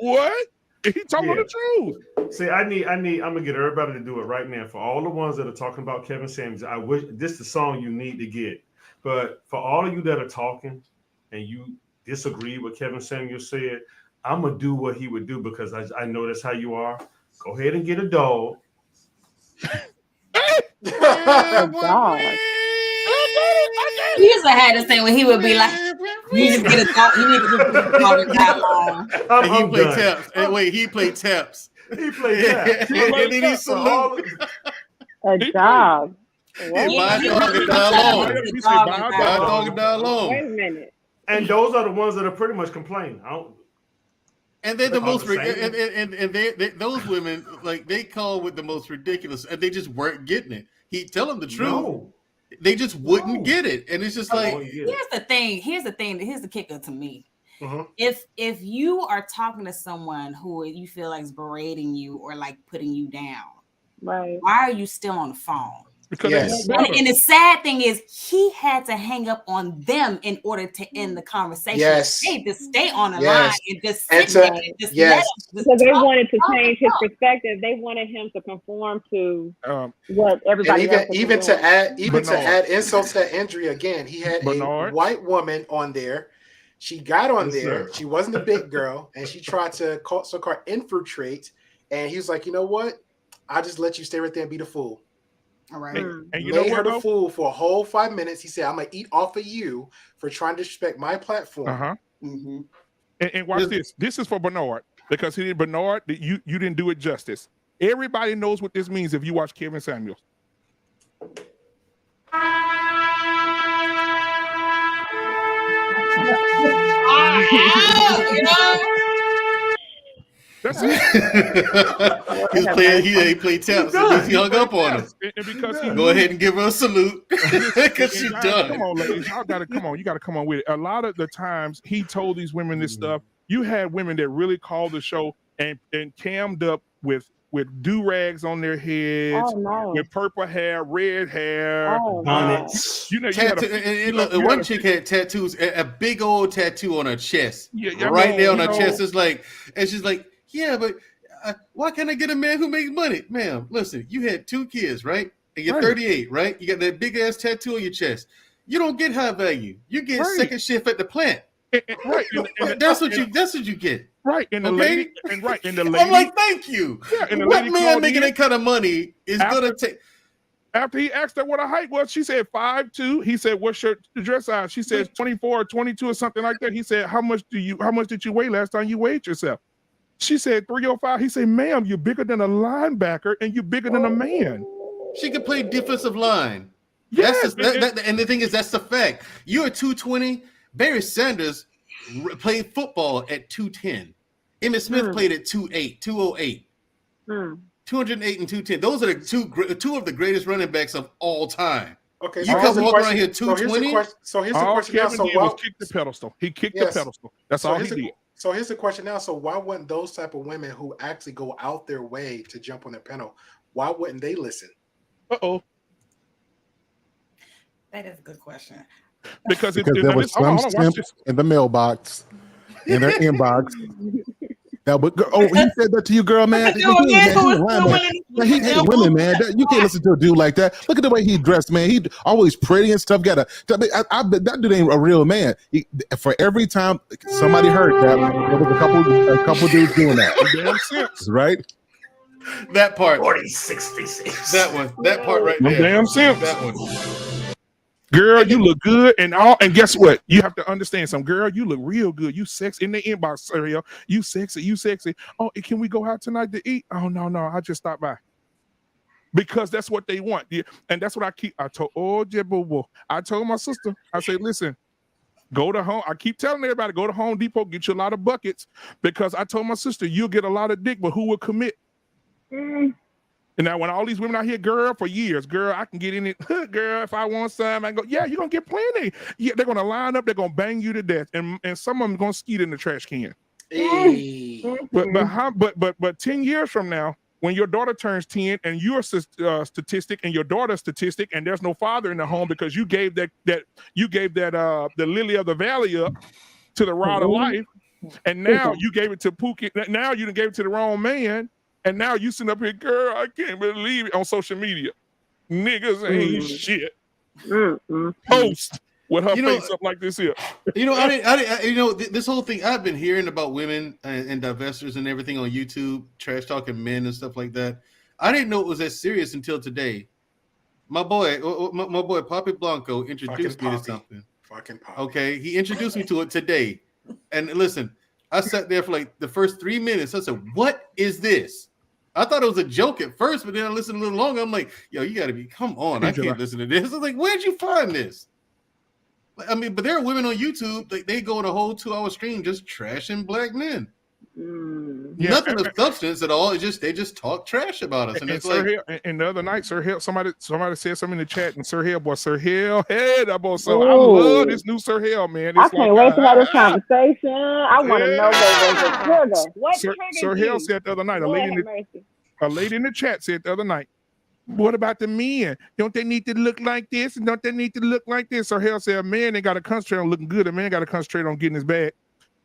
What? He talking the truth. See, I'm gonna get everybody to do it right now. For all the ones that are talking about Kevin Samuels, I wish this is the song you need to get. But for all of you that are talking and you disagree with Kevin Samuels said, I'm gonna do what he would do because I know that's how you are. Go ahead and get a dog. He used to have this thing when he would be like, "You just get a dog. You need to just get a dog and that long." And he played taps. And wait, he played taps. He played taps. And then he salute. A dog. Buy a dog and die long. Buy a dog and die long. Wait a minute. And those are the ones that are pretty much complaining. And they're the most, and those women, like they call with the most ridiculous, and they just weren't getting it. He tell them the truth. No. They just wouldn't get it, and it's just like here's the thing. Here's the kicker to me. If you are talking to someone who you feel like is berating you or like putting you down, right? Why are you still on the phone? Because and the sad thing is he had to hang up on them in order to end the conversation. Yes. Hey, to stay on the line and just sit there and just because they wanted to change his perspective. They wanted him to conform to what everybody else was even doing. to add insult to that injury again, he had a white woman on there. She got on there. She wasn't a big girl, and she tried to so-called infiltrate. And he was like, "You know what? I'll just let you stay right there and be the fool." All right. And you made know her what, the fool for a whole 5 minutes. He said, "I'm gonna eat off of you for trying to disrespect my platform." And watch this. This is for Bernard because he did Bernard. You didn't do it justice. Everybody knows what this means if you watch Kevin Samuels. That's it. He was playing. He played taps. He hung up on him. And because he Go ahead and give her a salute because she's guys, done. come on, ladies, y'all gotta come on. You gotta come on with it. A lot of the times he told these women this stuff. You had women that really called the show and cammed up with do-rags on their heads, with purple hair, red hair, bonnets. You know, one chick had tattoos, a big old tattoo on her chest. Yeah, right there on her chest. It's like, and she's like, yeah, but why can't I get a man who makes money? Ma'am, listen, you had 2 kids, right? And you're 38, right? You got that big ass tattoo on your chest. You don't get high value. You get second shift at the plant. Right. That's what you get. Right. And the lady, and the lady. I'm like, thank you. Yeah, and the what lady man making that kind of money is gonna take? After he asked her what her height was, she said 5'2". He said, "What's your dress size?" She said 24 or 22 or something like that. He said, How much did you weigh last time you weighed yourself?" She said 305. He said, "Ma'am, you're bigger than a linebacker and you're bigger than a man." She could play defensive line. Yes, and the thing is, that's the fact. You're 220. Barry Sanders played football at 210. Emmitt Smith played at 208. 208 and 210. Those are the two of the greatest running backs of all time. Okay, you come walk around here 220. So here's the question now. So why kicked the pedestal? He kicked the pedestal. That's all he did. So here's the question now. So why wouldn't those type of women who actually go out their way to jump on the panel, why wouldn't they listen? That is a good question. Because there was some simp in the mailbox, in their inbox. That would, he said that to you, girl, man. He hated women, man. You can't listen to a dude like that. Look at the way he dressed, man. He always pretty and stuff. That dude ain't a real man. For every time somebody heard that, there was a couple dudes doing that. Damn simps, right? That part. 4066. That part right there. Damn simps. That one. Girl, you look good and guess what? You have to understand something. Girl, you look real good. You sexy in the inbox, Serial. You sexy. Oh, can we go out tonight to eat? Oh, no, I just stopped by. Because that's what they want. Yeah. And that's what I told my sister, I said, listen, go to home. I keep telling everybody, go to Home Depot, get you a lot of buckets. Because I told my sister, you'll get a lot of dick, but who will commit? And now when all these women out here, girl, for years, girl, I can get in it. Girl, if I want some, I go, yeah, you're going to get plenty. Yeah, they're going to line up. They're going to bang you to death. And some of them going to skeet in the trash can. Hey. But 10 years from now, when your daughter turns 10 and you're a statistic and your daughter's statistic and there's no father in the home because you gave that the lily of the valley up to the rod of life. And now you gave it to Pookie. Now you gave it to the wrong man. And now you sitting up here, girl, I can't believe it, on social media. Niggas ain't shit. Post with her face up like this here. This whole thing, I've been hearing about women and divestors and everything on YouTube, trash talking men and stuff like that. I didn't know it was that serious until today. My boy Poppy Blanco introduced me to something. Fucking Poppy. Okay, he introduced me to it today. And listen, I sat there for like the first 3 minutes. I said, what is this? I thought it was a joke at first, but then I listened a little longer. I'm like, yo, you got to be, come on. I can't listen to this. I was like, where'd you find this? I mean, but there are women on YouTube, they go on a whole 2-hour stream just trashing black men. Yeah, Nothing of substance at all. It's just they just talk trash about us. And it's like, Hale, and the other night, Sir Hale, somebody said something in the chat, and Sir Hale, hey, that boy, so I love this new Sir Hale, man. It's I can't wait to have this conversation. I want to know what was the trigger. What triggered Sir Hale said the other night, a lady in the chat said the other night, what about the men? Don't they need to look like this? And don't they need to look like this? Sir Hale said, a man ain't got to concentrate on looking good. A man got to concentrate on getting his bag.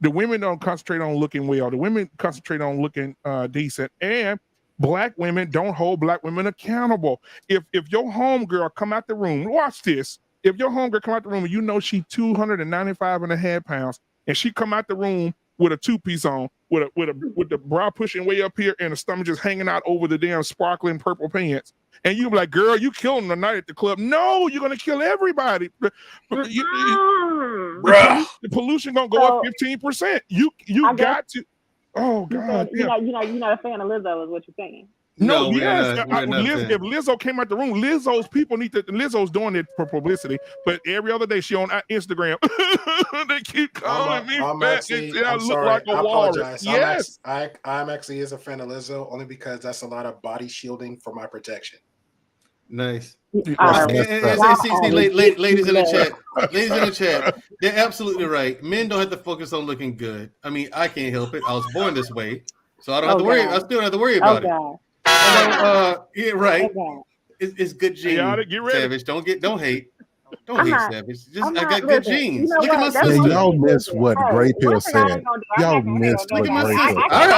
The women don't concentrate on looking well. The women concentrate on looking decent. And black women don't hold black women accountable. If your homegirl come out the room, watch this. If your homegirl come out the room and you know she 295.5 pounds, and she come out the room with a 2-piece on, with the bra pushing way up here and the stomach just hanging out over the damn sparkling purple pants, and you be like, girl, you killing the night at the club. No, you're gonna kill everybody. The pollution gonna go up 15%. You got to. Oh God, you're not a fan of Lizzo, is what you're saying. No, we're yes. not. We're not If saying. Lizzo came out the room, Lizzo's people need to. Lizzo's doing it for publicity, but every other day she on Instagram. They keep calling me I'm fat. actually, They say I I'm look sorry. like a I walrus. apologize. Yes. I'm actually is a fan of Lizzo only because that's a lot of body shielding for my protection. Nice. See, ladies in the chat, they're absolutely right. Men don't have to focus on looking good. I mean, I can't help it. I was born this way, so I don't have to worry. I still don't have to worry about it. Yeah, right. It's good genes. Get ready. Savage, don't hate. Don't I'm hate not- Savage. I'm I not- got good listen, genes. you know Look at my what? That's sister. Yeah, y'all missed what Gray Pill said. Y'all missed what Look at my Gray sister.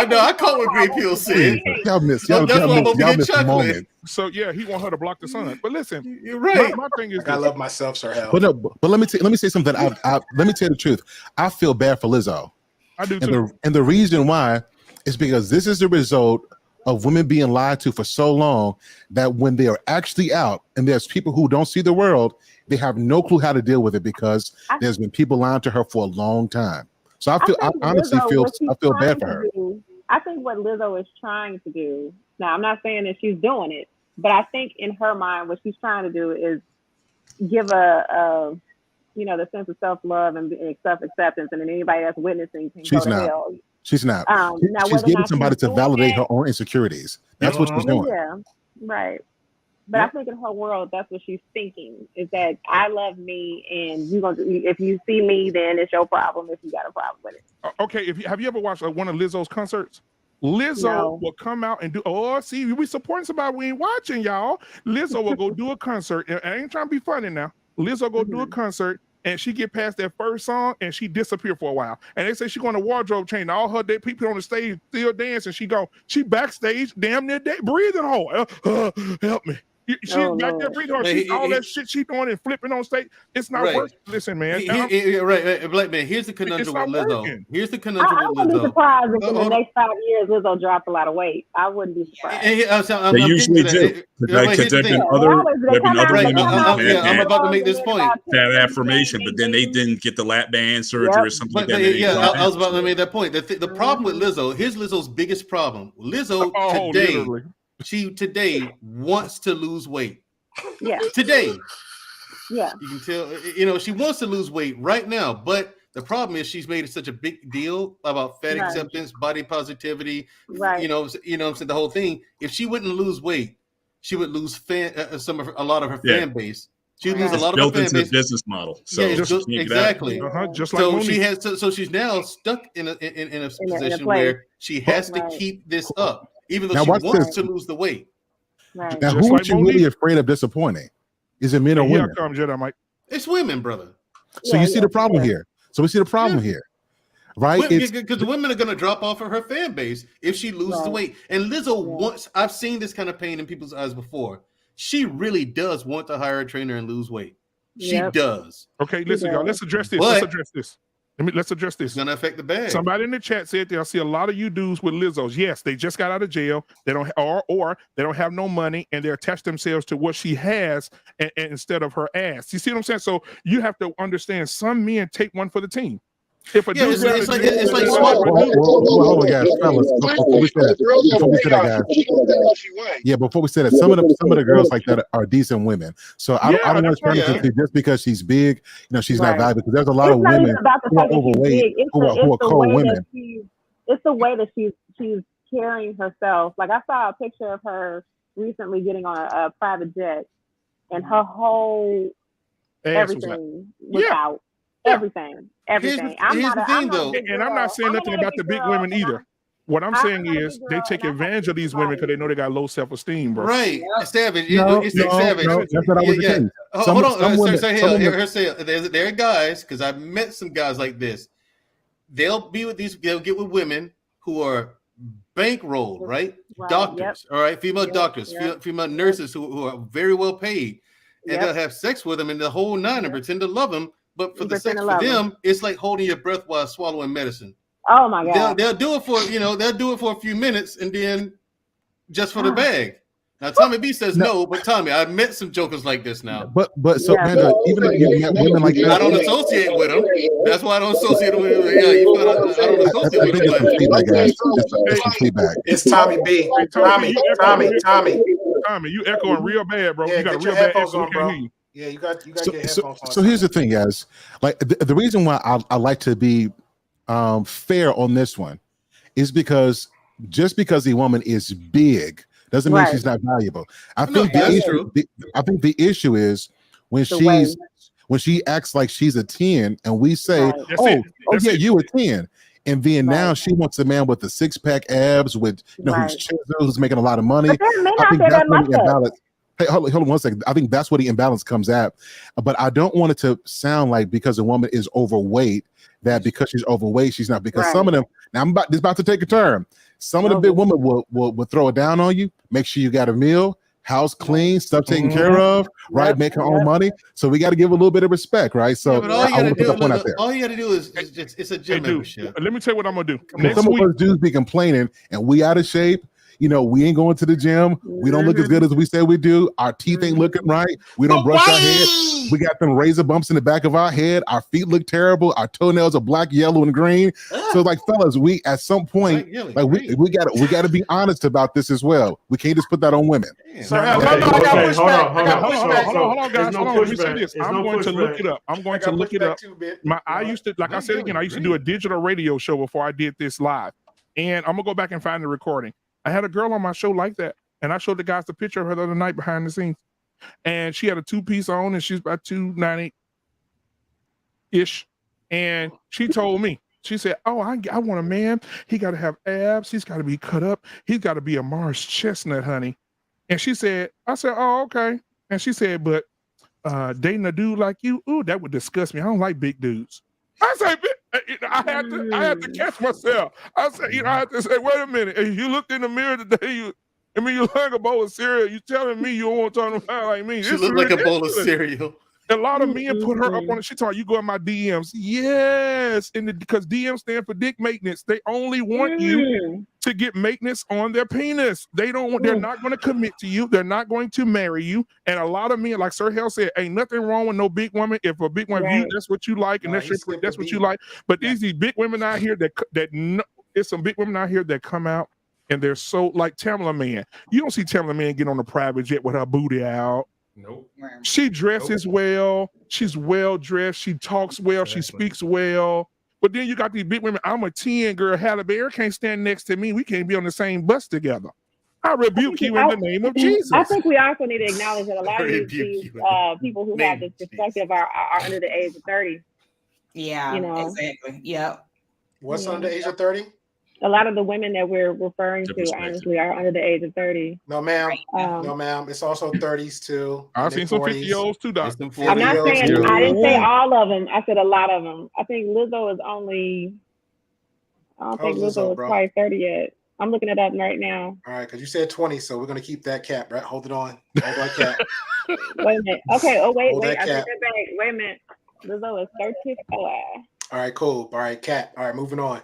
Pill I caught what Gray Pill said. Y'all missed. That's why I'm over Y'all here missed the chuckling. moment. So yeah, he want her to block the sun. But listen, you're right. My thing is, I love myself, Sir Hale. But no, but let me say something. Let me tell you the truth. I feel bad for Lizzo. I do too. And the reason why is because this is the result of women being lied to for so long that when they are actually out and there's people who don't see the world, they have no clue how to deal with it because there's been people lying to her for a long time. So I honestly feel bad for her. I think what Lizzo is trying to do, now I'm not saying that she's doing it, but I think in her mind, what she's trying to do is give the sense of self-love and self-acceptance, and then anybody that's witnessing can go to hell. She's not. Now, She's whether or getting not somebody she's to doing validate it- her own insecurities. That's what she's doing. Yeah, right. But I think in her world, that's what she's thinking, is that I love me, and if you see me, then it's your problem if you got a problem with it. Okay, have you ever watched one of Lizzo's concerts? Lizzo will come out and do. Oh, see, we supporting somebody we ain't watching, y'all. Lizzo will go do a concert. And I ain't trying to be funny now. Lizzo go do a concert, and she get past that first song, and she disappear for a while. And they say she going to wardrobe change. All her people on the stage still dancing. She backstage, damn near breathing hole. Help me. She back there breathing hard. All that shit she doing and flipping on stage. It's not working. Listen, man. Right, Black Man. Here's the conundrum with Lizzo. working. Here's the I conundrum with wouldn't be Lizzo. surprised if in the next 5 years Lizzo dropped a lot of weight. I wouldn't be surprised. They usually do. Because there have been other women I'm about to make this point. That affirmation, but then they didn't get the lap band surgery or something like that. I was about to make that point. The problem with Lizzo, here's Lizzo's biggest problem. Lizzo today wants to lose weight. Yeah. Today. Yeah. You can tell, she wants to lose weight right now, but the problem is she's made such a big deal about fat acceptance, body positivity, right? I'm saying, the whole thing. If she wouldn't lose weight, she would lose a lot of her fan base. She would lose a lot of her fan base. Business model. So exactly. Just like so she's now stuck in a position where she has to keep this up, even though she wants to lose the weight. Right. Now, who is she really afraid of disappointing? Is it men or women? Here comes Jedi Mike. It's women, brother. So you see the problem here. So we see the problem here, right? Because the women are going to drop off of her fan base if she loses the weight. And Lizzo wants. I've seen this kind of pain in people's eyes before. She really does want to hire a trainer and lose weight. She does. Okay, listen, y'all. Let's address this. Let's address this. It's gonna affect the bag. Somebody in the chat said they'll see a lot of you dudes with Lizzos. Yes, they just got out of jail. They don't or they don't have no money, and they attach themselves to what she has and instead of her ass. You see what I'm saying? So you have to understand. Some men take one for the team. If a dude it's like hold on, guys, fellas. Before we say that, guys. Yeah, before we say that, some of the girls like that are decent women. So I don't want to turn it into just because she's big, she's not valuable. Because there's a lot of women who are overweight who are cold women. It's the way that she's carrying herself. Like I saw a picture of her recently getting on a private jet, and her whole everything was out. Everything. I'm not saying nothing about the big women either. What I'm saying is they take advantage of these women because they know they got low self-esteem, bro. Right, Savage. Savage. No, that's not always the case. Hold on, Sir Hale. There are guys, because I've met some guys like this. They'll get with women who are bankrolled, right? Doctors, all right, female doctors, female nurses who are very well paid, and they'll have sex with them and the whole nine and pretend to love them. But for the sex for them, it's like holding your breath while swallowing medicine. Oh my God! They'll do it for a few minutes and then just for the bag. Now Tommy B says no, but Tommy, I've met some jokers like this now. But so Angela, even though you met women like that, I don't associate with them. That's why I don't associate with them. Yeah, you feel I don't associate I with think it's some them. feedback, guys. It's some feedback. It's Tommy B. Tommy, you echoing real bad, bro. Yeah, you got a get real your bad headphones echo. on, We can't bro. hear you. Yeah, you got your headphones on. So here's the thing, guys. Like the reason why I like to be fair on this one is because just because the woman is big doesn't mean she's not valuable. I think the issue is when she acts like she's a 10 and we say, you a 10. And then now she wants a man with the 6-pack abs with who's chiseled, who's making a lot of money. But that may I not think say that's that where much the imbalance. Hey, hold on 1 second. I think that's where the imbalance comes at. But I don't want it to sound like because a woman is overweight, that because she's overweight, she's not. Because some of them, now this about to take a turn. Some of the big women will throw it down on you. Make sure you got a meal, house clean, stuff taken care of, right? Make her own money. So we got to give a little bit of respect, right? So But all I want to put that point out there. all you got to do is it's a gym membership. Let me tell you what I'm gonna do. Some of us dudes be complaining, and we out of shape. We ain't going to the gym. We don't look as good as we say we do. Our teeth ain't looking right. We don't brush our head. We got them razor bumps in the back of our head. Our feet look terrible. Our toenails are black, yellow, and green. So, like, fellas, we at some point, we gotta be honest about this as well. We can't just put that on women. Hold on, guys. Hold on. Let me say this. I'm going to look it up. I used to do a digital radio show before I did this live, and I'm gonna go back and find the recording. I had a girl on my show like that, and I showed the guys the picture of her the other night behind the scenes, and she had a 2-piece on, and she's about 290-ish, and she told me, she said, "Oh, I want a man. He got to have abs. He's got to be cut up. He's got to be a Mars chestnut, honey." And I said, "Oh, okay." And she said, "But dating a dude like you, ooh, that would disgust me. I don't like big dudes." I said, I had to catch myself. I said, I had to say, wait a minute. If you looked in the mirror today, you look like a bowl of cereal. You telling me you don't want to turn around like me? She looked like a bowl of cereal. A lot of men put her up on it. She told you go in my DMs. Yes, because DM stand for dick maintenance. They only want you to get maintenance on their penis. They're not going to commit to you. They're not going to marry you. And a lot of men, like Sir Hale said, ain't nothing wrong with no big woman. If a big woman, you, that's what you like, and that's what you like. But these big women out here there's some big women out here that come out and they're so like Tamala Man. You don't see Tamala Man get on a private jet with her booty out. Nope. She dresses well. She's well dressed. She talks well. She speaks well. But then you got these big women. I'm a 10 girl. Halle Berry can't stand next to me. We can't be on the same bus together. I rebuke you in the name of Jesus. I think we also need to acknowledge that a lot of these people who have this perspective are under the age of 30. Yeah, exactly. Yep. What's under the age of 30? A lot of the women that we're referring to, honestly, are under the age of 30. No, ma'am. No, ma'am. It's also 30s too. I've seen some 50-year-olds too, Doc. I'm not saying, I didn't say all of them. I said a lot of them. I think Lizzo is only, I don't think Lizzo is quite 30 yet. I'm looking it up right now. All right, because you said 20, so we're going to keep that cap, right? Hold it on. Hold that cap. Wait a minute. Okay. Oh, wait. I take cap. that back. Wait a minute. Lizzo is 34. All right, cool. All right, cap. All right, moving on.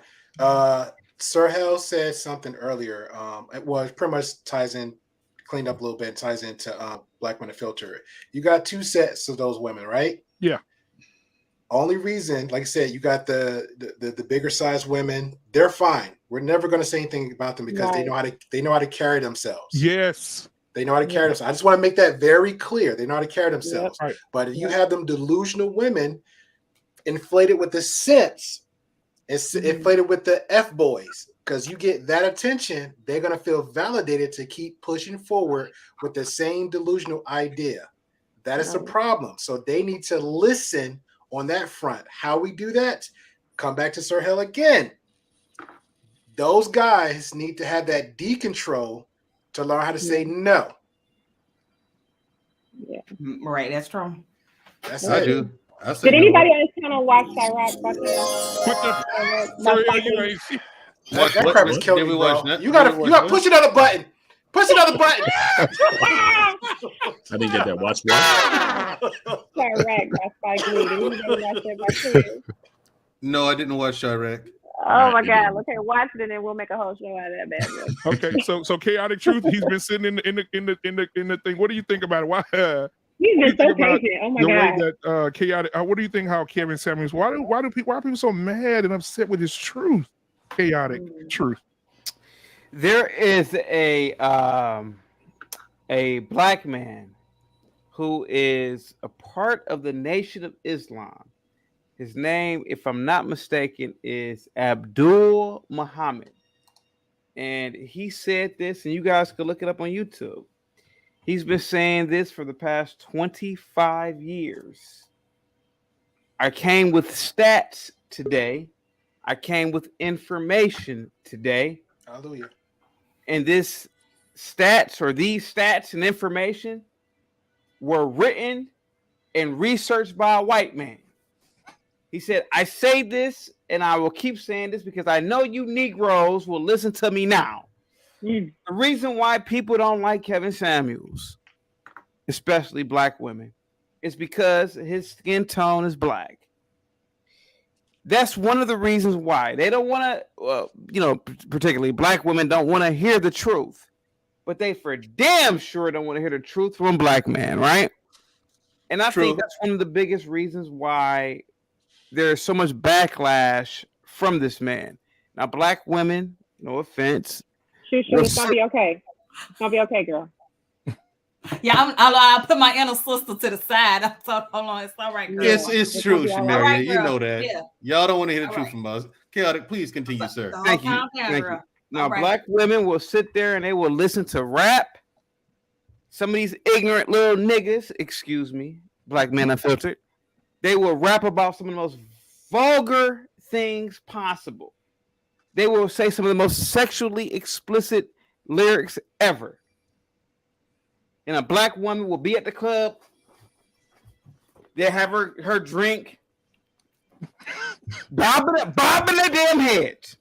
Sir Hale said something earlier. It was pretty much cleaned up a little bit, ties into Black Man Unfiltered. You got 2 sets of those women, right? Yeah. Only reason, like I said, you got the bigger size women. They're fine. We're never going to say anything about them because they know how to carry themselves. Yes. They know how to carry themselves. I just want to make that very clear. They know how to carry themselves. Yep. But if you have them delusional women inflated with the simps, it's inflated with the F boys, because you get that attention, they're going to feel validated to keep pushing forward with the same delusional idea. That is the problem. So they need to listen on that front. How we do that? Come back to Sir Hale again. Those guys need to have that D control to learn how to say no. Yeah, right. That's true. That's I it. do. Did anybody on this channel watch Chirac? That crap is killing me, bro. You gotta push another button. Push another button. I didn't get that. Watch what? Chirac by Spike Lee. Did anybody watch that by Chirac? No, I didn't watch Chirac. Oh my God! Okay, watch it and then we'll make a whole show out of that bad boy. Okay, so chaotic truth. He's been sitting in the thing. What do you think about it? Why? He's What do been you think so about patient. Oh my the way God! that chaotic? What do you think? How Kevin Samuels? Why are people so mad and upset with his truth? Chaotic truth. There is a black man who is a part of the Nation of Islam. His name, if I'm not mistaken, is Abdul Muhammad. And he said this, and you guys can look it up on YouTube. He's been saying this for the past 25 years. I came with stats today. I came with information today. Hallelujah. And these stats and information were written and researched by a white man. He said, I say this and I will keep saying this because I know you Negroes will listen to me now. The reason why people don't like Kevin Samuels, especially black women, is because his skin tone is black. That's one of the reasons why they don't want to, particularly black women don't want to hear the truth, but they for damn sure don't want to hear the truth from a black man, right? And I think that's one of the biggest reasons why there's so much backlash from this man. Now, black women, no offense. It's gonna be okay. It's gonna be okay, girl. Yeah, I'll put my inner sister to the side. I'm talking, hold on, it's all right, girl. It's true, Shamaria. Right, you know that. Yeah. Y'all don't want to hear the truth from us. Chaotic, please continue, sir. Thank you. Thank you. Now, black women will sit there and they will listen to rap. Some of these ignorant little niggas, excuse me, Black Man Unfiltered, they will rap about some of the most vulgar things possible. They will say some of the most sexually explicit lyrics ever. And a black woman will be at the club. They have her drink, bobbing their damn heads.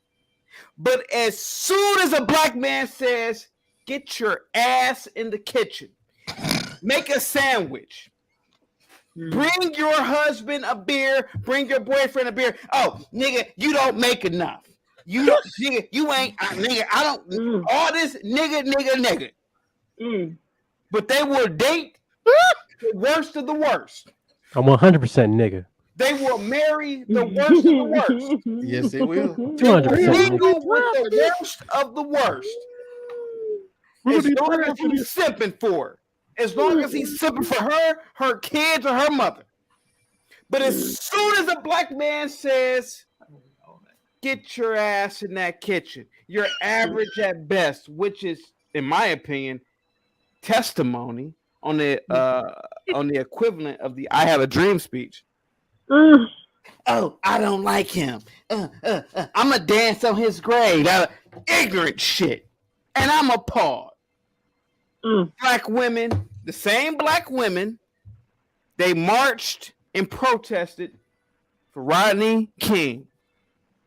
But as soon as a black man says, get your ass in the kitchen, make a sandwich, bring your husband a beer, bring your boyfriend a beer. Oh, nigga, you don't make enough. You don't, nigga, you ain't, nigga, I don't, all this nigga. But they will date the worst of the worst. I'm 100% nigga. They will marry the worst of the worst. Yes, they will. 200%. Mingle with the worst of the worst. As long as he's simping for her. As long as he's simping for her, her kids, or her mother. But as soon as a black man says, get your ass in that kitchen, you're average at best, which is, in my opinion, testimony on the equivalent of the I Have a Dream speech. Oh, I don't like him. I'm gonna dance on his grave. Ignorant shit. And I'm appalled. Black women, the same black women, they marched and protested for Rodney King.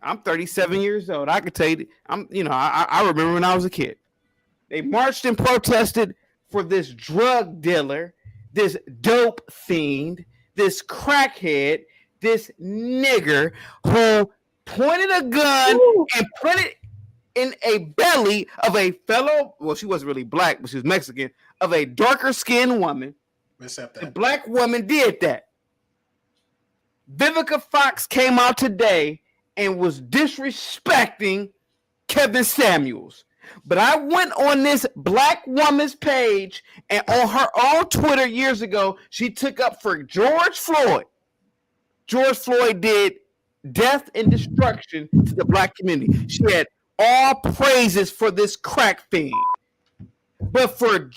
I'm 37 years old. I can tell you, I remember when I was a kid. They marched and protested for this drug dealer, this dope fiend, this crackhead, this nigger who pointed a gun and put it in a belly of a fellow, well, she wasn't really black, but she was Mexican, of a darker skinned woman. The black woman did that. Vivica Fox came out today and was disrespecting Kevin Samuels. But I went on this black woman's page, and on her own Twitter years ago, she took up for George Floyd. George Floyd did death and destruction to the black community. She had all praises for this crack fiend. But for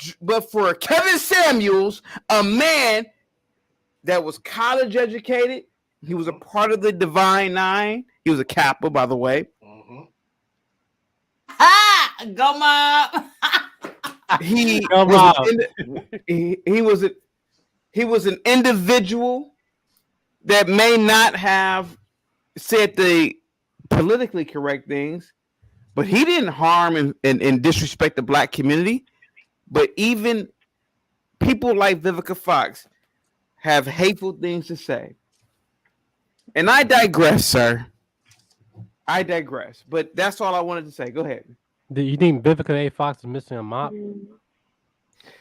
Kevin Samuels, a man that was college educated, he was a part of the Divine Nine. He was a Kappa, by the way. Go mom. He was an individual that may not have said the politically correct things, but he didn't harm and disrespect the black community. But even people like Vivica Fox have hateful things to say. And I digress, sir. I digress. But that's all I wanted to say. Go ahead. Do you think Vivica A. Fox is missing a mop?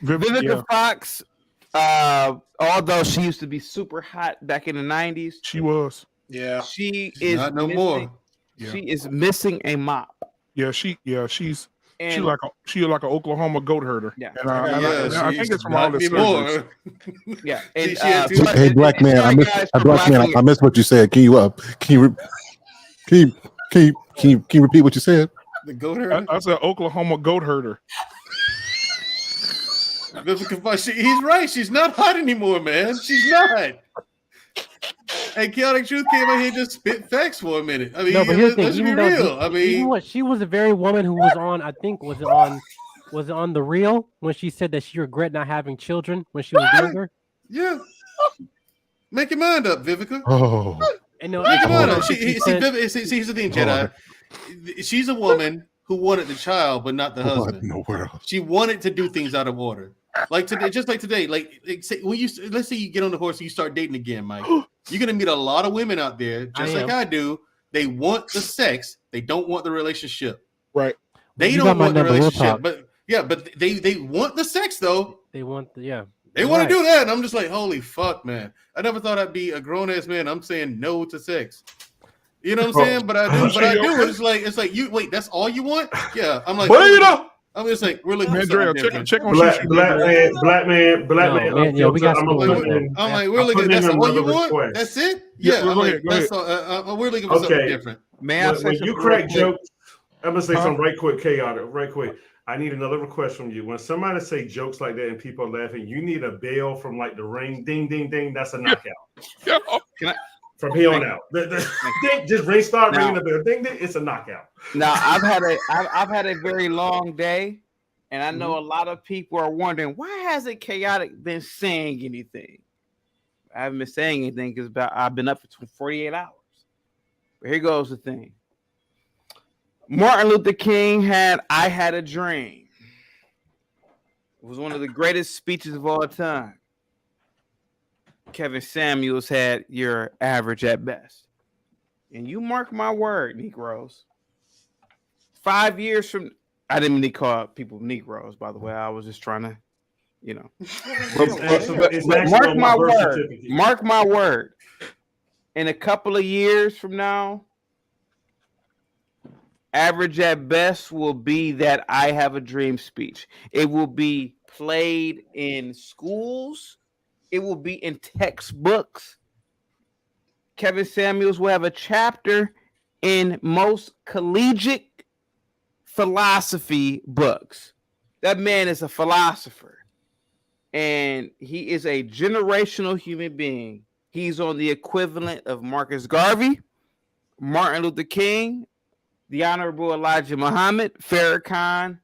Vivica Fox, although she used to be super hot back in the 90s, she was. Yeah. She She's is not no missing, more. She is missing a mop. Yeah, she's like an Oklahoma goat herder. Yeah, and I think it's from all this more. Yeah, She and had two- Hey, black man, I missed what you said. Can you repeat what you said? The goat herder. I said Oklahoma goat herder. He's right. She's not hot anymore, man. She's not. And Chaotic Truth came out here and just spit facts for a minute. I mean, No, but here's the let's thing. be Even though real. I mean, she was the very woman who was on. I think was it on the Real when she said that she regret not having children when she was younger. Yeah. Make your mind up, Vivica. Oh. And no, Make your mind up. she said- Here's the thing, Jedi. She's a woman who wanted the child, but not the What husband. in the world? She wanted to do things out of order. Like today, just like today, let's say you get on the horse and you start dating again, Mike. You're gonna meet a lot of women out there, just like I do. They want the sex, they don't want the relationship. Right. They You don't got my want the number, we'll relationship, talk. but they want the sex though. They want the They want to do that, and I'm just like, holy fuck, man! I never thought I'd be a grown ass man. I'm saying no to sex. You know what I'm saying? But I do. But I do. It's like you wait. That's all you want? Yeah. I'm like, I'm just like, we're looking for something different. check on Black man. Yeah, we got I'm like, we're looking. That's all you want? Request. That's it? Yeah, Yeah. I'm go like, ahead. that's all. We're looking for something different. When you crack jokes, I'm gonna say something right quick, chaotic, right quick. I need another request from you. When somebody say jokes like that and people are laughing, you need a bell from like the ring, ding, ding, ding. That's a knockout. From here on out, ding, just ring, start ringing the bell, ding, ding. It's a knockout. Now I've had a very long day, and I know a lot of people are wondering why hasn't Chaotic been saying anything. I haven't been saying anything because I've been up for 48 hours. But here goes the thing. Martin Luther King had "I Had a Dream." It was one of the greatest speeches of all time. Kevin Samuels had "You're Average at Best." And you mark my word, Negroes. 5 years from, I didn't mean to call people Negroes, by the way. I was just trying to, but mark my word. Mark my word. In a couple of years from now, Average at Best will be that "I Have a Dream" speech. It will be played in schools. It will be in textbooks. Kevin Samuels will have a chapter in most collegiate philosophy books. That man is a philosopher. And he is a generational human being. He's on the equivalent of Marcus Garvey, Martin Luther King, the Honorable Elijah Muhammad, Farrakhan,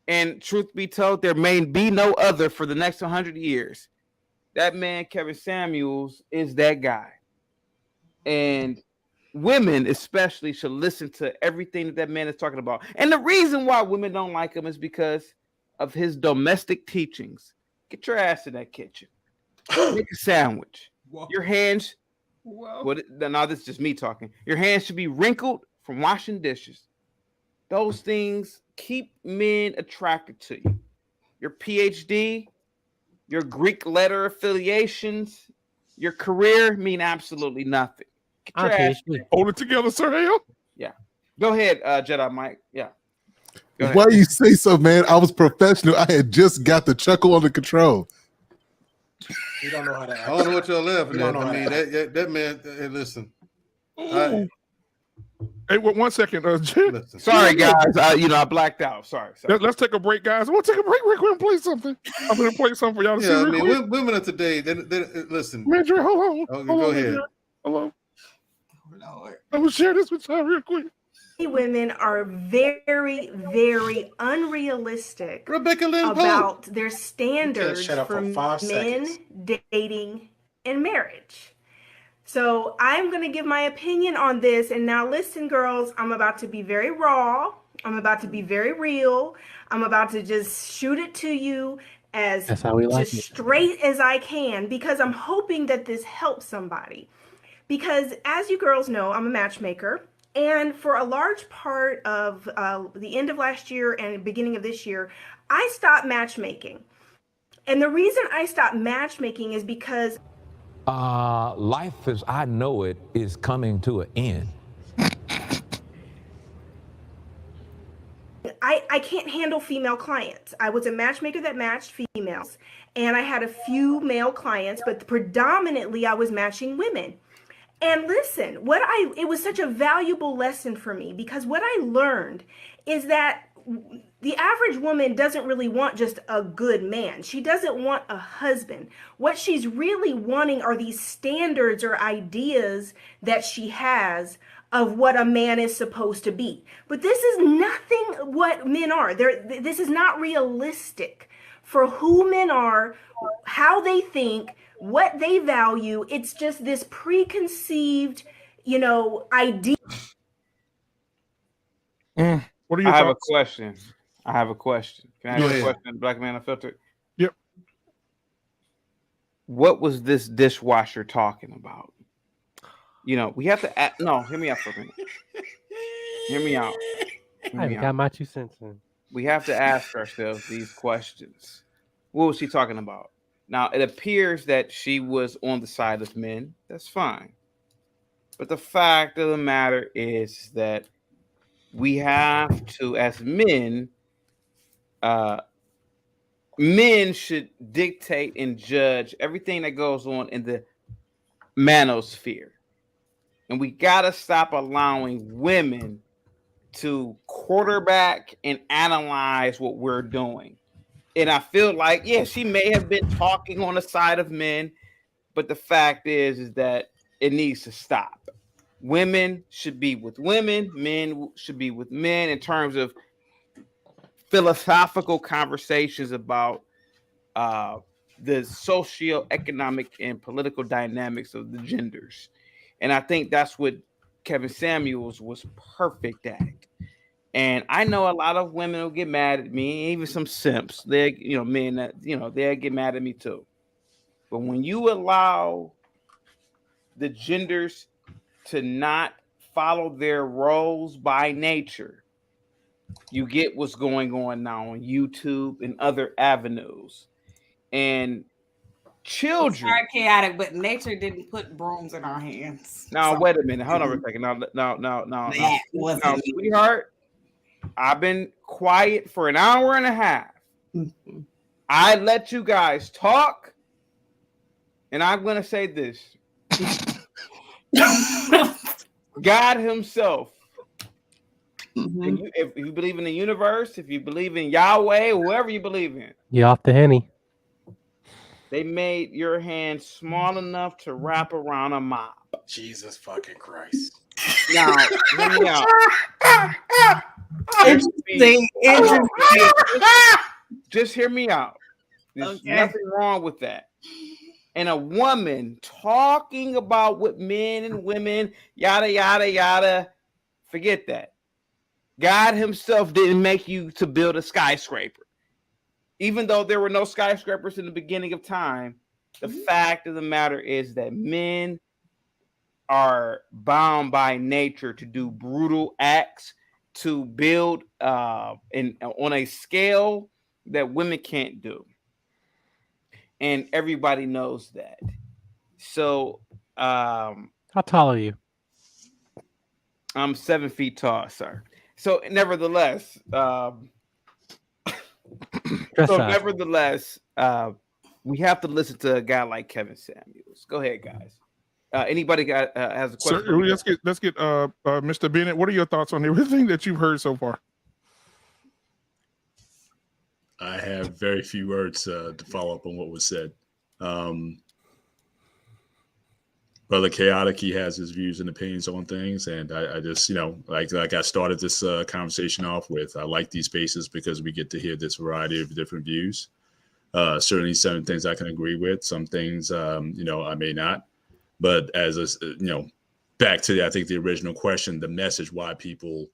and truth be told, there may be no other for the next 100 years. That man, Kevin Samuels, is that guy. And women especially should listen to everything that man is talking about. And the reason why women don't like him is because of his domestic teachings. Get your ass in that kitchen. Make a sandwich. Whoa. Your hands, now this is just me talking. Your hands should be wrinkled from washing dishes. Those things keep men attracted to you. Your PhD, your Greek letter affiliations, your career mean absolutely nothing. Get your ass. Hold it together, Sir Hale. Yeah. Go ahead, Jedi Mike. Yeah. Why you say so, man? I was professional. I had just got the chuckle under control. You don't know how to act. I don't know what y'all laughing You at. don't know I mean, how to that man. Hey, listen. Hey, 1 second. Sorry, guys. I blacked out. Sorry. Let's take a break, guys. We'll take a break real quick and play something. I'm going to play something for y'all to see. Yeah, I real mean, quick. women of today. They listen. Man, Dre, hold on. Okay, Hold go on, ahead. Dre. Hello. I'm going to share this with y'all real quick. Women are very, very unrealistic about their standards shut up for for 5 men seconds. dating and marriage. So I'm going to give my opinion on this. And now listen, girls, I'm about to be very raw. I'm about to be very real. I'm about to just shoot it to you as That's how we like just it. straight as I can, because I'm hoping that this helps somebody. Because as you girls know, I'm a matchmaker. And for a large part of the end of last year and beginning of this year, I stopped matchmaking. And the reason I stopped matchmaking is because life as I know it is coming to an end. I can't handle female clients. I was a matchmaker that matched females, and I had a few male clients, but predominantly I was matching women. And listen, it was such a valuable lesson for me, because what I learned is that the average woman doesn't really want just a good man. She doesn't want a husband. What she's really wanting are these standards or ideas that she has of what a man is supposed to be. But this is nothing what men are. This is not realistic for who men are, how they think, what they value. It's just this preconceived, idea. What are your I have a thoughts? question. Can I Go ask a ahead. question, Black Man Unfiltered? Yep. What was this dishwasher talking about? We have to ask. No, hear me out for a minute. Hear me out. I haven't got my 2 cents in. We have to ask ourselves these questions. What was she talking about? Now, it appears that she was on the side of men. That's fine. But the fact of the matter is that we have to, as men, men should dictate and judge everything that goes on in the manosphere. And we got to stop allowing women to quarterback and analyze what we're doing. And I feel like, she may have been talking on the side of men, but the fact is that it needs to stop. Women should be with women, men should be with men in terms of philosophical conversations about the socioeconomic and political dynamics of the genders. And I think that's what Kevin Samuels was perfect at. And I know a lot of women will get mad at me, even some simps. They, men that, they'll get mad at me too. But when you allow the genders to not follow their roles by nature, you get what's going on now on YouTube and other avenues. And children. Sorry, chaotic, but nature didn't put brooms in our hands. Now, wait a minute. Hold on a second. Now, sweetheart, I've been quiet for an hour and a half. I let you guys talk, and I'm going to say this. God himself, if you believe in the universe, if you believe in Yahweh, whoever you believe in, You off the henny. they made your hand small enough to wrap around a mop. Jesus fucking Christ. Now, hear me out. Interesting. Just hear me out. There's nothing wrong with that. And a woman talking about what men and women, yada, yada, yada, forget that. God himself didn't make you to build a skyscraper. Even though there were no skyscrapers in the beginning of time, the fact of the matter is that men are bound by nature to do brutal acts, to build on a scale that women can't do. And everybody knows that. So How tall are you? I'm 7 feet tall, sir. So nevertheless, we have to listen to a guy like Kevin Samuels. Go ahead, guys. Anybody has a question? Sir, let's get Mr. Bennett. What are your thoughts on everything that you've heard so far? I have very few words to follow up on what was said. Brother Chaotic, he has his views and opinions on things, and I just, like I started this conversation off with, I like these spaces because we get to hear this variety of different views. Certainly, some things I can agree with, some things, I may not. But as back to I think the original question, the message why people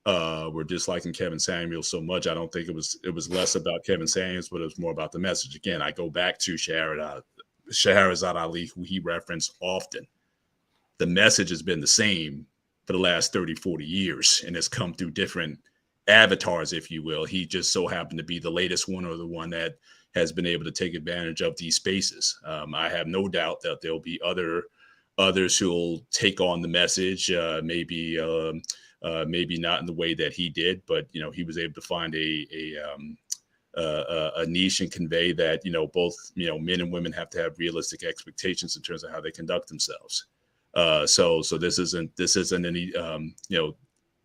were disliking Kevin Samuels so much, I don't think it was less about Kevin Samuels, but it was more about the message. Again, I go back to Shahrazad Ali, who he referenced often. The message has been the same for the last 30, 40 years, and has come through different avatars, if you will. He just so happened to be the latest one, or the one that has been able to take advantage of these spaces. I have no doubt that there'll be others who will take on the message, maybe not in the way that he did, but he was able to find a niche and convey that both men and women have to have realistic expectations in terms of how they conduct themselves. So this isn't any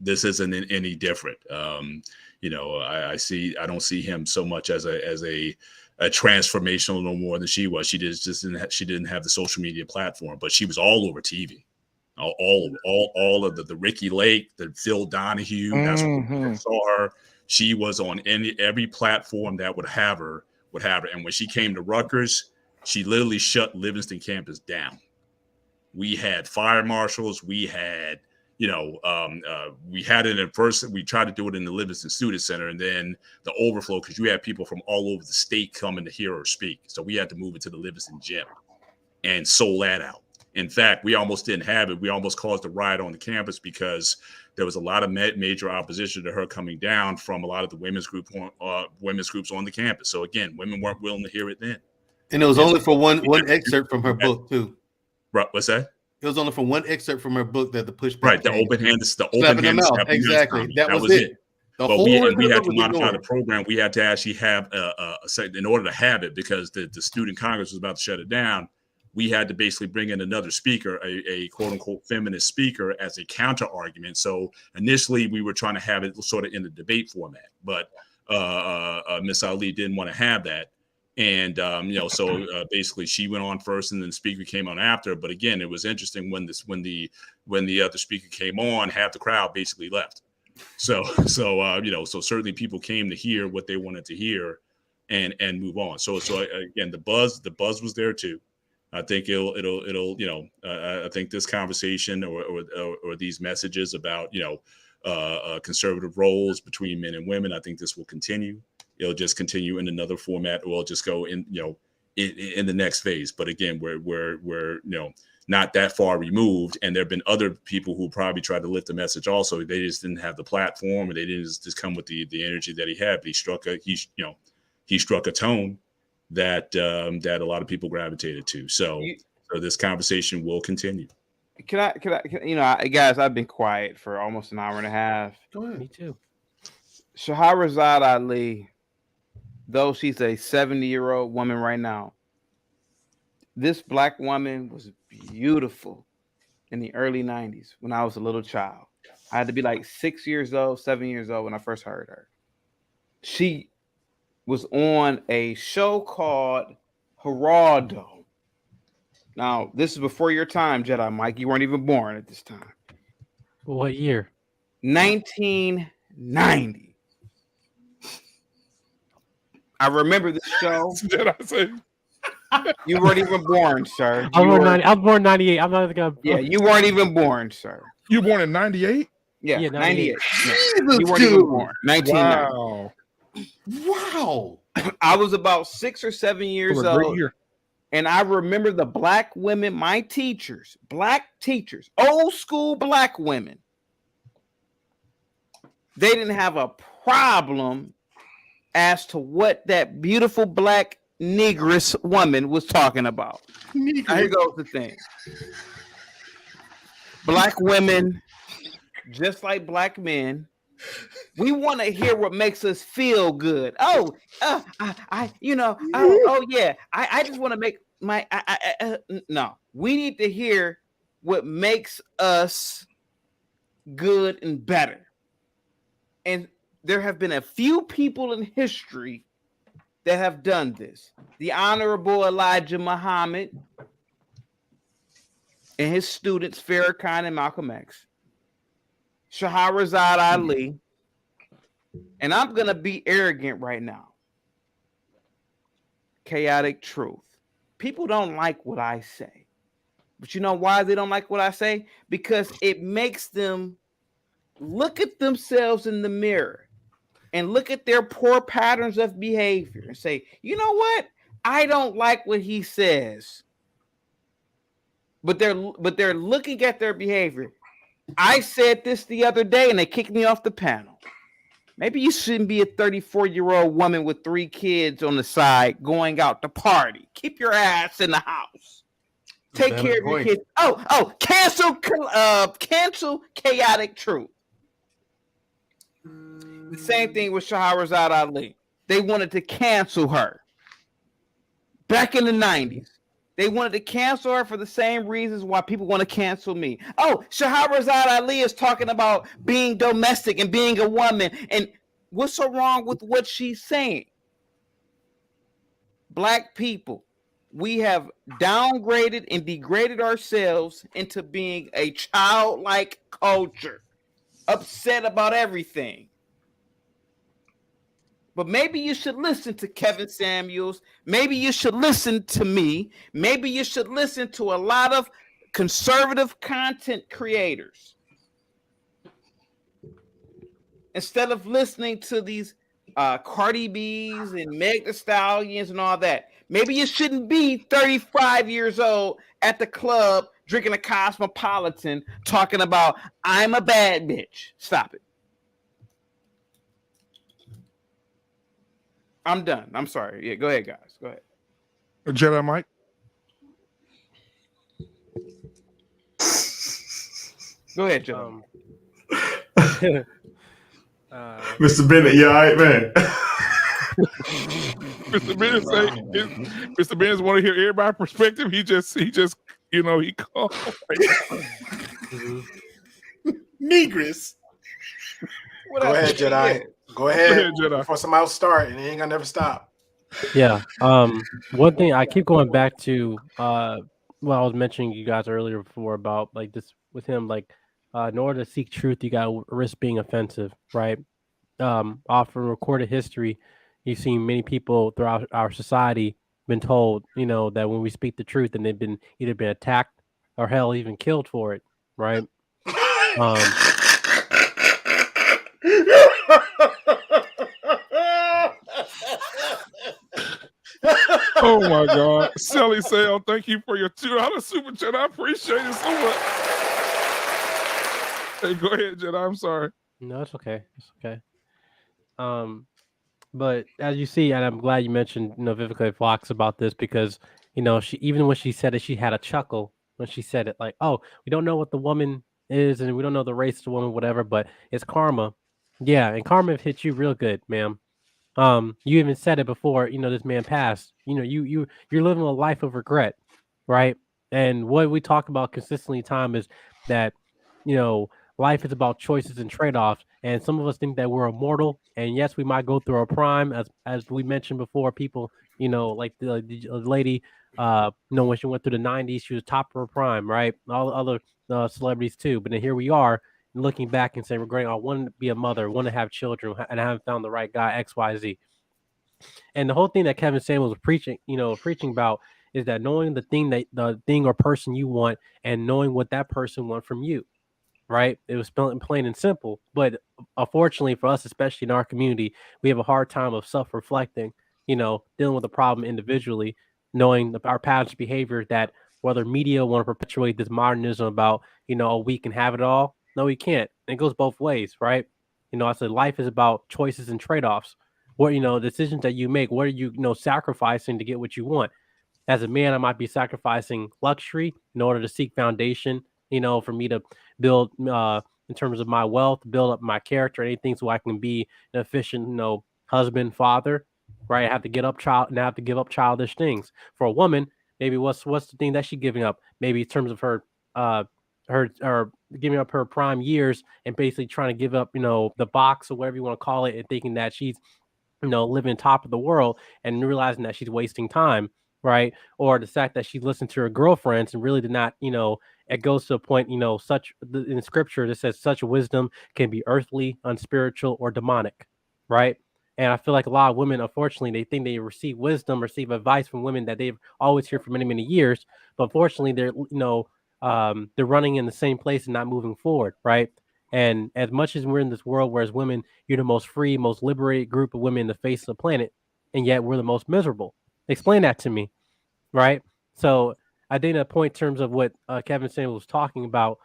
this isn't any different. I don't see him so much as a transformational no more than she was. She didn't have the social media platform, but she was all over TV. All of the Ricky Lake, the Phil Donahue, that's what we saw her. She was on every platform that would have her. And when she came to Rutgers, she literally shut Livingston campus down. We had fire marshals. We had, we had it at first. We tried to do it in the Livingston Student Center, and then the overflow, because you had people from all over the state coming to hear her speak. So we had to move it to the Livingston gym and sold that out. In fact, we almost didn't have it. We almost caused a riot on the campus because there was a lot of major opposition to her coming down from a lot of the women's groups on the campus. So again, women weren't willing to hear it then. And it was only for one excerpt from her book too. Right, what's that? It was only for one excerpt from her book that the pushback. Right, the open hand, exactly. That was it. But we had to modify the program. We had to actually have in order to have it, because the student Congress was about to shut it down. We had to basically bring in another speaker, a quote unquote feminist speaker, as a counter argument. So initially we were trying to have it sort of in the debate format, but Miss Ali didn't want to have that. And, so basically she went on first and then the speaker came on after. But again, it was interesting when the other speaker came on, half the crowd basically left. So certainly people came to hear what they wanted to hear and move on. So again, the buzz was there too. I think I think this conversation or these messages about, conservative roles between men and women, I think this will continue. It'll just continue in another format, or it'll just go in the next phase. But again, we're not that far removed, and there have been other people who probably tried to lift the message also. They just didn't have the platform, or they didn't just come with the energy that he had. But he struck a tone that a lot of people gravitated to. So this conversation will continue. Can I, guys, I've been quiet for almost an hour and a half. Go ahead. Me too. Shahrazad Ali, though she's a 70-year-old woman right now, this black woman was beautiful in the early 90s when I was a little child. I had to be like 7 years old when I first heard her. She was on a show called Geraldo. Now, this is before your time, Jedi Mike. You weren't even born at this time. What year? 1990. I remember the show. Jedi say. You weren't even born, sir. I was born 98. I'm not even gonna. Yeah, you weren't even born, sir. You were born in 98? Yeah, 98. Yeah. You weren't even born. Wow. 1990. Wow. I was about 6 or 7 years old. And I remember the black women, my teachers, old school black women. They didn't have a problem as to what that beautiful black negress woman was talking about. Now, here goes the thing. Black women, just like black men, we want to hear what makes us feel good. I just want to make no. We need to hear what makes us good and better. And there have been a few people in history that have done this. The Honorable Elijah Muhammad and his students, Farrakhan and Malcolm X. Shahrazad Ali. And I'm going to be arrogant right now. Chaotic Truth. People don't like what I say. But you know why they don't like what I say? Because it makes them look at themselves in the mirror and look at their poor patterns of behavior and say, you know what? I don't like what he says. But they're looking at their behavior. I said this the other day and they kicked me off the panel. Maybe you shouldn't be a 34-year-old woman with 3 kids on the side going out to party. Keep your ass in the house. Take care of your kids. Cancel chaotic truth. The same thing with Shahrazad Ali. They wanted to cancel her. Back in the 90s. They wanted to cancel her for the same reasons why people want to cancel me. Oh, Shahrazad Ali is talking about being domestic and being a woman. And what's so wrong with what she's saying? Black people, we have downgraded and degraded ourselves into being a childlike culture, upset about everything. But maybe you should listen to Kevin Samuels. Maybe you should listen to me. Maybe you should listen to a lot of conservative content creators. Instead of listening to these Cardi B's and Meg Thee Stallions and all that. Maybe you shouldn't be 35 years old at the club drinking a Cosmopolitan talking about, I'm a bad bitch. Stop it. I'm done. I'm sorry. Yeah, go ahead, guys. Go ahead. Jedi Mike. Go ahead, Jedi. Mr. Bennett, you all right, man? Mr. Bennett want to hear everybody's perspective. He just he called. Negress. Go ahead, Jedi. Go ahead, Jedi. Before somebody else start, and it ain't gonna never stop. Yeah. One thing I keep going back to, I was mentioning you guys earlier before about like this with him, like in order to seek truth, you got to risk being offensive, right? Off of recorded history, you've seen many people throughout our society been told, that when we speak the truth, and they've been either been attacked or hell even killed for it, right? Oh my God. Sally Sale, thank you for your $2 super chat. I appreciate it so much. Hey, go ahead, Jedi. I'm sorry. No, it's okay. It's okay. But as you see, and I'm glad you mentioned, Vivica Fox about this because, she, even when she said it, she had a chuckle when she said it, like, oh, we don't know what the woman is and we don't know the race of the woman, whatever, but it's karma. Yeah, and karma hit you real good, ma'am. You even said it before, this man passed. You're living a life of regret, right? And what we talk about consistently time is that, life is about choices and trade-offs. And some of us think that we're immortal. And yes, we might go through our prime, as we mentioned before. People, like the lady, when she went through the 90s, she was top of her prime, right? All the other celebrities too. But then here we are, looking back and saying, regretting, I want to be a mother, want to have children, and I haven't found the right guy, X, Y, Z. And the whole thing that Kevin Samuels was preaching about is that knowing the thing or person you want and knowing what that person wants from you, right? It was plain and simple. But unfortunately for us, especially in our community, we have a hard time of self-reflecting, dealing with the problem individually, knowing our patterns of behavior that whether media want to perpetuate this modernism about, we can have it all. No, we can't. And it goes both ways, right? I said life is about choices and trade-offs. What, decisions that you make, what are you, sacrificing to get what you want? As a man, I might be sacrificing luxury in order to seek foundation, for me to build in terms of my wealth, build up my character, anything so I can be an efficient, husband, father, right? I have to give up childish things. For a woman, maybe what's the thing that she's giving up? Maybe in terms of her giving up her prime years and basically trying to give up, the box or whatever you want to call it, and thinking that she's, living top of the world and realizing that she's wasting time, right? Or the fact that she listened to her girlfriends and really did not, it goes to a point, in scripture that says such wisdom can be earthly, unspiritual, or demonic, right? And I feel like a lot of women, unfortunately, they think they receive advice from women that they've always heard for many, many years. But unfortunately, they're running in the same place and not moving forward, right? And as much as we're in this world where as women, you're the most free, most liberated group of women in the face of the planet, and yet we're the most miserable. Explain that to me, right? So I think that point in terms of what Kevin Samuels was talking about,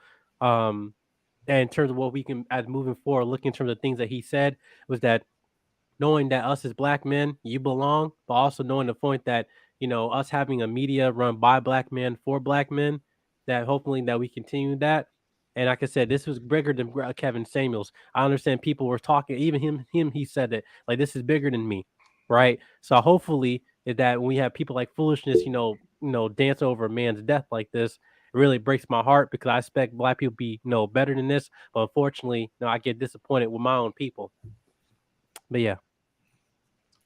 in terms of what we can as moving forward, looking in terms of things that he said was that knowing that us as black men, you belong, but also knowing the point that, us having a media run by black men for black men, that hopefully that we continue that. And like I said, this was bigger than Kevin Samuels. I understand people were talking, even him, he said it, like, this is bigger than me, right? So hopefully is that when we have people like Foolishness, dance over a man's death like this, it really breaks my heart because I expect black people to be, better than this. But unfortunately, I get disappointed with my own people. But yeah.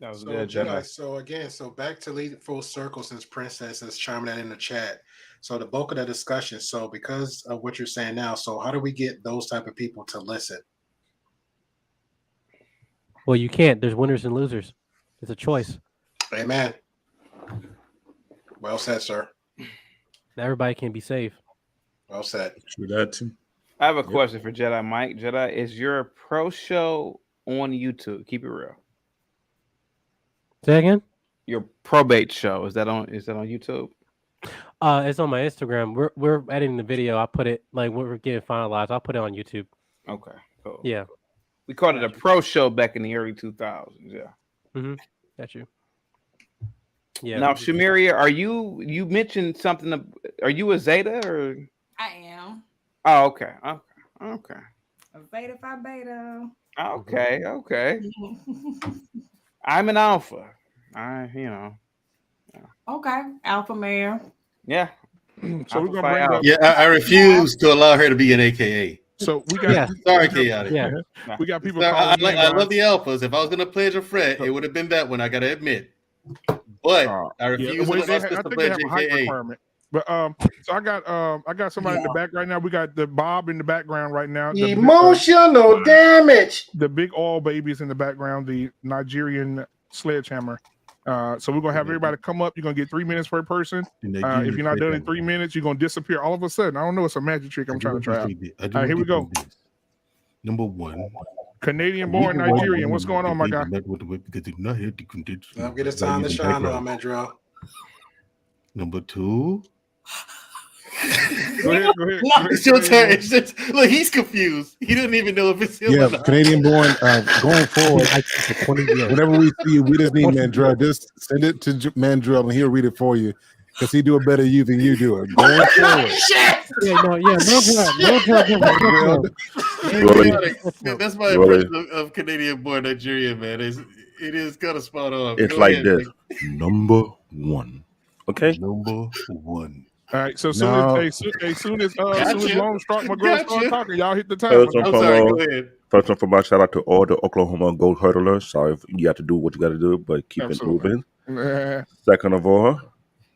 That was So good, Jedi. So back to lead full circle since Princess is chiming that in the chat. So the bulk of the discussion. So because of what you're saying now, so how do we get those type of people to listen? Well, you can't. There's winners and losers. It's a choice. Amen. Well said, sir. Everybody can be saved. Well said. True that too. I have a question for Jedi Mike. Jedi, is your pro show on YouTube? Keep it real. Say again? Your probate show, is that on YouTube? It's on my Instagram. We're editing the video. I put it like when we're getting finalized. I'll put it on YouTube. Okay, cool. Yeah. We called it a pro show back in the early 2000s. Yeah. Mm-hmm. Got you. Yeah. Now, Shamiria, are you mentioned something? Are you a Zeta or? I am. Oh, okay. Okay. A Beta Phi Beta. Okay. I'm an alpha. Okay, alpha male. Yeah. So we're gonna bring up. Yeah, I refuse to allow her to be an AKA. So we got. Sorry, chaotic. Yeah. We got people Sorry, calling. I love the alphas. If I was gonna pledge a fret, it would have been that one. I gotta admit. But I refuse to allow I sister think they have pledge a height AKA. requirement. But so I got somebody in the back right now. We got the Bob in the background right now. Emotional damage. The big all babies in the background. The Nigerian sledgehammer. So we're gonna have everybody come up. You're gonna get 3 minutes per person. If you're not done in 3 minutes, you're gonna disappear all of a sudden. I don't know. It's a magic trick I'm trying to try out. All right, here we go. Number one, Canadian-born Nigerian. What's going on, my guy? Get his time to shine on, man, Drew. Number two. Go ahead. No, it's your turn. It's just, look, he's confused. He doesn't even know if it's him. Yeah, or not. Canadian-born. Going forward, whenever we see you, we just need Mandrell. Just send it to Mandrell, and he'll read it for you because he do a better you than you do it. Going forward. That's my impression of Canadian-born Nigerian, man. It is kind of spot on. It's Go like ahead, this. Nick. Number one. Okay. Number one. All right. So No. as soon as Lone Stroke, my girl start talking, y'all hit the time. First and foremost, shout out to all the Oklahoma gold hurdlers. Sorry if you have to do what you got to do, but keep Absolutely. it moving. Second of all,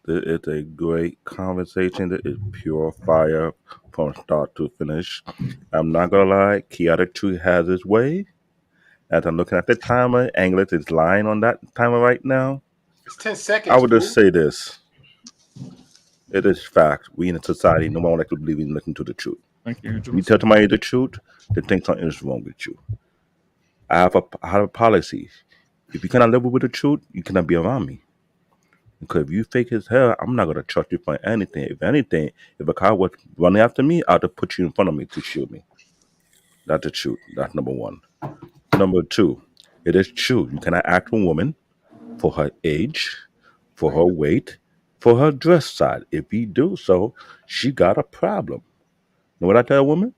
it's a great conversation. That is pure fire from start to finish. I'm not gonna lie, Chaotic Tree has his way. As I'm looking at the timer, Anglet is lying on that timer right now. It's 10 seconds. I would just say this. It is fact. We in a society, no one like to believe in listening to the truth. Thank you. You tell somebody the truth, they think something is wrong with you. I have a policy. If you cannot live with the truth, you cannot be around me. Because if you fake as hell, I'm not gonna trust you for anything. If anything, if a car was running after me, I'd have put you in front of me to shoot me. That's the truth. That's number one. Number two, it is true. You cannot act a woman for her age, for her weight, for her dress size. If you do so, she got a problem. Know what I tell a woman?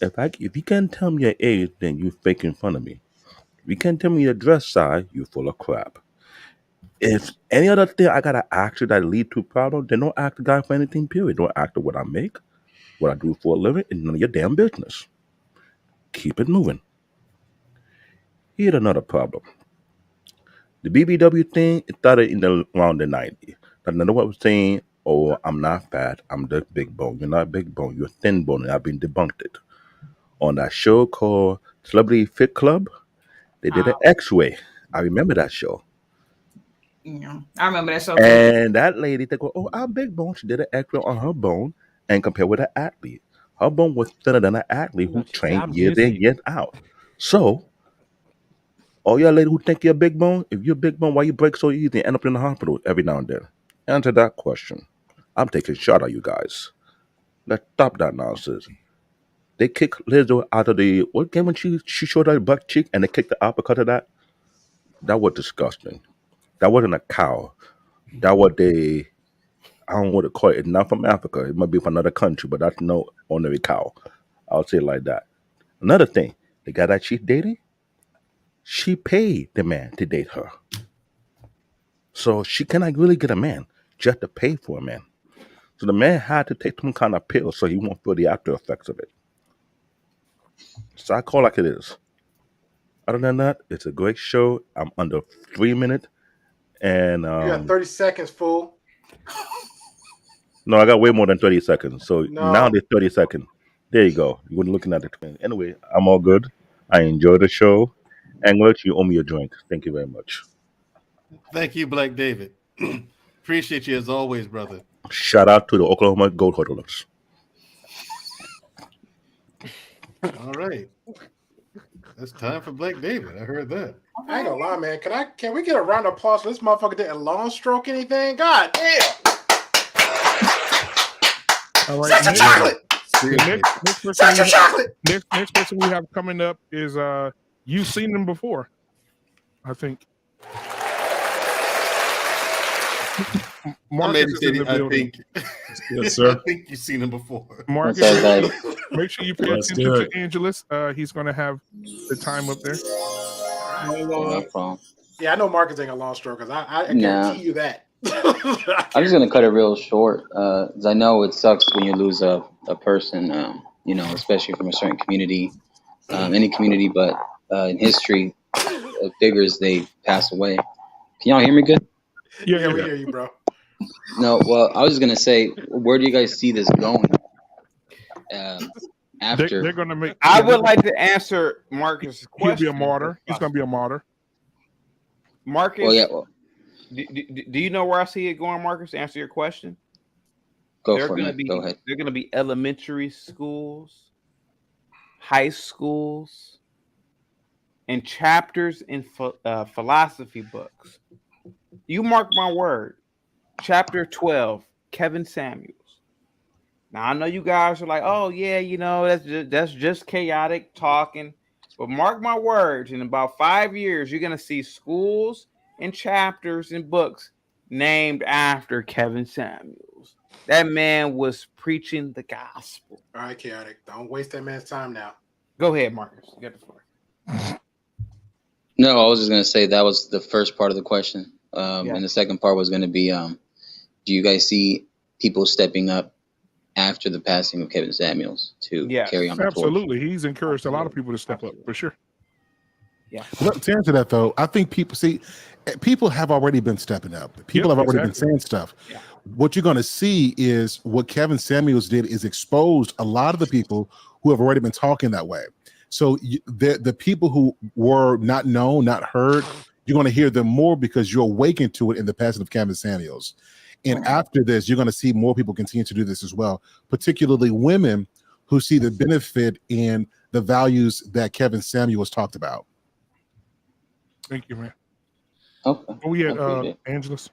If you can't tell me your age, then you fake in front of me. If you can't tell me your dress size, you full of crap. If any other thing I gotta ask you that lead to problem, then don't ask the guy for anything, period. Don't ask what I make, what I do for a living, it's none of your damn business. Keep it moving. Here's another problem. The BBW thing, it started around the 90s. Another one was saying, oh, I'm not fat, I'm the big bone. You're not big bone, you're thin bone, and I've been debunked it. On that show called Celebrity Fit Club, they did an X-ray. I remember that show. Yeah, I remember that show. And that lady, they go, oh, I'm big bone. She did an X-ray on her bone and compared with an athlete. Her bone was thinner than an athlete who trained years in, years out. So, all y'all ladies who think you're a big bone, if you're a big bone, why you break so easy and end up in the hospital every now and then? Answer that question. I'm taking a shot at you guys. Let's stop that nonsense. They kicked Lizzo out of the what game when she showed her butt cheek and they kicked the out because of that. That was disgusting. That wasn't a cow. That was I don't know what to call it. It's not from Africa. It might be from another country, but that's no ordinary cow. I'll say it like that. Another thing, the guy that she's dating, she paid the man to date her. So she cannot really get a man just to pay for a man. So the man had to take some kind of pill so he won't feel the after effects of it. So I call like it is. Other than that, it's a great show. I'm under 3 minutes. And You got 30 seconds, fool. no, I got way more than 30 seconds. So No. now there's 30 seconds. There you go. You were looking at the twin. Anyway, I'm all good. I enjoy the show. English, you owe me a drink. Thank you very much. Thank you, Black David. Appreciate you as always, brother. Shout out to the Oklahoma Gold Huddlers. All right. It's time for Black David. I heard that. I ain't gonna lie, man. Can we get a round of applause for this motherfucker didn't long stroke anything? God damn. All right. Such a chocolate. Such a chocolate. Next person we have coming up is you've seen them before, I think. Marcus is in the building. Yes, sir. I think you've seen him before. Marcus, make sure you pay attention to Angelus. He's going to have the time up there. Yeah, I know Marcus ain't a long stroke because I guarantee you that. I'm just gonna cut it real short, because I know it sucks when you lose a person, especially from a certain community, any community, but in history, figures they pass away. Can y'all hear me good? Yeah, we hear you, bro. No, well, I was just gonna say, where do you guys see this going? After they're gonna make. I would like to answer Marcus' question. He'll be a martyr. He's gonna be a martyr. Marcus, do you know where I see it going, Marcus? To answer your question, Go ahead. They're going to be elementary schools, high schools, and chapters in philosophy books. You mark my word. Chapter 12, Kevin Samuels. Now I know you guys are like, oh yeah, that's just chaotic talking. But mark my words, in about 5 years, you're gonna see schools and chapters and books named after Kevin Samuels. That man was preaching the gospel. All right, chaotic. Don't waste that man's time now. Go ahead, Marcus. You got the floor. No, I was just gonna say that was the first part of the question, and the second part was gonna be, do you guys see people stepping up after the passing of Kevin Samuels to carry on the torch? Absolutely. He's encouraged a lot of people to step up for sure. Yeah. Well, to answer that though, I think people have already been stepping up. People have already been saying stuff. Yeah. What you're going to see is what Kevin Samuels did is exposed a lot of the people who have already been talking that way. So the people who were not known, not heard, you're going to hear them more because you're awakened to it in the passing of Kevin Samuels. And after this, you're going to see more people continue to do this as well, particularly women who see the benefit in the values that Kevin Samuels talked about. Thank you, man. Okay. Where we at, Angelus?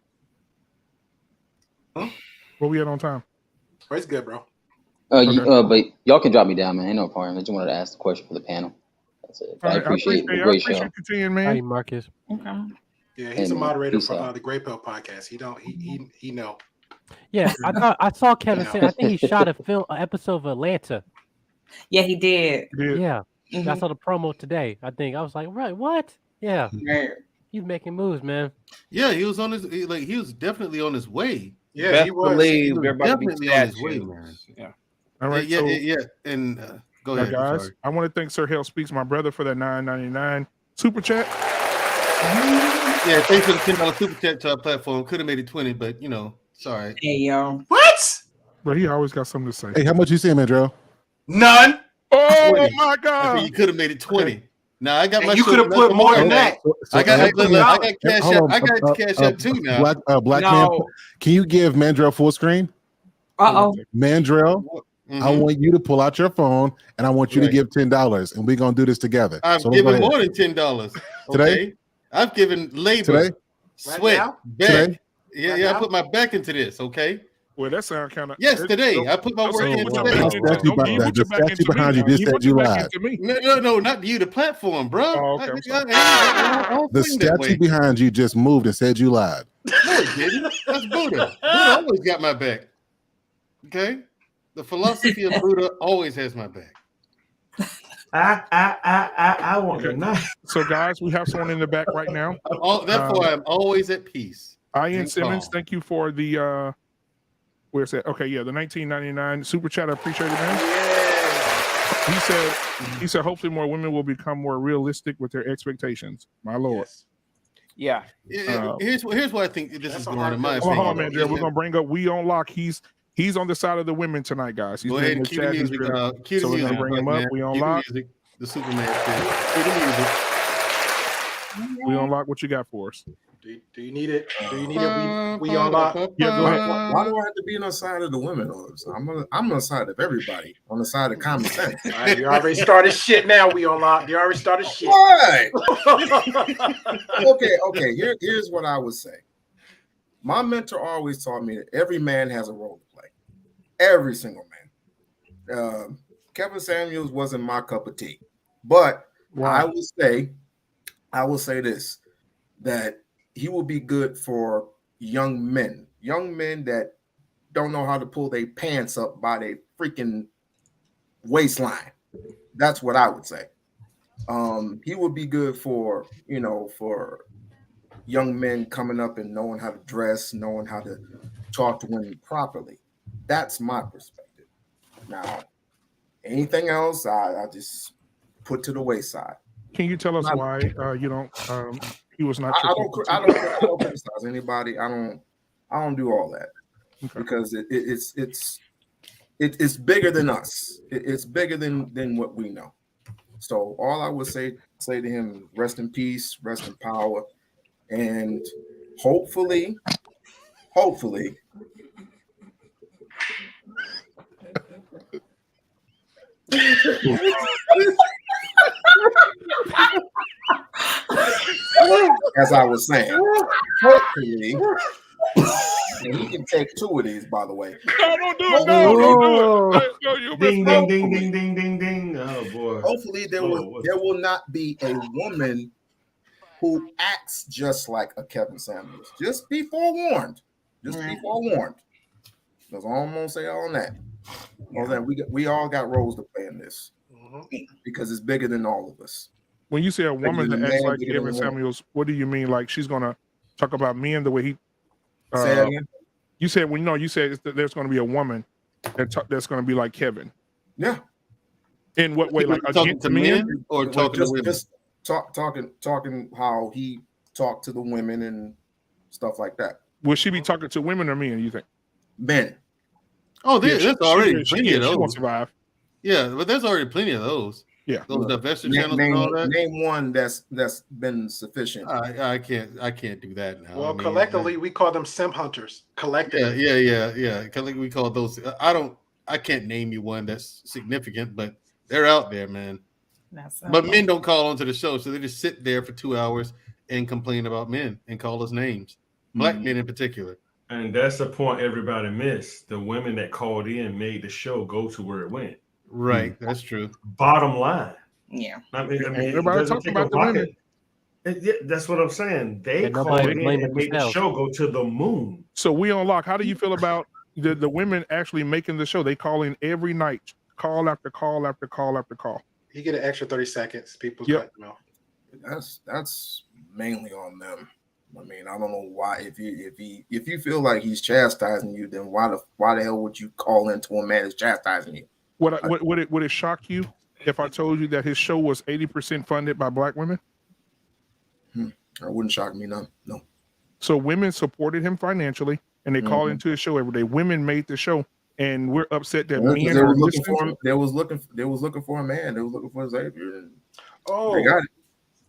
Huh? Where we at on time? Oh, it's good, bro. But y'all can drop me down, man. Ain't no problem. I just wanted to ask the question for the panel. That's it. I appreciate the great show. Man. Hey, Marcus. Okay. Yeah, he's a moderator for the Great Pill podcast. He know. Yeah, I saw Kevin say. I think he shot an episode of Atlanta. Yeah, he did. Yeah, Mhm. I saw the promo today. I think I was like, right, what? Yeah, he's making moves, man. Yeah, he was on his he was definitely on his way. Yeah, Best he was. believe was everybody be definitely on his way, man. Yeah. All right, Yeah. And go now, ahead, guys. sorry. I want to thank Sir Hale Speaks, my brother, for that $9.99 super chat. Yeah, thanks for the $10 super chat to our platform. Could have made it 20, but sorry. Hey yo. What? But he always got something to say. Hey, how much you saying, Mandrell? None. Oh 20. my I God! think you could have made it 20. Okay. Now I got And my. you could have put more than that. I got cash up. I got cash up too now. Black man, can you give Mandrell full screen? Mandrell, I want you to pull out your phone and I want you to give $10, and we're gonna do this together. I've So given go more ahead. than $10 Today? I've given labor, Today? sweat, Right now? back. Today? Yeah, I put my back into this. Okay. Well, that sounds kind of yes today. I put my work in today. The statue behind you just said you lied. No, not you. The platform, bro. Oh, okay. The statue behind you just moved and said you lied. No, it didn't. That's Buddha. Buddha always got my back. Okay, the philosophy of Buddha always has my back. I want to know. So, guys, we have someone in the back right now. Therefore, I'm always at peace. Ian Simmons, thank you for the where's that? Okay, yeah, the 1999 super chat. I appreciate it, man. He said hopefully more women will become more realistic with their expectations. My lord. Yeah. Here's what I think this is going in my opinion. Hold on, man, Jared. We're gonna bring up We On Lock. He's on the side of the women tonight, guys. He's Go ahead and cue the music. So we're gonna bring him up. We On Lock. The Superman thing. Cue the music. We On Lock. What you got for us? Do you need it? Do you need it? We On Lock. Yeah, go ahead. Why do I have to be on the side of the women all the time? I'm on the side of everybody. On the side of common sense. All right, you already started shit now. We On Lock. You already started shit. What? Okay. Here's what I would say. My mentor always taught me that every man has a role to play. Every single man. Kevin Samuels wasn't my cup of tea, but I will say this, that he will be good for young men that don't know how to pull their pants up by their freaking waistline. That's what I would say. He would be good for young men coming up and knowing how to dress, knowing how to talk to women properly. That's my perspective. Now, anything else, I just put to the wayside. Can you tell us why you don't? He was not. I don't criticize anybody. I don't do all that because it's bigger than us. It's bigger than what we know. So all I would say to him, rest in peace, rest in power, and hopefully. As I was saying, hopefully, and he can take two of these, by the way. No, don't do it. No, don't do it. Ding, ding, ding, ding, ding, ding, ding. Oh boy. Hopefully, there will not be a woman who acts just like a Kevin Samuels. Just be forewarned. Be forewarned. That's all I'm gonna say on that. Well, then we all got roles to play in this because it's bigger than all of us. When you say a woman that acts like Kevin Samuels, what do you mean? Like she's gonna talk about men the way he? Say that again? You said you said there's going to be a woman that's going to be like Kevin. Yeah. In what way? Like talking to men or talking to women? Just talking how he talked to the women and stuff like that. Will she be talking to women or men? You think? Men. Oh, there's already plenty of those. She won't survive. Yeah, but there's already plenty of those. Yeah, those divestiture channels and all that. Name one that's been sufficient. I can't do that now. Well, collectively, we call them simp hunters. Collectively, yeah. We call those. I can't name you one that's significant, but they're out there, man. But men don't call onto the show, so they just sit there for 2 hours and complain about men and call us names, black men in particular. And that's the point everybody missed. The women that called in made the show go to where it went. Right, that's true. Bottom line. Yeah. I mean everybody talking about the women. That's what I'm saying. They called in and made the show go to the moon. So We On Lock. How do you feel about the women actually making the show? They call in every night, call after call after call after call. You get an extra 30 seconds. People cut them off. That's mainly on them. I mean, I don't know why. If you feel like he's chastising you, then why the hell would you call into a man that's chastising you? Would it shock you if I told you that his show was 80% funded by black women? That wouldn't shock me none. No. So women supported him financially, and they called into his show every day. Women made the show, and we're upset that men are looking for him. They was looking for a man. They was looking for Xavier. Oh, they got it.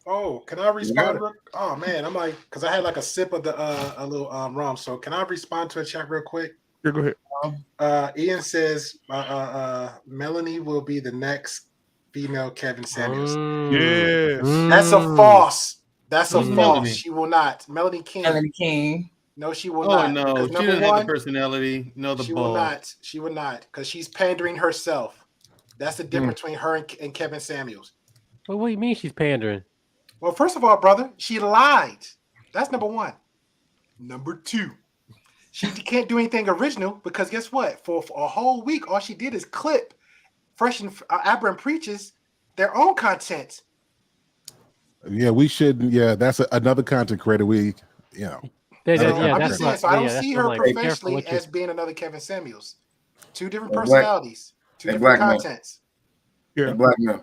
Oh, can I respond? Oh man, I'm like, because I had like a sip of the a little rum. So can I respond to a chat real quick? Yeah, go ahead. Ian says Melanie will be the next female Kevin Samuels. Yes. That's a false. That's a false. She will not. Melanie King. Melanie King. No, she will Oh not. no, Because she number doesn't have one, the personality. No, the she will balls. not. She will not. Because she's pandering herself. That's the difference between her and Kevin Samuels. Well, what do you mean she's pandering? Well, first of all, brother, she lied. That's number one. Number two, she can't do anything original because guess what? For a whole week, all she did is clip Fresh and Aberrant Preachers their own content. Yeah, we should. Yeah, that's another content creator. We, you know. I'm just saying. So I don't see her professionally as being another Kevin Samuels. Two different personalities, two different contents. Yeah, Black Man.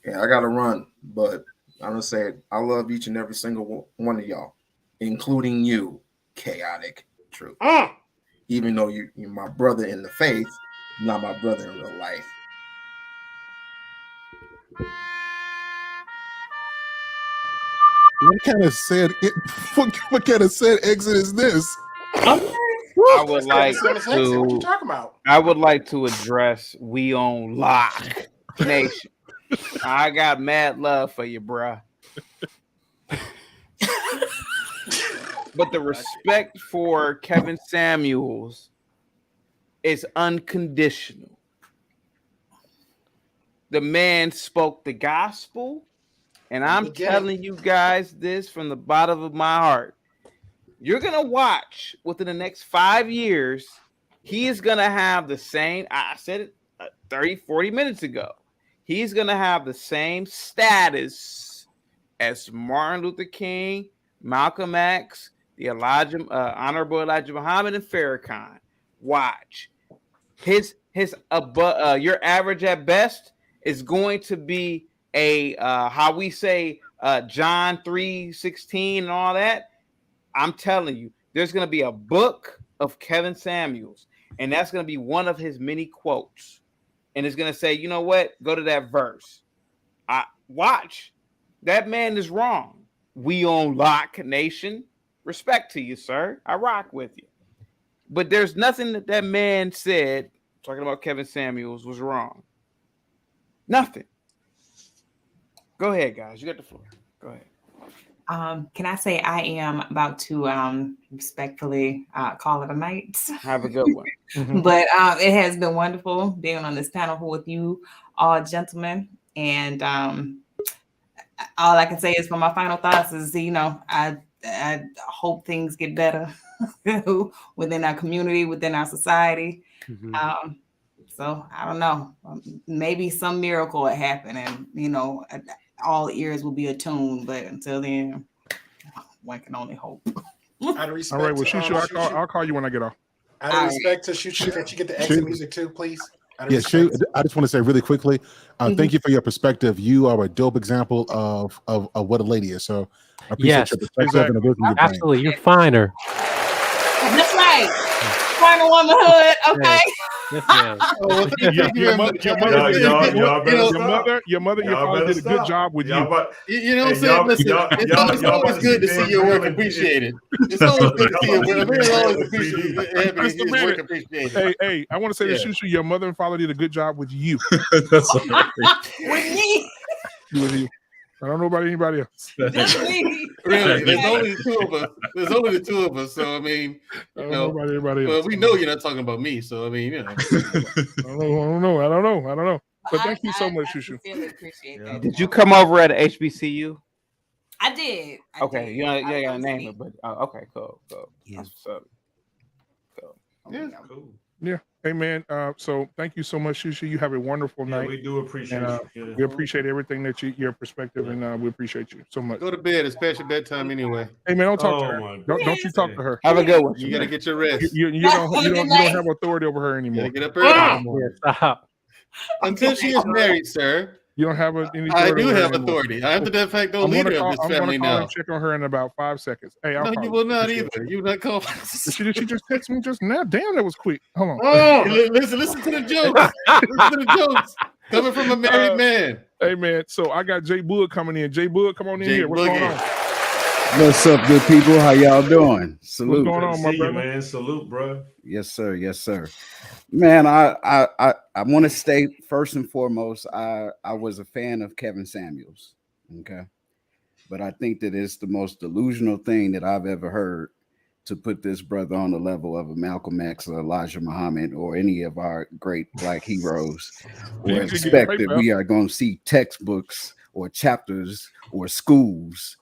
Yeah, I got to run, but I'm gonna say it. I love each and every single one of y'all, including you, Chaotic Truth. Even though you're my brother in the faith, you're not my brother in real life. What kind of sad? What kind of sad exit is this? I would like What you to. talking about? I would like to address We On Lock Nation. I got mad love for you, bruh. But the respect for Kevin Samuels is unconditional. The man spoke the gospel, and I'm telling you guys this from the bottom of my heart. You're going to watch within the next 5 years, he is going to have the same, I said it 30, 40 minutes ago. He's going to have the same status as Martin Luther King, Malcolm X, the Honorable Elijah Muhammad, and Farrakhan. Watch. Your average at best is going to be a, how we say, John 3:16 and all that. I'm telling you, there's going to be a book of Kevin Samuels, and that's going to be one of his many quotes. And it's going to say, you know what? Go to that verse. Watch. That man is wrong. We on Lock Nation. Respect to you, sir. I rock with you. But there's nothing that man said, talking about Kevin Samuels, was wrong. Nothing. Go ahead, guys. You got the floor. Go ahead. Can I say I am about to respectfully call it a night? Have a good one. But it has been wonderful being on this panel with you all gentlemen. And all I can say is for my final thoughts is, I hope things get better within our community, within our society. So I don't know, maybe some miracle will happen and, all ears will be attuned, but until then, one can only hope. All right, well, Shushu, I'll call you when I get off. Out of respect to Shushu, can you get the exit music too, please? Yeah, Shu, I just want to say really quickly, thank you for your perspective. You are a dope example of what a lady is. So I appreciate your perspective and the wisdom you bring. Absolutely, you're finer. That's right. Finer womanhood, okay? Yes, ma'am. Your mother, your father did a good job with you. You know what I'm saying? Listen, it's always good to see your work appreciated. It's always good to see your work. It's always work appreciated. Hey, I want to say to Shushu, your mother and father did a good job with you. That's with me. With you. I don't know about anybody else. Really, there's only the two of us. There's only the two of us. So I mean, I don't know about anybody else. Well, we know you're not talking about me. So I mean, I don't know. But thank you so much, Shushu. Really appreciate that. Did you come over at HBCU? I did. Okay, you got to name it, but okay, cool. Yeah. That's what's up. Cool. Yeah, cool. Yeah. Hey man, so thank you so much, Shushu. You have a wonderful night. We do appreciate it. We appreciate everything that your perspective, and we appreciate you so much. Go to bed. It's past your bedtime anyway. Hey man, don't talk to her. Don't you talk to her. Have a good one. You gotta get your rest. You don't have authority over her anymore. Get up early. Stop. Until she is married, sir. You don't have any. I do have authority. I am the de facto leader of this family now. And check on her in about 5 seconds. Hey, no, you will not either. You will not call. She just text me just now. Damn, that was quick. Hold on. Oh, listen to the jokes. Listen to the jokes coming from a married man. Hey man, so I got Jay Boog coming in. Jay Boog, come on in here. What's going on? What's up, good people? How y'all doing? Salute. What's going on, my brother? Man, salute, bro. Yes, sir. Yes, sir. Man, I want to state first and foremost, I was a fan of Kevin Samuels. Okay, but I think that it's the most delusional thing that I've ever heard to put this brother on the level of a Malcolm X or Elijah Muhammad or any of our great Black heroes, or expect that we are going to see textbooks or chapters or schools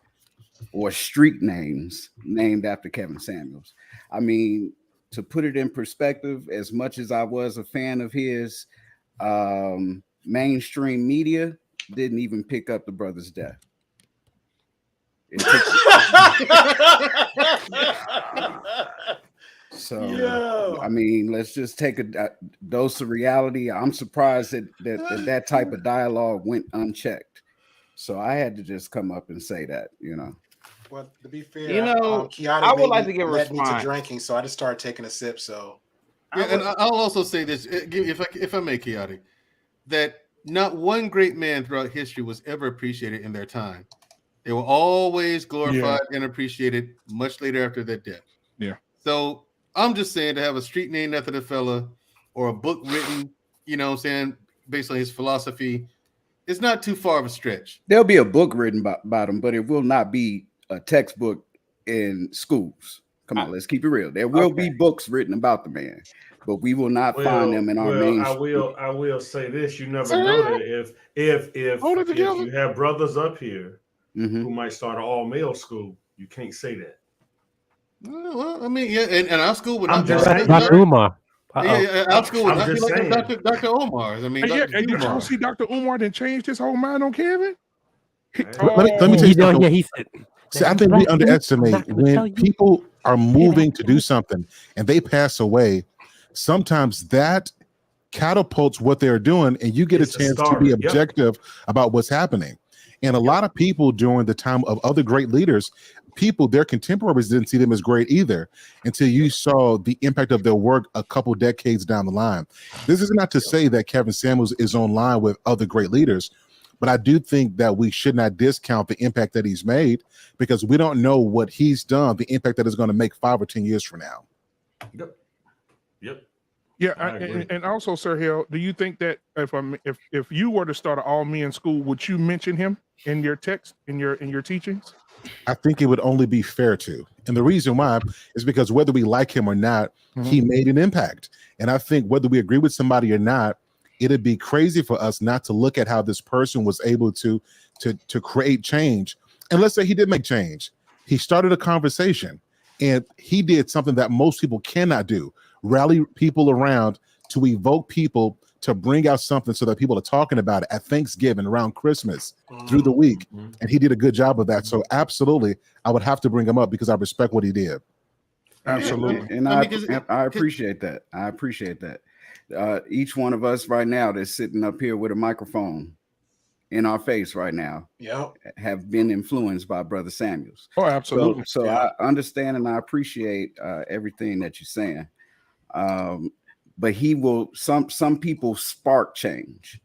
or street names named after Kevin Samuels. I mean, to put it in perspective, as much as I was a fan of his, mainstream media didn't even pick up the brother's death. So, I mean, let's just take a dose of reality. I'm surprised that type of dialogue went unchecked. So I had to just come up and say that, you know. Well, to be fair, Kiana I would like to get a led me to response. drinking, so I just started taking a sip. So, yeah, and I'll also say this, if I may, Kiati, that not one great man throughout history was ever appreciated in their time. They were always glorified and appreciated much later after their death. Yeah. So I'm just saying, to have a street named after the fella or a book written, you know what I'm saying, based on his philosophy, it's not too far of a stretch. There'll be a book written about him, but it will not be a textbook in schools. Come on, let's keep it real. There will be books written about the man, but we will not find them in our main. I will say this: you never know that if you have brothers up here who might start an all male school, you can't say that. Well, I mean, yeah, and our school would I'm not just saying. Dr. Umar. Yeah, our school would I'm not be just like saying. Dr. Omar's. I mean, Yeah, Dr. and did Umar. y'all see Dr. Umar then changed his whole mind on Kevin? Let me tell you something. Yeah, he said. See, I think we underestimate when people are moving to do something and they pass away. Sometimes that catapults what they're doing, and you get a chance to be objective about what's happening. And a lot of people during the time of other great leaders, their contemporaries didn't see them as great either until you saw the impact of their work a couple decades down the line. This is not to say that Kevin Samuels is on line with other great leaders, but I do think that we should not discount the impact that he's made, because we don't know what he's done, the impact that is going to make 5 or 10 years from now. Yep. Yeah, and also, Sir Hale, do you think that if you were to start an all men school, would you mention him in your text, in your teachings? I think it would only be fair to. And the reason why is because whether we like him or not, he made an impact. And I think whether we agree with somebody or not, it'd be crazy for us not to look at how this person was able to create change. And let's say he did make change. He started a conversation, and he did something that most people cannot do: rally people around to evoke people to bring out something so that people are talking about it at Thanksgiving, around Christmas, through the week. And he did a good job of that. So absolutely, I would have to bring him up because I respect what he did. Absolutely. And I appreciate that. I appreciate that. Each one of us right now that's sitting up here with a microphone in our face right now have been influenced by Brother Samuels. Oh, absolutely. So I understand and I appreciate everything that you're saying. But he will, some people spark change,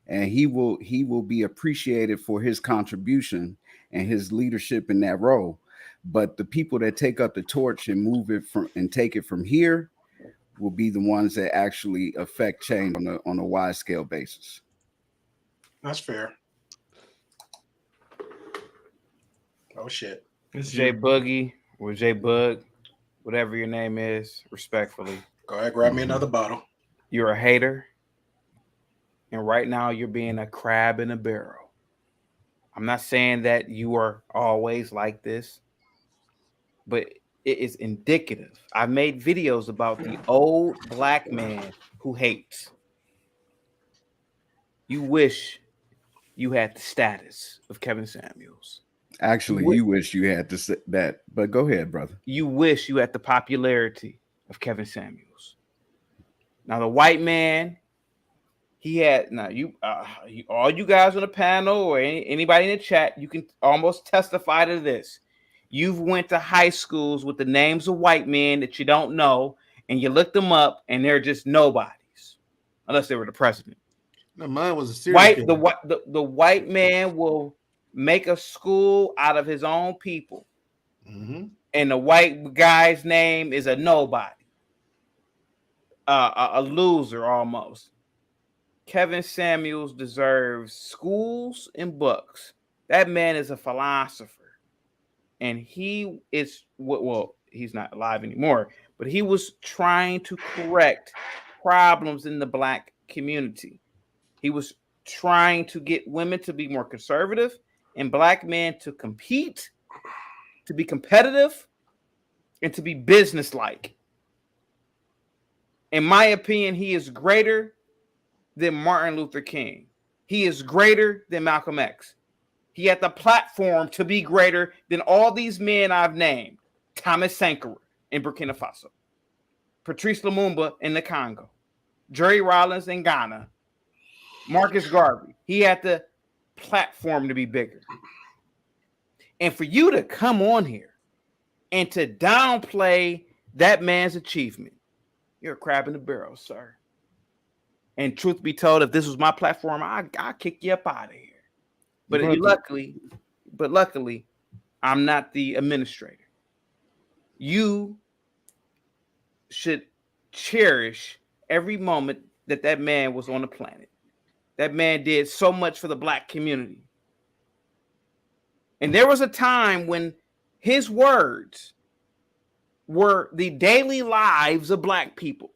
and he will be appreciated for his contribution and his leadership in that role. But the people that take up the torch and move it and take it from here will be the ones that actually affect change on a wide scale basis. That's fair. Oh shit. J Boogie or J Bug, whatever your name is, respectfully. Go ahead, grab me another bottle. You're a hater, and right now you're being a crab in a barrel. I'm not saying that you are always like this, but it is indicative. I've made videos about the old black man who hates. You wish you had the status of Kevin Samuels. Actually, you wish you had that, but go ahead, brother. You wish you had the popularity of Kevin Samuels. Now, the white man, he had, all you guys on the panel or anybody in the chat, you can almost testify to this. You've went to high schools with the names of white men that you don't know, and you look them up, and they're just nobodies, unless they were the president. No, mine was a serious the white man will make a school out of his own people, and the white guy's name is a nobody, a loser almost. Kevin Samuels deserves schools and books. That man is a philosopher, and he is he's not alive anymore, but he was trying to correct problems in the black community. He was trying to get women to be more conservative and black men to compete, to be competitive, and to be businesslike. In my opinion, he is greater than Martin Luther King. He is greater than Malcolm X. He had the platform to be greater than all these men I've named. Thomas Sankara in Burkina Faso, Patrice Lumumba in the Congo, Jerry Rawlings in Ghana, Marcus Garvey. He had the platform to be bigger. And for you to come on here and to downplay that man's achievement, you're a crab in the barrel, sir. And truth be told, if this was my platform, I'd kick you up out of here. But luckily, I'm not the administrator. You should cherish every moment that man was on the planet. That man did so much for the black community. And there was a time when his words were the daily lives of black people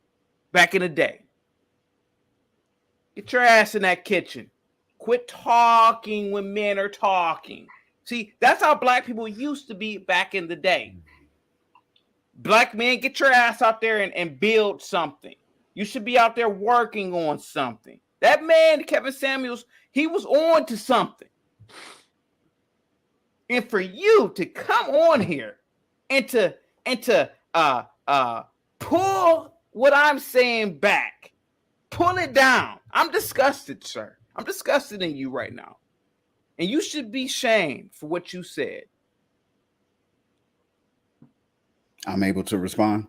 back in the day. Get your ass in that kitchen. Quit talking when men are talking. See, that's how black people used to be back in the day. Black men, get your ass out there and build something. You should be out there working on something. That man, Kevin Samuels, he was on to something. And for you to come on here and to pull what I'm saying back, pull it down. I'm disgusted, sir. I'm disgusted in you right now. And you should be shamed for what you said. I'm able to respond?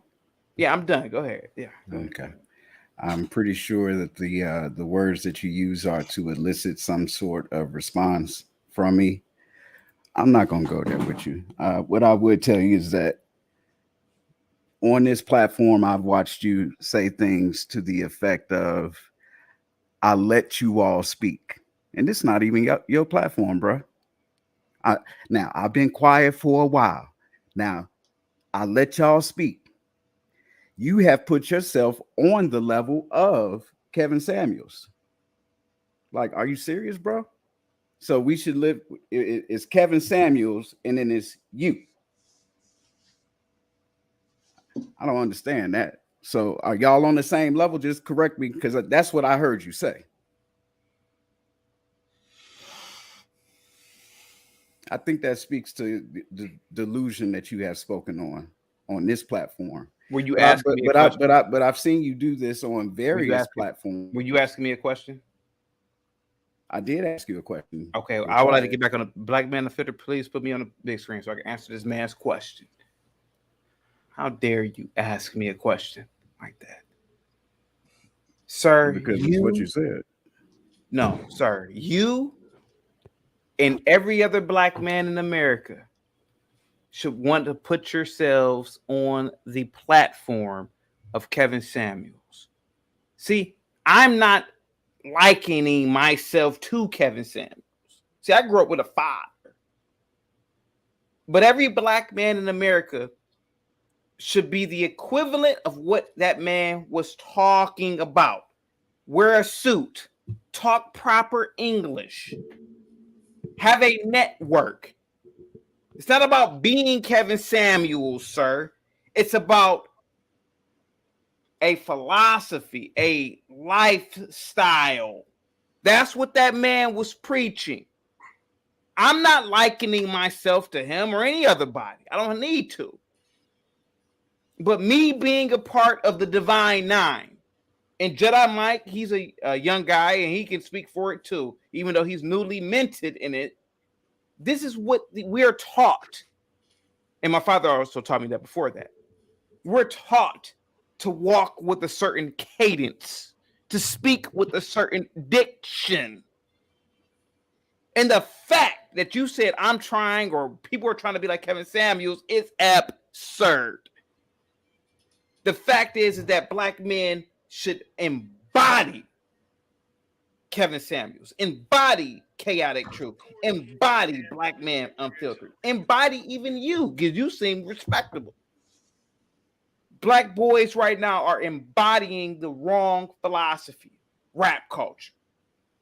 Yeah, I'm done. Go ahead. Yeah. Okay. I'm pretty sure that the words that you use are to elicit some sort of response from me. I'm not going to go there with you. What I would tell you is that on this platform, I've watched you say things to the effect of, I let you all speak. And it's not even your platform, bro. Now, I've been quiet for a while. Now, I let y'all speak. You have put yourself on the level of Kevin Samuels. Like, are you serious, bro? So we should live. It's Kevin Samuels, and then it's you. I don't understand that. So are y'all on the same level? Just correct me, because that's what I heard you say. I think that speaks to the delusion that you have spoken on this platform. Were you asking me a question? But I've seen you do this on various platforms. Were you asking me a question? I did ask you a question. Okay, I would like to get back on a Black Man Unfiltered. Please put me on the big screen so I can answer this man's question. How dare you ask me a question like that? Sir, because it's what you said. No, sir. You and every other black man in America should want to put yourselves on the platform of Kevin Samuels. See, I'm not likening myself to Kevin Samuels. See, I grew up with a father. But every black man in America should be the equivalent of what that man was talking about. Wear a suit, talk proper English, have a network. It's not about being Kevin Samuels, sir. It's about a philosophy, a lifestyle. That's what that man was preaching. I'm not likening myself to him or any other body. I don't need to. But me being a part of the Divine Nine, and Jedi Mike, he's a young guy and he can speak for it too, even though he's newly minted in it. This is what we're taught. And my father also taught me that before that. We're taught to walk with a certain cadence, to speak with a certain diction. And the fact that you said I'm trying, or people are trying to be like Kevin Samuels, is absurd. The fact is that black men should embody Kevin Samuels, embody chaotic truth, embody Black Man Unfiltered, embody even you, because you seem respectable. Black boys right now are embodying the wrong philosophy, rap culture.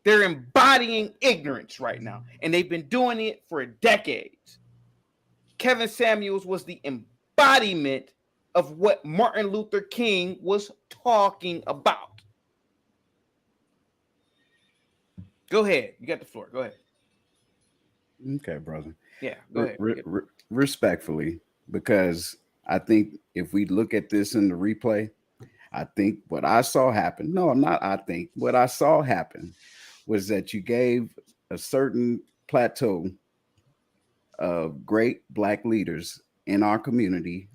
They're embodying ignorance right now, and they've been doing it for decades. Kevin Samuels was the embodiment of what Martin Luther King was talking about. Go ahead. You got the floor. Go ahead. Okay, brother. Yeah, go ahead. Respectfully, because I think if we look at this in the replay, I think what I saw happen. No, I'm not. I think what I saw happen was that you gave a certain plateau of great Black leaders in our community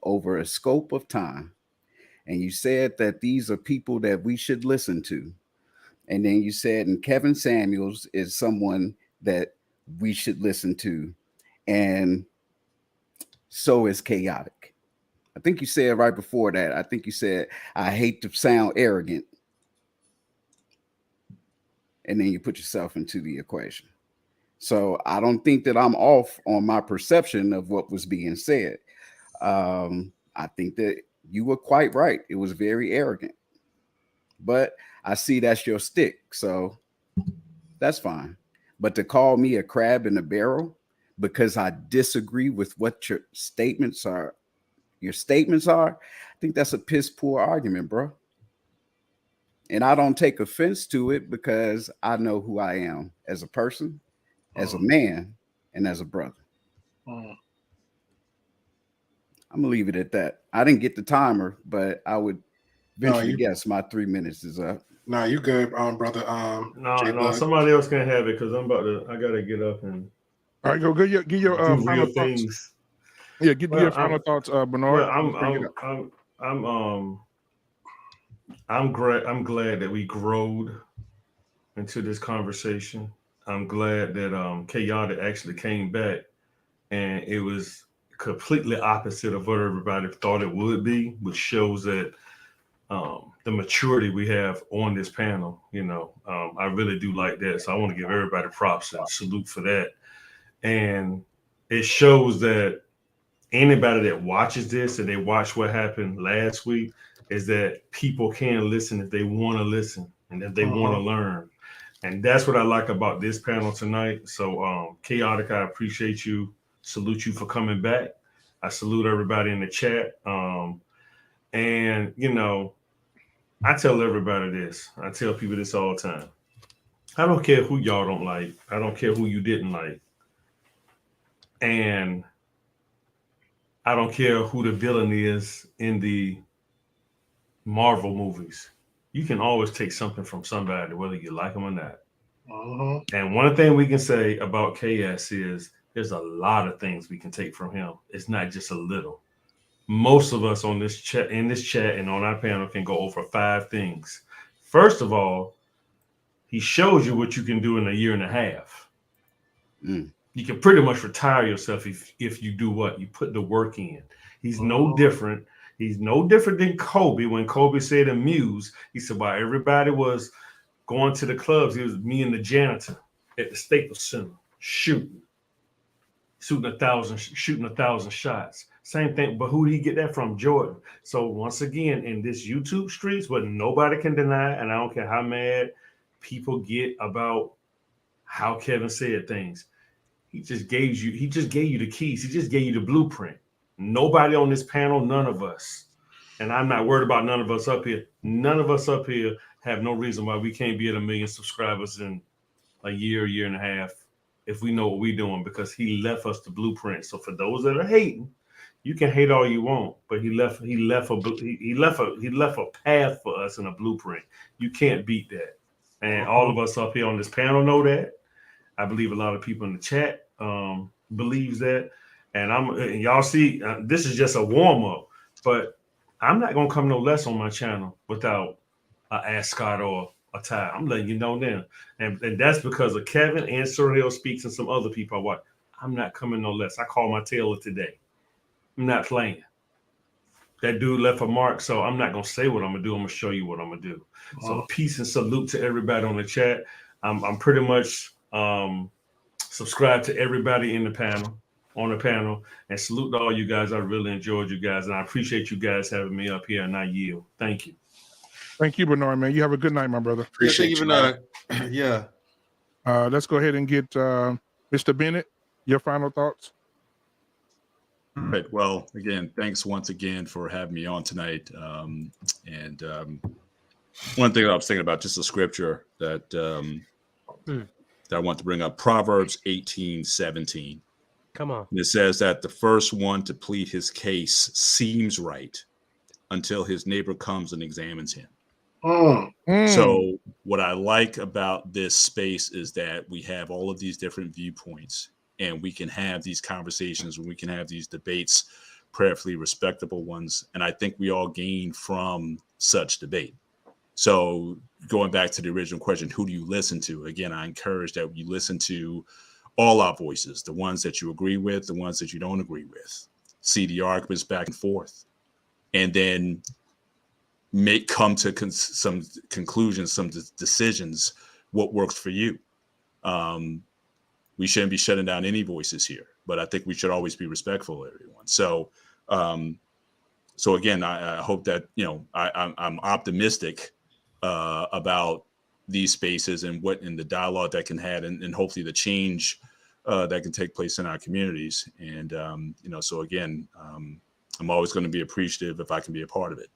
over a scope of time. And you said that these are people that we should listen to. And then you said, and Kevin Samuels is someone that we should listen to. And so is Chaotic. I think you said right before that, I think you said, I hate to sound arrogant. And then you put yourself into the equation. So I don't think that I'm off on my perception of what was being said. I think that you were quite right. It was very arrogant. But I see that's your stick. So that's fine. But to call me a crab in a barrel because I disagree with what your statements are, I think that's a piss poor argument, bro. And I don't take offense to it because I know who I am as a person, as a man, and as a brother. I'm gonna leave it at that. I didn't get the timer, but I would eventually guess my 3 minutes is up. No, you good, brother. No, somebody else can have it because I gotta get up and. All right, go get your do final real thoughts. things. Yeah, get your final thoughts, Bernard. Well, I'm glad that we growed into this conversation. I'm glad that Chaotic actually came back, and it was completely opposite of what everybody thought it would be, which shows that the maturity we have on this panel. I really do like that, so I want to give everybody props and salute for that. And it shows that anybody that watches this and they watch what happened last week is that people can listen if they want to listen and if they want to learn. And that's what I like about this panel tonight. So Chaotic, I appreciate you. Salute you for coming back. I salute everybody in the chat. And I tell everybody this. I tell people this all the time. I don't care who y'all don't like. I don't care who you didn't like. And I don't care who the villain is in the Marvel movies. You can always take something from somebody, whether you like them or not. And one thing we can say about KS is there's a lot of things we can take from him. It's not just a little. Most of us on this chat, and on our panel can go over 5 things. First of all, he shows you what you can do in a year and a half. You can pretty much retire yourself if you do what? You put the work in. He's no different. He's no different than Kobe. When Kobe said in Muse, he said, while everybody was going to the clubs, it was me and the janitor at the Staples Center shooting 1,000 shots. Same thing, but who did he get that from? Jordan. So once again, in this YouTube streets, what nobody can deny, and I don't care how mad people get about how Kevin said things. He just gave you the keys. He just gave you the blueprint. Nobody on this panel, none of us, and I'm not worried about none of us up here. None of us up here have no reason why we can't be at 1 million subscribers in a year and a half if we know what we're doing, because he left us the blueprint. So for those that are hating, you can hate all you want, but he left a path for us and a blueprint. You can't beat that. And all of us up here on this panel know that. I believe a lot of people in the chat believes that. And y'all see, this is just a warm up, but I'm not gonna come no less on my channel without an ascot or a tie. I'm letting you know now, and that's because of Kevin and Sir Hale Speaks and some other people I watch. I'm not coming no less. I call my tailor today. I'm not playing. That dude left a mark, so I'm not gonna say what I'm gonna do. I'm gonna show you what I'm gonna do. So peace and salute to everybody on the chat. I'm pretty much subscribed to everybody in the panel. on the panel, and salute to all you guys. I really enjoyed you guys, and I appreciate you guys having me up here, and I yield. Thank you. Thank you, Bernard, man. You have a good night, my brother. Appreciate you, Bernard. Yeah. Let's go ahead and get Mr. Bennett, your final thoughts. All right. Well, again, thanks once again for having me on tonight. One thing I was thinking about, just a scripture that that I want to bring up, Proverbs 18:17. Come on. And it says that the first one to plead his case seems right until his neighbor comes and examines him. So what I like about this space is that we have all of these different viewpoints, and we can have these conversations, and we can have these debates, prayerfully respectable ones. And I think we all gain from such debate. So going back to the original question, who do you listen to? Again, I encourage that you listen to all our voices, the ones that you agree with, the ones that you don't agree with, see the arguments back and forth, and then come to some conclusions, some decisions, what works for you. We shouldn't be shutting down any voices here, but I think we should always be respectful of everyone. So again, I hope that, I'm optimistic about these spaces and in the dialogue that can have, and hopefully the change that can take place in our communities. And, so again, I'm always going to be appreciative if I can be a part of it.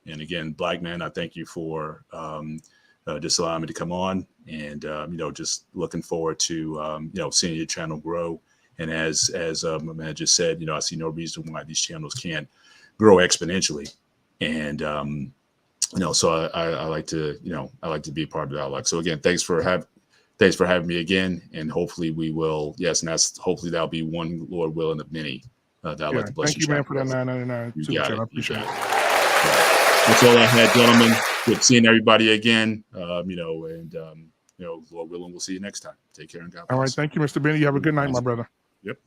And again, Black Man, I thank you for just allowing me to come on, and, just looking forward to, seeing your channel grow. And as my man just said, I see no reason why these channels can't grow exponentially. And, so I like to, I like to be a part of the dialogue. So again, thanks for having me again. And hopefully we will, hopefully that'll be one, Lord willing, of many that I'd like to bless. Thank you, man, for that $9.99 super chat. I appreciate it. That's all I had, gentlemen. Good seeing everybody again. Lord willing, we'll see you next time. Take care and God bless. All right. Thank you, Mr. Benny. You have a good night, my brother. Yep.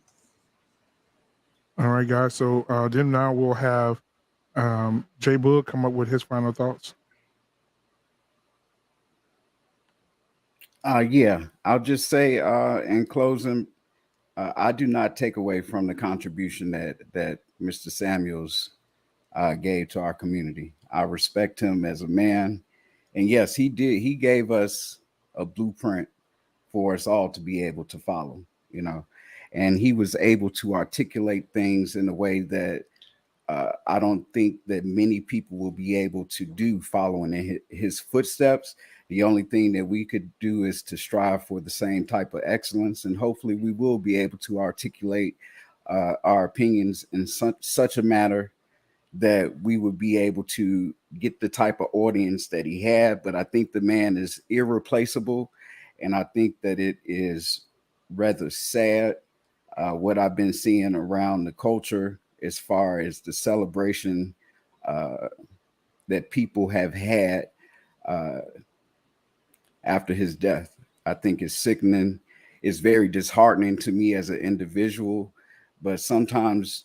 All right, guys. So then now we'll have Jay Boog come up with his final thoughts. Yeah, I'll just say in closing, I do not take away from the contribution that Mr. Samuels gave to our community. I respect him as a man. And yes, he did. He gave us a blueprint for us all to be able to follow, and he was able to articulate things in a way that I don't think that many people will be able to do following in his footsteps. The only thing that we could do is to strive for the same type of excellence. And hopefully we will be able to articulate our opinions in such a manner that we would be able to get the type of audience that he had. But I think the man is irreplaceable. And I think that it is rather sad what I've been seeing around the culture as far as the celebration that people have had after his death. I think it's sickening. It's very disheartening to me as an individual, but sometimes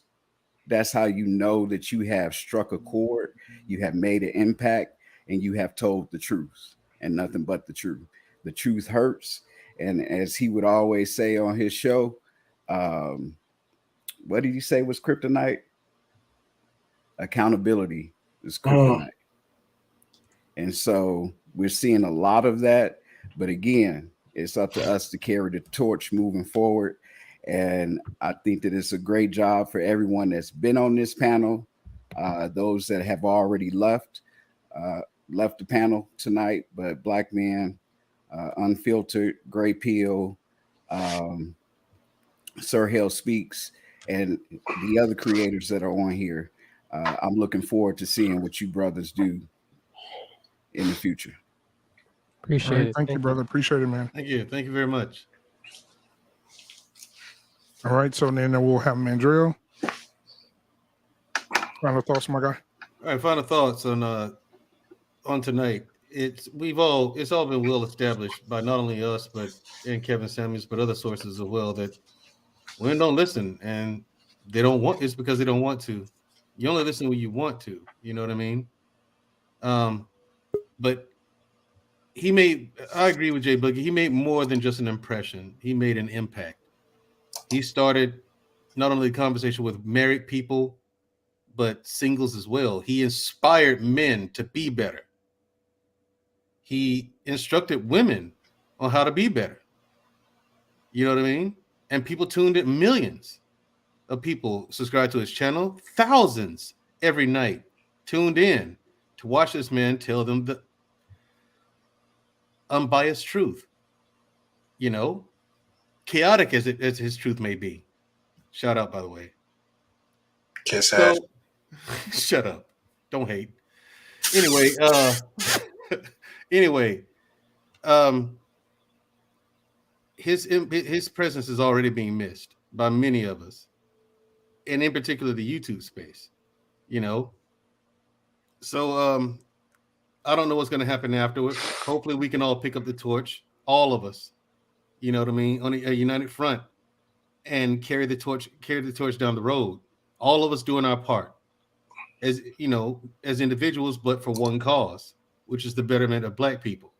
that's how you know that you have struck a chord, you have made an impact, and you have told the truth and nothing but the truth. The truth hurts. And as he would always say on his show, what did he say was kryptonite? Accountability is kryptonite. And so we're seeing a lot of that. But again, it's up to us to carry the torch moving forward. And I think that it's a great job for everyone that's been on this panel, those that have already left the panel tonight. But Black Man Unfiltered, Gray Peel, Sir Hale Speaks, and the other creators that are on here. I'm looking forward to seeing what you brothers do in the future. Appreciate it. Thank you, brother. Appreciate it, man. Thank you. Thank you very much. All right. So then we'll have Mandrill. Final thoughts, my guy. All right. Final thoughts on tonight. It's all been well established by not only us, and Kevin Samuels, but other sources as well, that women don't listen, and they don't want. It's because they don't want to. You only listen when you want to. You know what I mean? But I agree with Jay Boogie. He made more than just an impression. He made an impact. He started not only conversation with married people, but singles as well. He inspired men to be better. He instructed women on how to be better. You know what I mean? And people tuned in. Millions of people subscribed to his channel. Thousands every night tuned in to watch this man tell them the unbiased truth. You know, chaotic as his truth may be. Shout out, by the way. Kiss So, ass. shut up. Don't hate. Anyway, his presence is already being missed by many of us, and in particular the YouTube space. You know, so I don't know what's going to happen afterwards. Hopefully, we can all pick up the torch, all of us. You know what I mean, on a united front, and carry the torch down the road. All of us doing our part, as you know, as individuals, but for one cause, which is the betterment of Black people.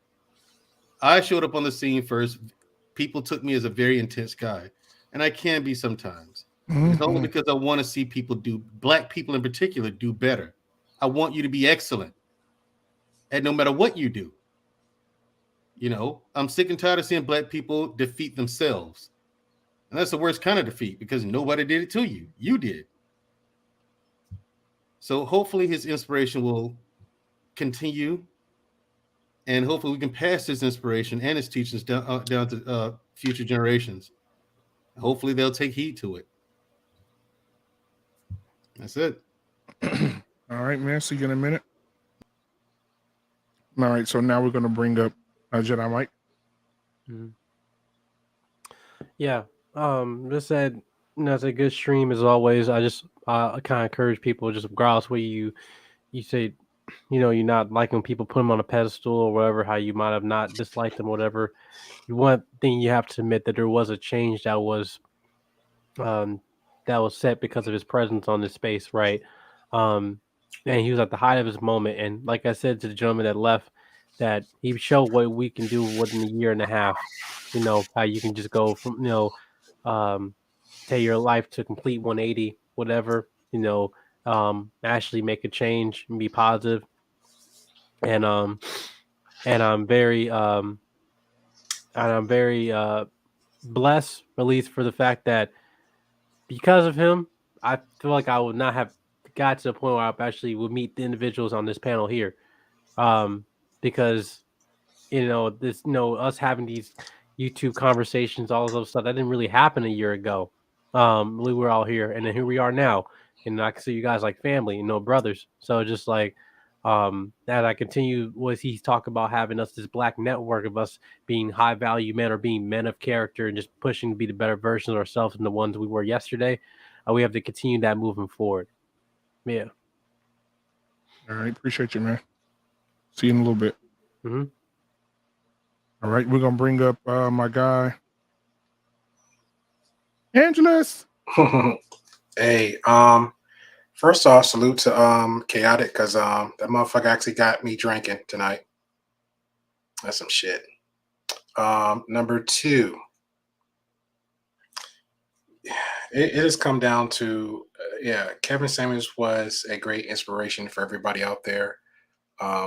I showed up on the scene first. People took me as a very intense guy, and I can be sometimes. It's only because I want to see people Black people in particular, do better. I want you to be excellent, and no matter what you do. You know, I'm sick and tired of seeing Black people defeat themselves. And that's the worst kind of defeat because nobody did it to you. You did. So hopefully his inspiration will continue, and hopefully we can pass his inspiration and his teachings down to future generations. Hopefully they'll take heed to it. That's it. All right, man. See you in a minute. All right, so now we're going to bring up Jedi Mike. Mm-hmm. Yeah. Just said, it's a good stream as always. I just kind of encourage people, just regardless where you say, you're not liking people put them on a pedestal or whatever, how you might have not disliked them, whatever. One thing you have to admit that there was a change that was set because of his presence on this space, right? And he was at the height of his moment. And like I said to the gentleman that left, that he showed what we can do within a year and a half. How you can just go from, take your life to complete 180, whatever, actually make a change and be positive. And I'm very blessed, at least for the fact that because of him, I feel like I would not have got to the point where I actually would meet the individuals on this panel here. Because us having these YouTube conversations, all of those stuff, that didn't really happen a year ago. We were all here, and then here we are now, and I can see you guys like family, brothers. So just like as I continue, was he talk about having us this Black network of us being high value men or being men of character and just pushing to be the better version of ourselves than the ones we were yesterday. We have to continue that moving forward. Yeah. All right, appreciate you, man. See you in a little bit. Mm-hmm. All right, we're gonna bring up my guy, Angelus. Hey, first off, salute to Chaotic, because that motherfucker actually got me drinking tonight. That's some shit. Number two, it has come down to Kevin Samuels was a great inspiration for everybody out there.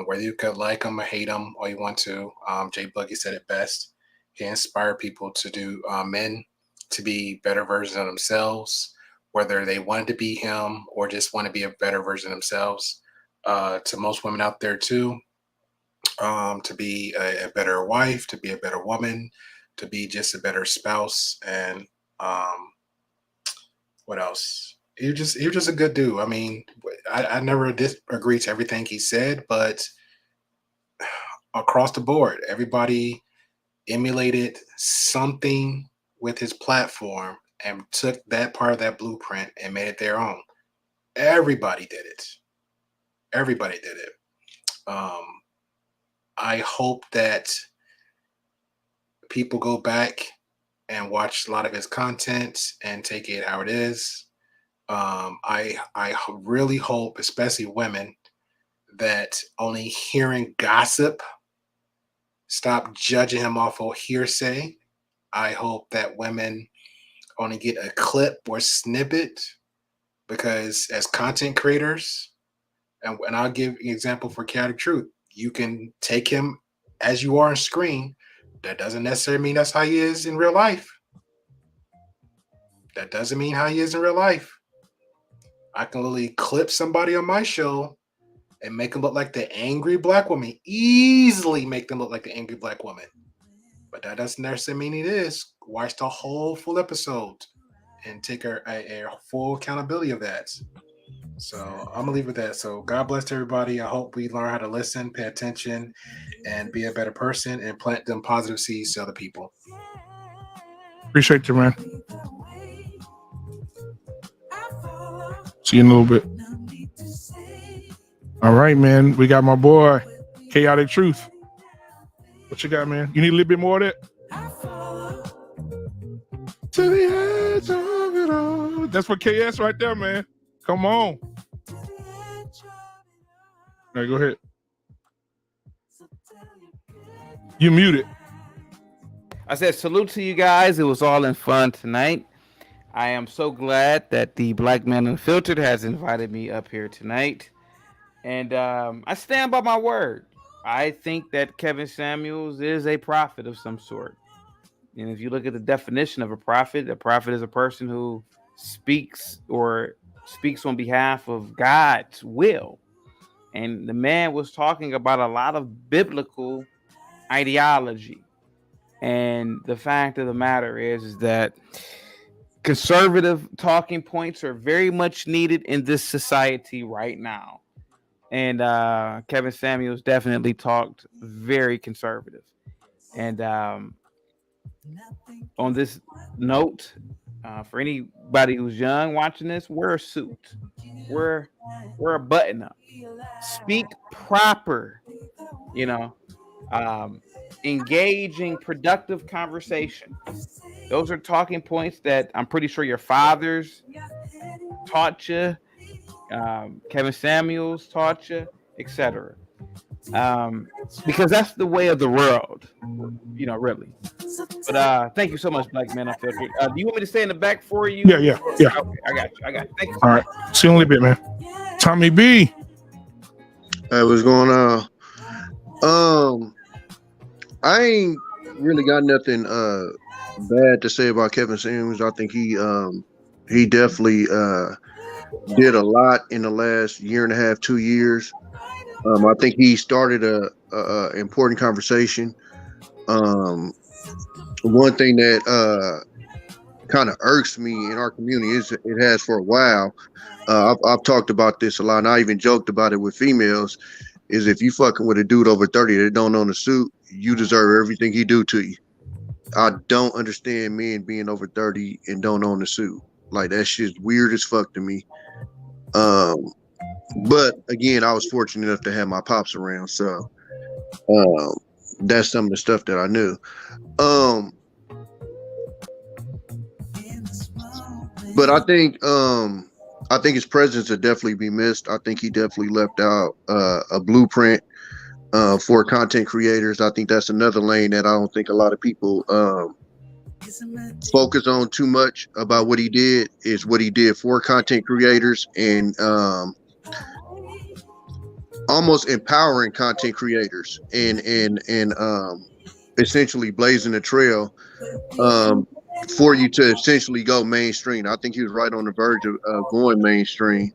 Whether you could like him or hate him, or you want to, Jay Buggy said it best. He inspired people to do men to be better versions of themselves, whether they wanted to be him or just want to be a better version of themselves. To most women out there too, to be a better wife, to be a better woman, to be just a better spouse, and what else? He was just a good dude. I mean, I never disagreed to everything he said, but across the board, everybody emulated something with his platform and took that part of that blueprint and made it their own. Everybody did it. Everybody did it. I hope that people go back and watch a lot of his content and take it how it is. I really hope, especially women, that only hearing gossip stop judging him off of hearsay. I hope that women only get a clip or snippet, because as content creators, and I'll give an example for Chaotic Truth, you can take him as you are on screen. That doesn't necessarily mean that's how he is in real life. That doesn't mean how he is in real life. I can literally clip somebody on my show and make them look like the angry black woman. Easily make them look like the angry black woman. But that doesn't necessarily mean it is. Watch the whole full episode and take a full accountability of that. So I'm gonna leave it with that. So God bless everybody. I hope we learn how to listen, pay attention, and be a better person and plant them positive seeds to other people. Appreciate you, man. See you in a little bit. All right, man. We got my boy, Chaotic Truth. What you got, man? You need a little bit more of that? To the edge of it all. That's for KS right there, man. Come on. All right, go ahead. You muted. I said salute to you guys. It was all in fun tonight. I am so glad that the Black Man Unfiltered has invited me up here tonight. And I stand by my word. I think that Kevin Samuels is a prophet of some sort. And if you look at the definition of a prophet is a person who speaks on behalf of God's will. And the man was talking about a lot of biblical ideology. And the fact of the matter is that conservative talking points are very much needed in this society right now. And Kevin Samuels definitely talked very conservative. And on this note, for anybody who's young watching this, wear a suit. Wear a button up. Speak proper, engaging productive conversation. Those are talking points that I'm pretty sure your fathers taught you, Kevin Samuels taught you, etc. Because that's the way of the world, really. But thank you so much, Black Man Unfiltered. Do you want me to stay in the back for you? Yeah. Okay, I got you. Thank you. All right. See you in a little bit, man. Tommy B. Hey, what's going on? I ain't really got nothing bad to say about Kevin Samuels. I think he definitely did a lot in the last year and a half, 2 years. I think he started a important conversation. One thing that kind of irks me in our community is it has for a while. I've talked about this a lot, and I even joked about it with females. Is if you fucking with a dude over 30 that don't own a suit, you deserve everything he do to you. I don't understand men being over 30 and don't own a suit. Like, that shit's weird as fuck to me. But again, I was fortunate enough to have my pops around, so that's some of the stuff that I knew. But I think his presence would definitely be missed. I think he definitely left out a blueprint for content creators. I think that's another lane that I don't think a lot of people focus on too much about what he did, is what he did for content creators and almost empowering content creators and essentially blazing a trail for you to essentially go mainstream. I think he was right on the verge of going mainstream.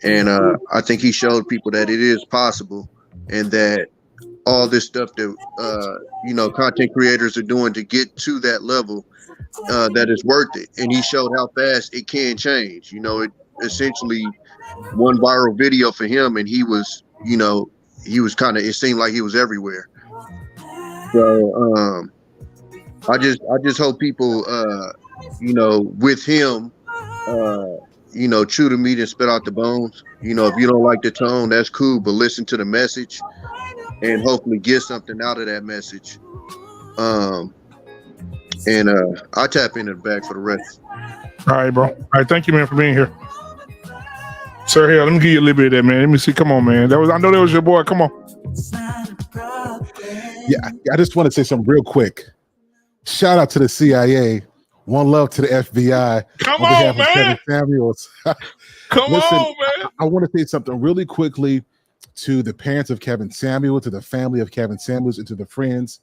And I think he showed people that it is possible, and that all this stuff that content creators are doing to get to that level, that is worth it. And he showed how fast it can change. It essentially one viral video for him, and he was kind of, it seemed like he was everywhere. So I just hope people with him chew the meat and spit out the bones. If you don't like the tone, that's cool, but listen to the message and hopefully get something out of that message. And I'll tap into the back for the rest. All right, bro. All right, thank you, man, for being here. Sir Hale, let me give you a little bit of that, man. Let me see. Come on, man. I know that was your boy. Come on. Yeah, I just want to say something real quick. Shout out to the CIA One love to the FBI. Come on behalf on, of Kevin man. Samuels. Come Listen, on, man. I want to say something really quickly to the parents of Kevin Samuel, to the family of Kevin Samuels, and to the friends.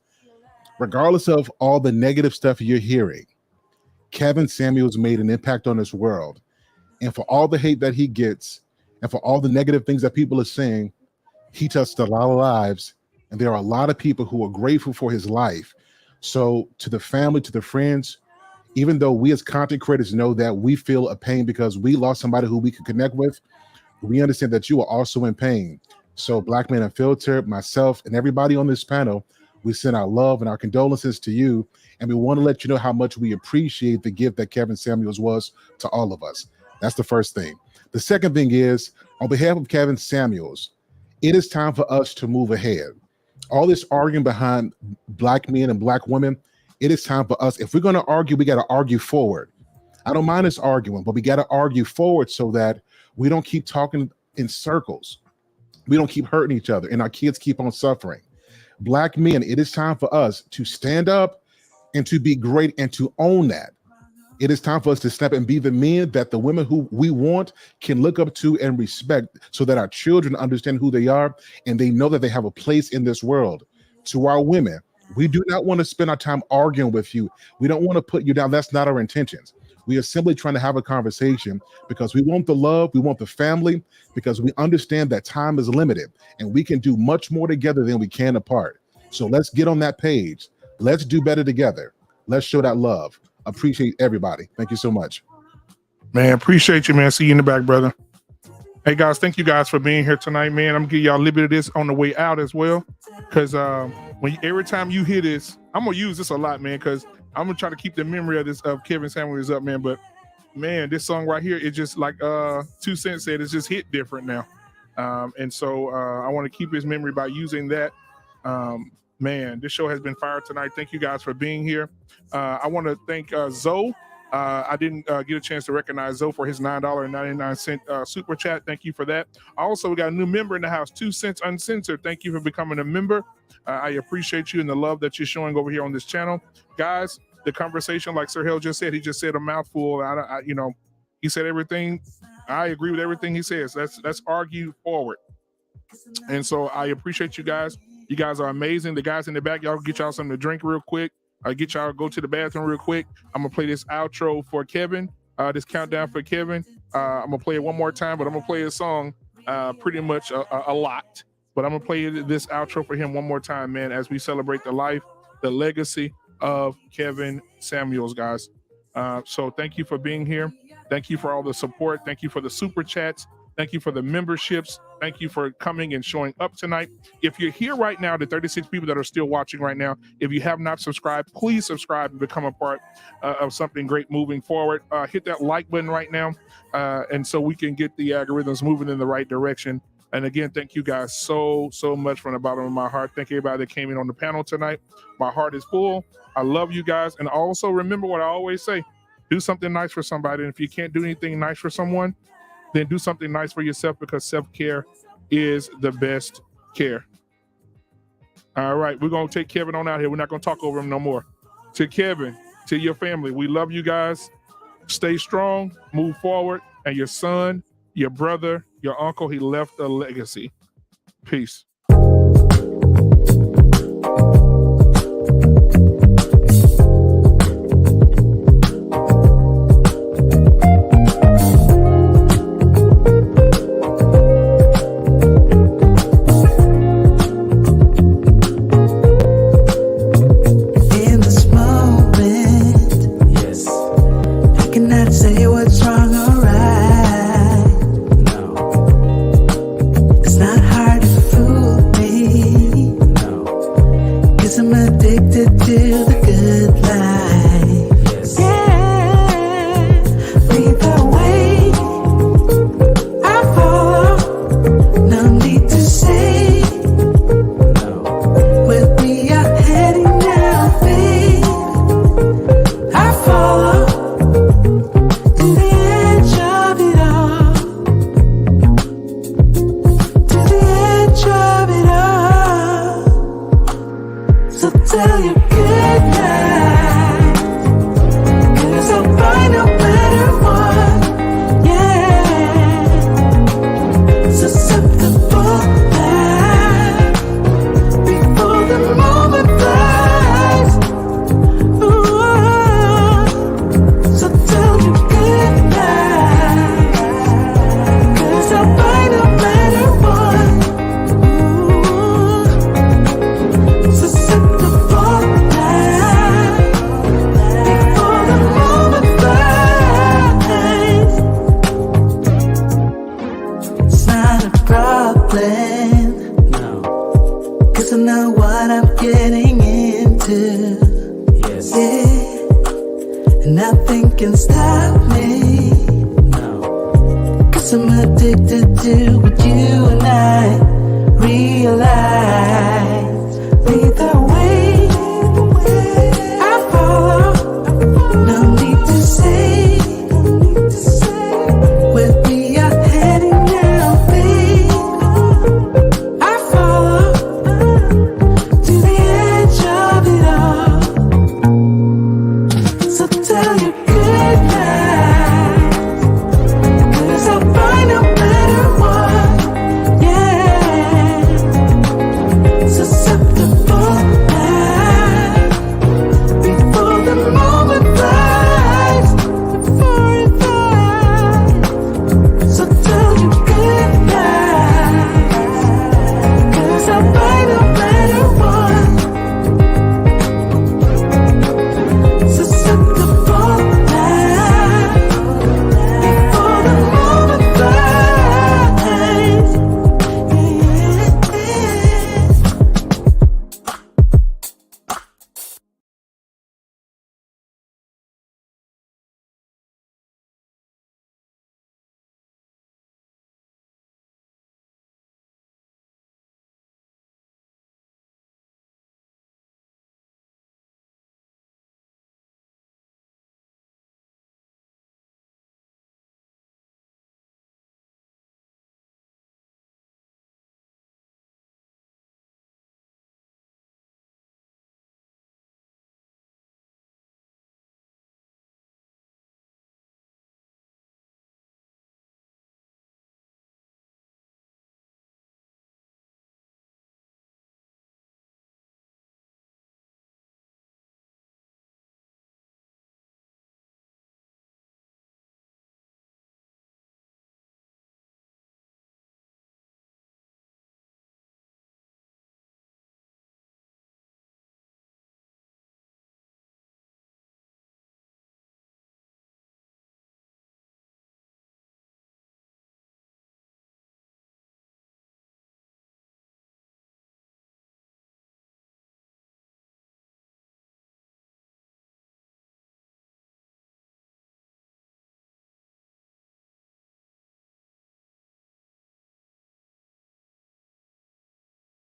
Regardless of all the negative stuff you're hearing, Kevin Samuels made an impact on this world. And for all the hate that he gets, and for all the negative things that people are saying, he touched a lot of lives. And there are a lot of people who are grateful for his life. So to the family, to the friends, even though we as content creators know that we feel a pain because we lost somebody who we could connect with, we understand that you are also in pain. So Black Man Unfiltered, myself, and everybody on this panel, we send our love and our condolences to you. And we want to let you know how much we appreciate the gift that Kevin Samuels was to all of us. That's the first thing. The second thing is, on behalf of Kevin Samuels, it is time for us to move ahead. All this arguing behind Black men and Black women, it is time for us. If we're going to argue, we got to argue forward. I don't mind us arguing, but we got to argue forward so that we don't keep talking in circles. We don't keep hurting each other and our kids keep on suffering. Black men, it is time for us to stand up and to be great and to own that. It is time for us to step and be the men that the women who we want can look up to and respect, so that our children understand who they are and they know that they have a place in this world. To our women, we do not want to spend our time arguing with you. We don't want to put you down. That's not our intentions. We are simply trying to have a conversation because we want the love, we want the family, because we understand that time is limited and we can do much more together than we can apart. So let's get on that page. Let's do better together. Let's show that love. Appreciate everybody. Thank you so much. Man, appreciate you, man. See you in the back, brother. Hey, guys, thank you guys for being here tonight, man. I'm going to give y'all a little bit of this on the way out as well, because every time you hear this, I'm going to use this a lot, man, because I'm going to try to keep the memory of this of Kevin Samuels up, man. But, man, this song right here, it's just like 2 Cents said, it's just hit different now. And so I want to keep his memory by using that. Man, this show has been fire tonight. Thank you guys for being here. I want to thank Zoe. I didn't get a chance to recognize Zoe for his $9.99 super chat. Thank you for that. Also, we got a new member in the house, 2 Cents Uncensored. Thank you for becoming a member. I appreciate you and the love that you're showing over here on this channel. Guys, the conversation, like Sir Hale just said, he just said a mouthful. He said everything. I agree with everything he says. Let's argue forward. And so I appreciate you guys. You guys are amazing. The guys in the back, y'all get y'all something to drink real quick. Get y'all go to the bathroom real quick. I'm gonna play this outro for Kevin. This countdown for Kevin. I'm gonna play it one more time, but I'm gonna play his song pretty much a lot. But I'm gonna play this outro for him one more time, man, as we celebrate the life, the legacy of Kevin Samuels, guys. So thank you for being here. Thank you for all the support. Thank you for the super chats. Thank you for the memberships. Thank you for coming and showing up tonight. If you're here right now, the 36 people that are still watching right now, if you have not subscribed, please subscribe and become a part of something great moving forward. Hit that like button right now, and so we can get the algorithms moving in the right direction. And again, thank you guys so much from the bottom of my heart. Thank everybody that came in on the panel tonight. My heart is full. I love you guys. And also remember what I always say, do something nice for somebody. And if you can't do anything nice for someone, then do something nice for yourself, because self-care is the best care. All right, we're going to take Kevin on out here. We're not going to talk over him no more. To Kevin, to your family, we love you guys. Stay strong, move forward. And your son, your brother, your uncle, he left a legacy. Peace.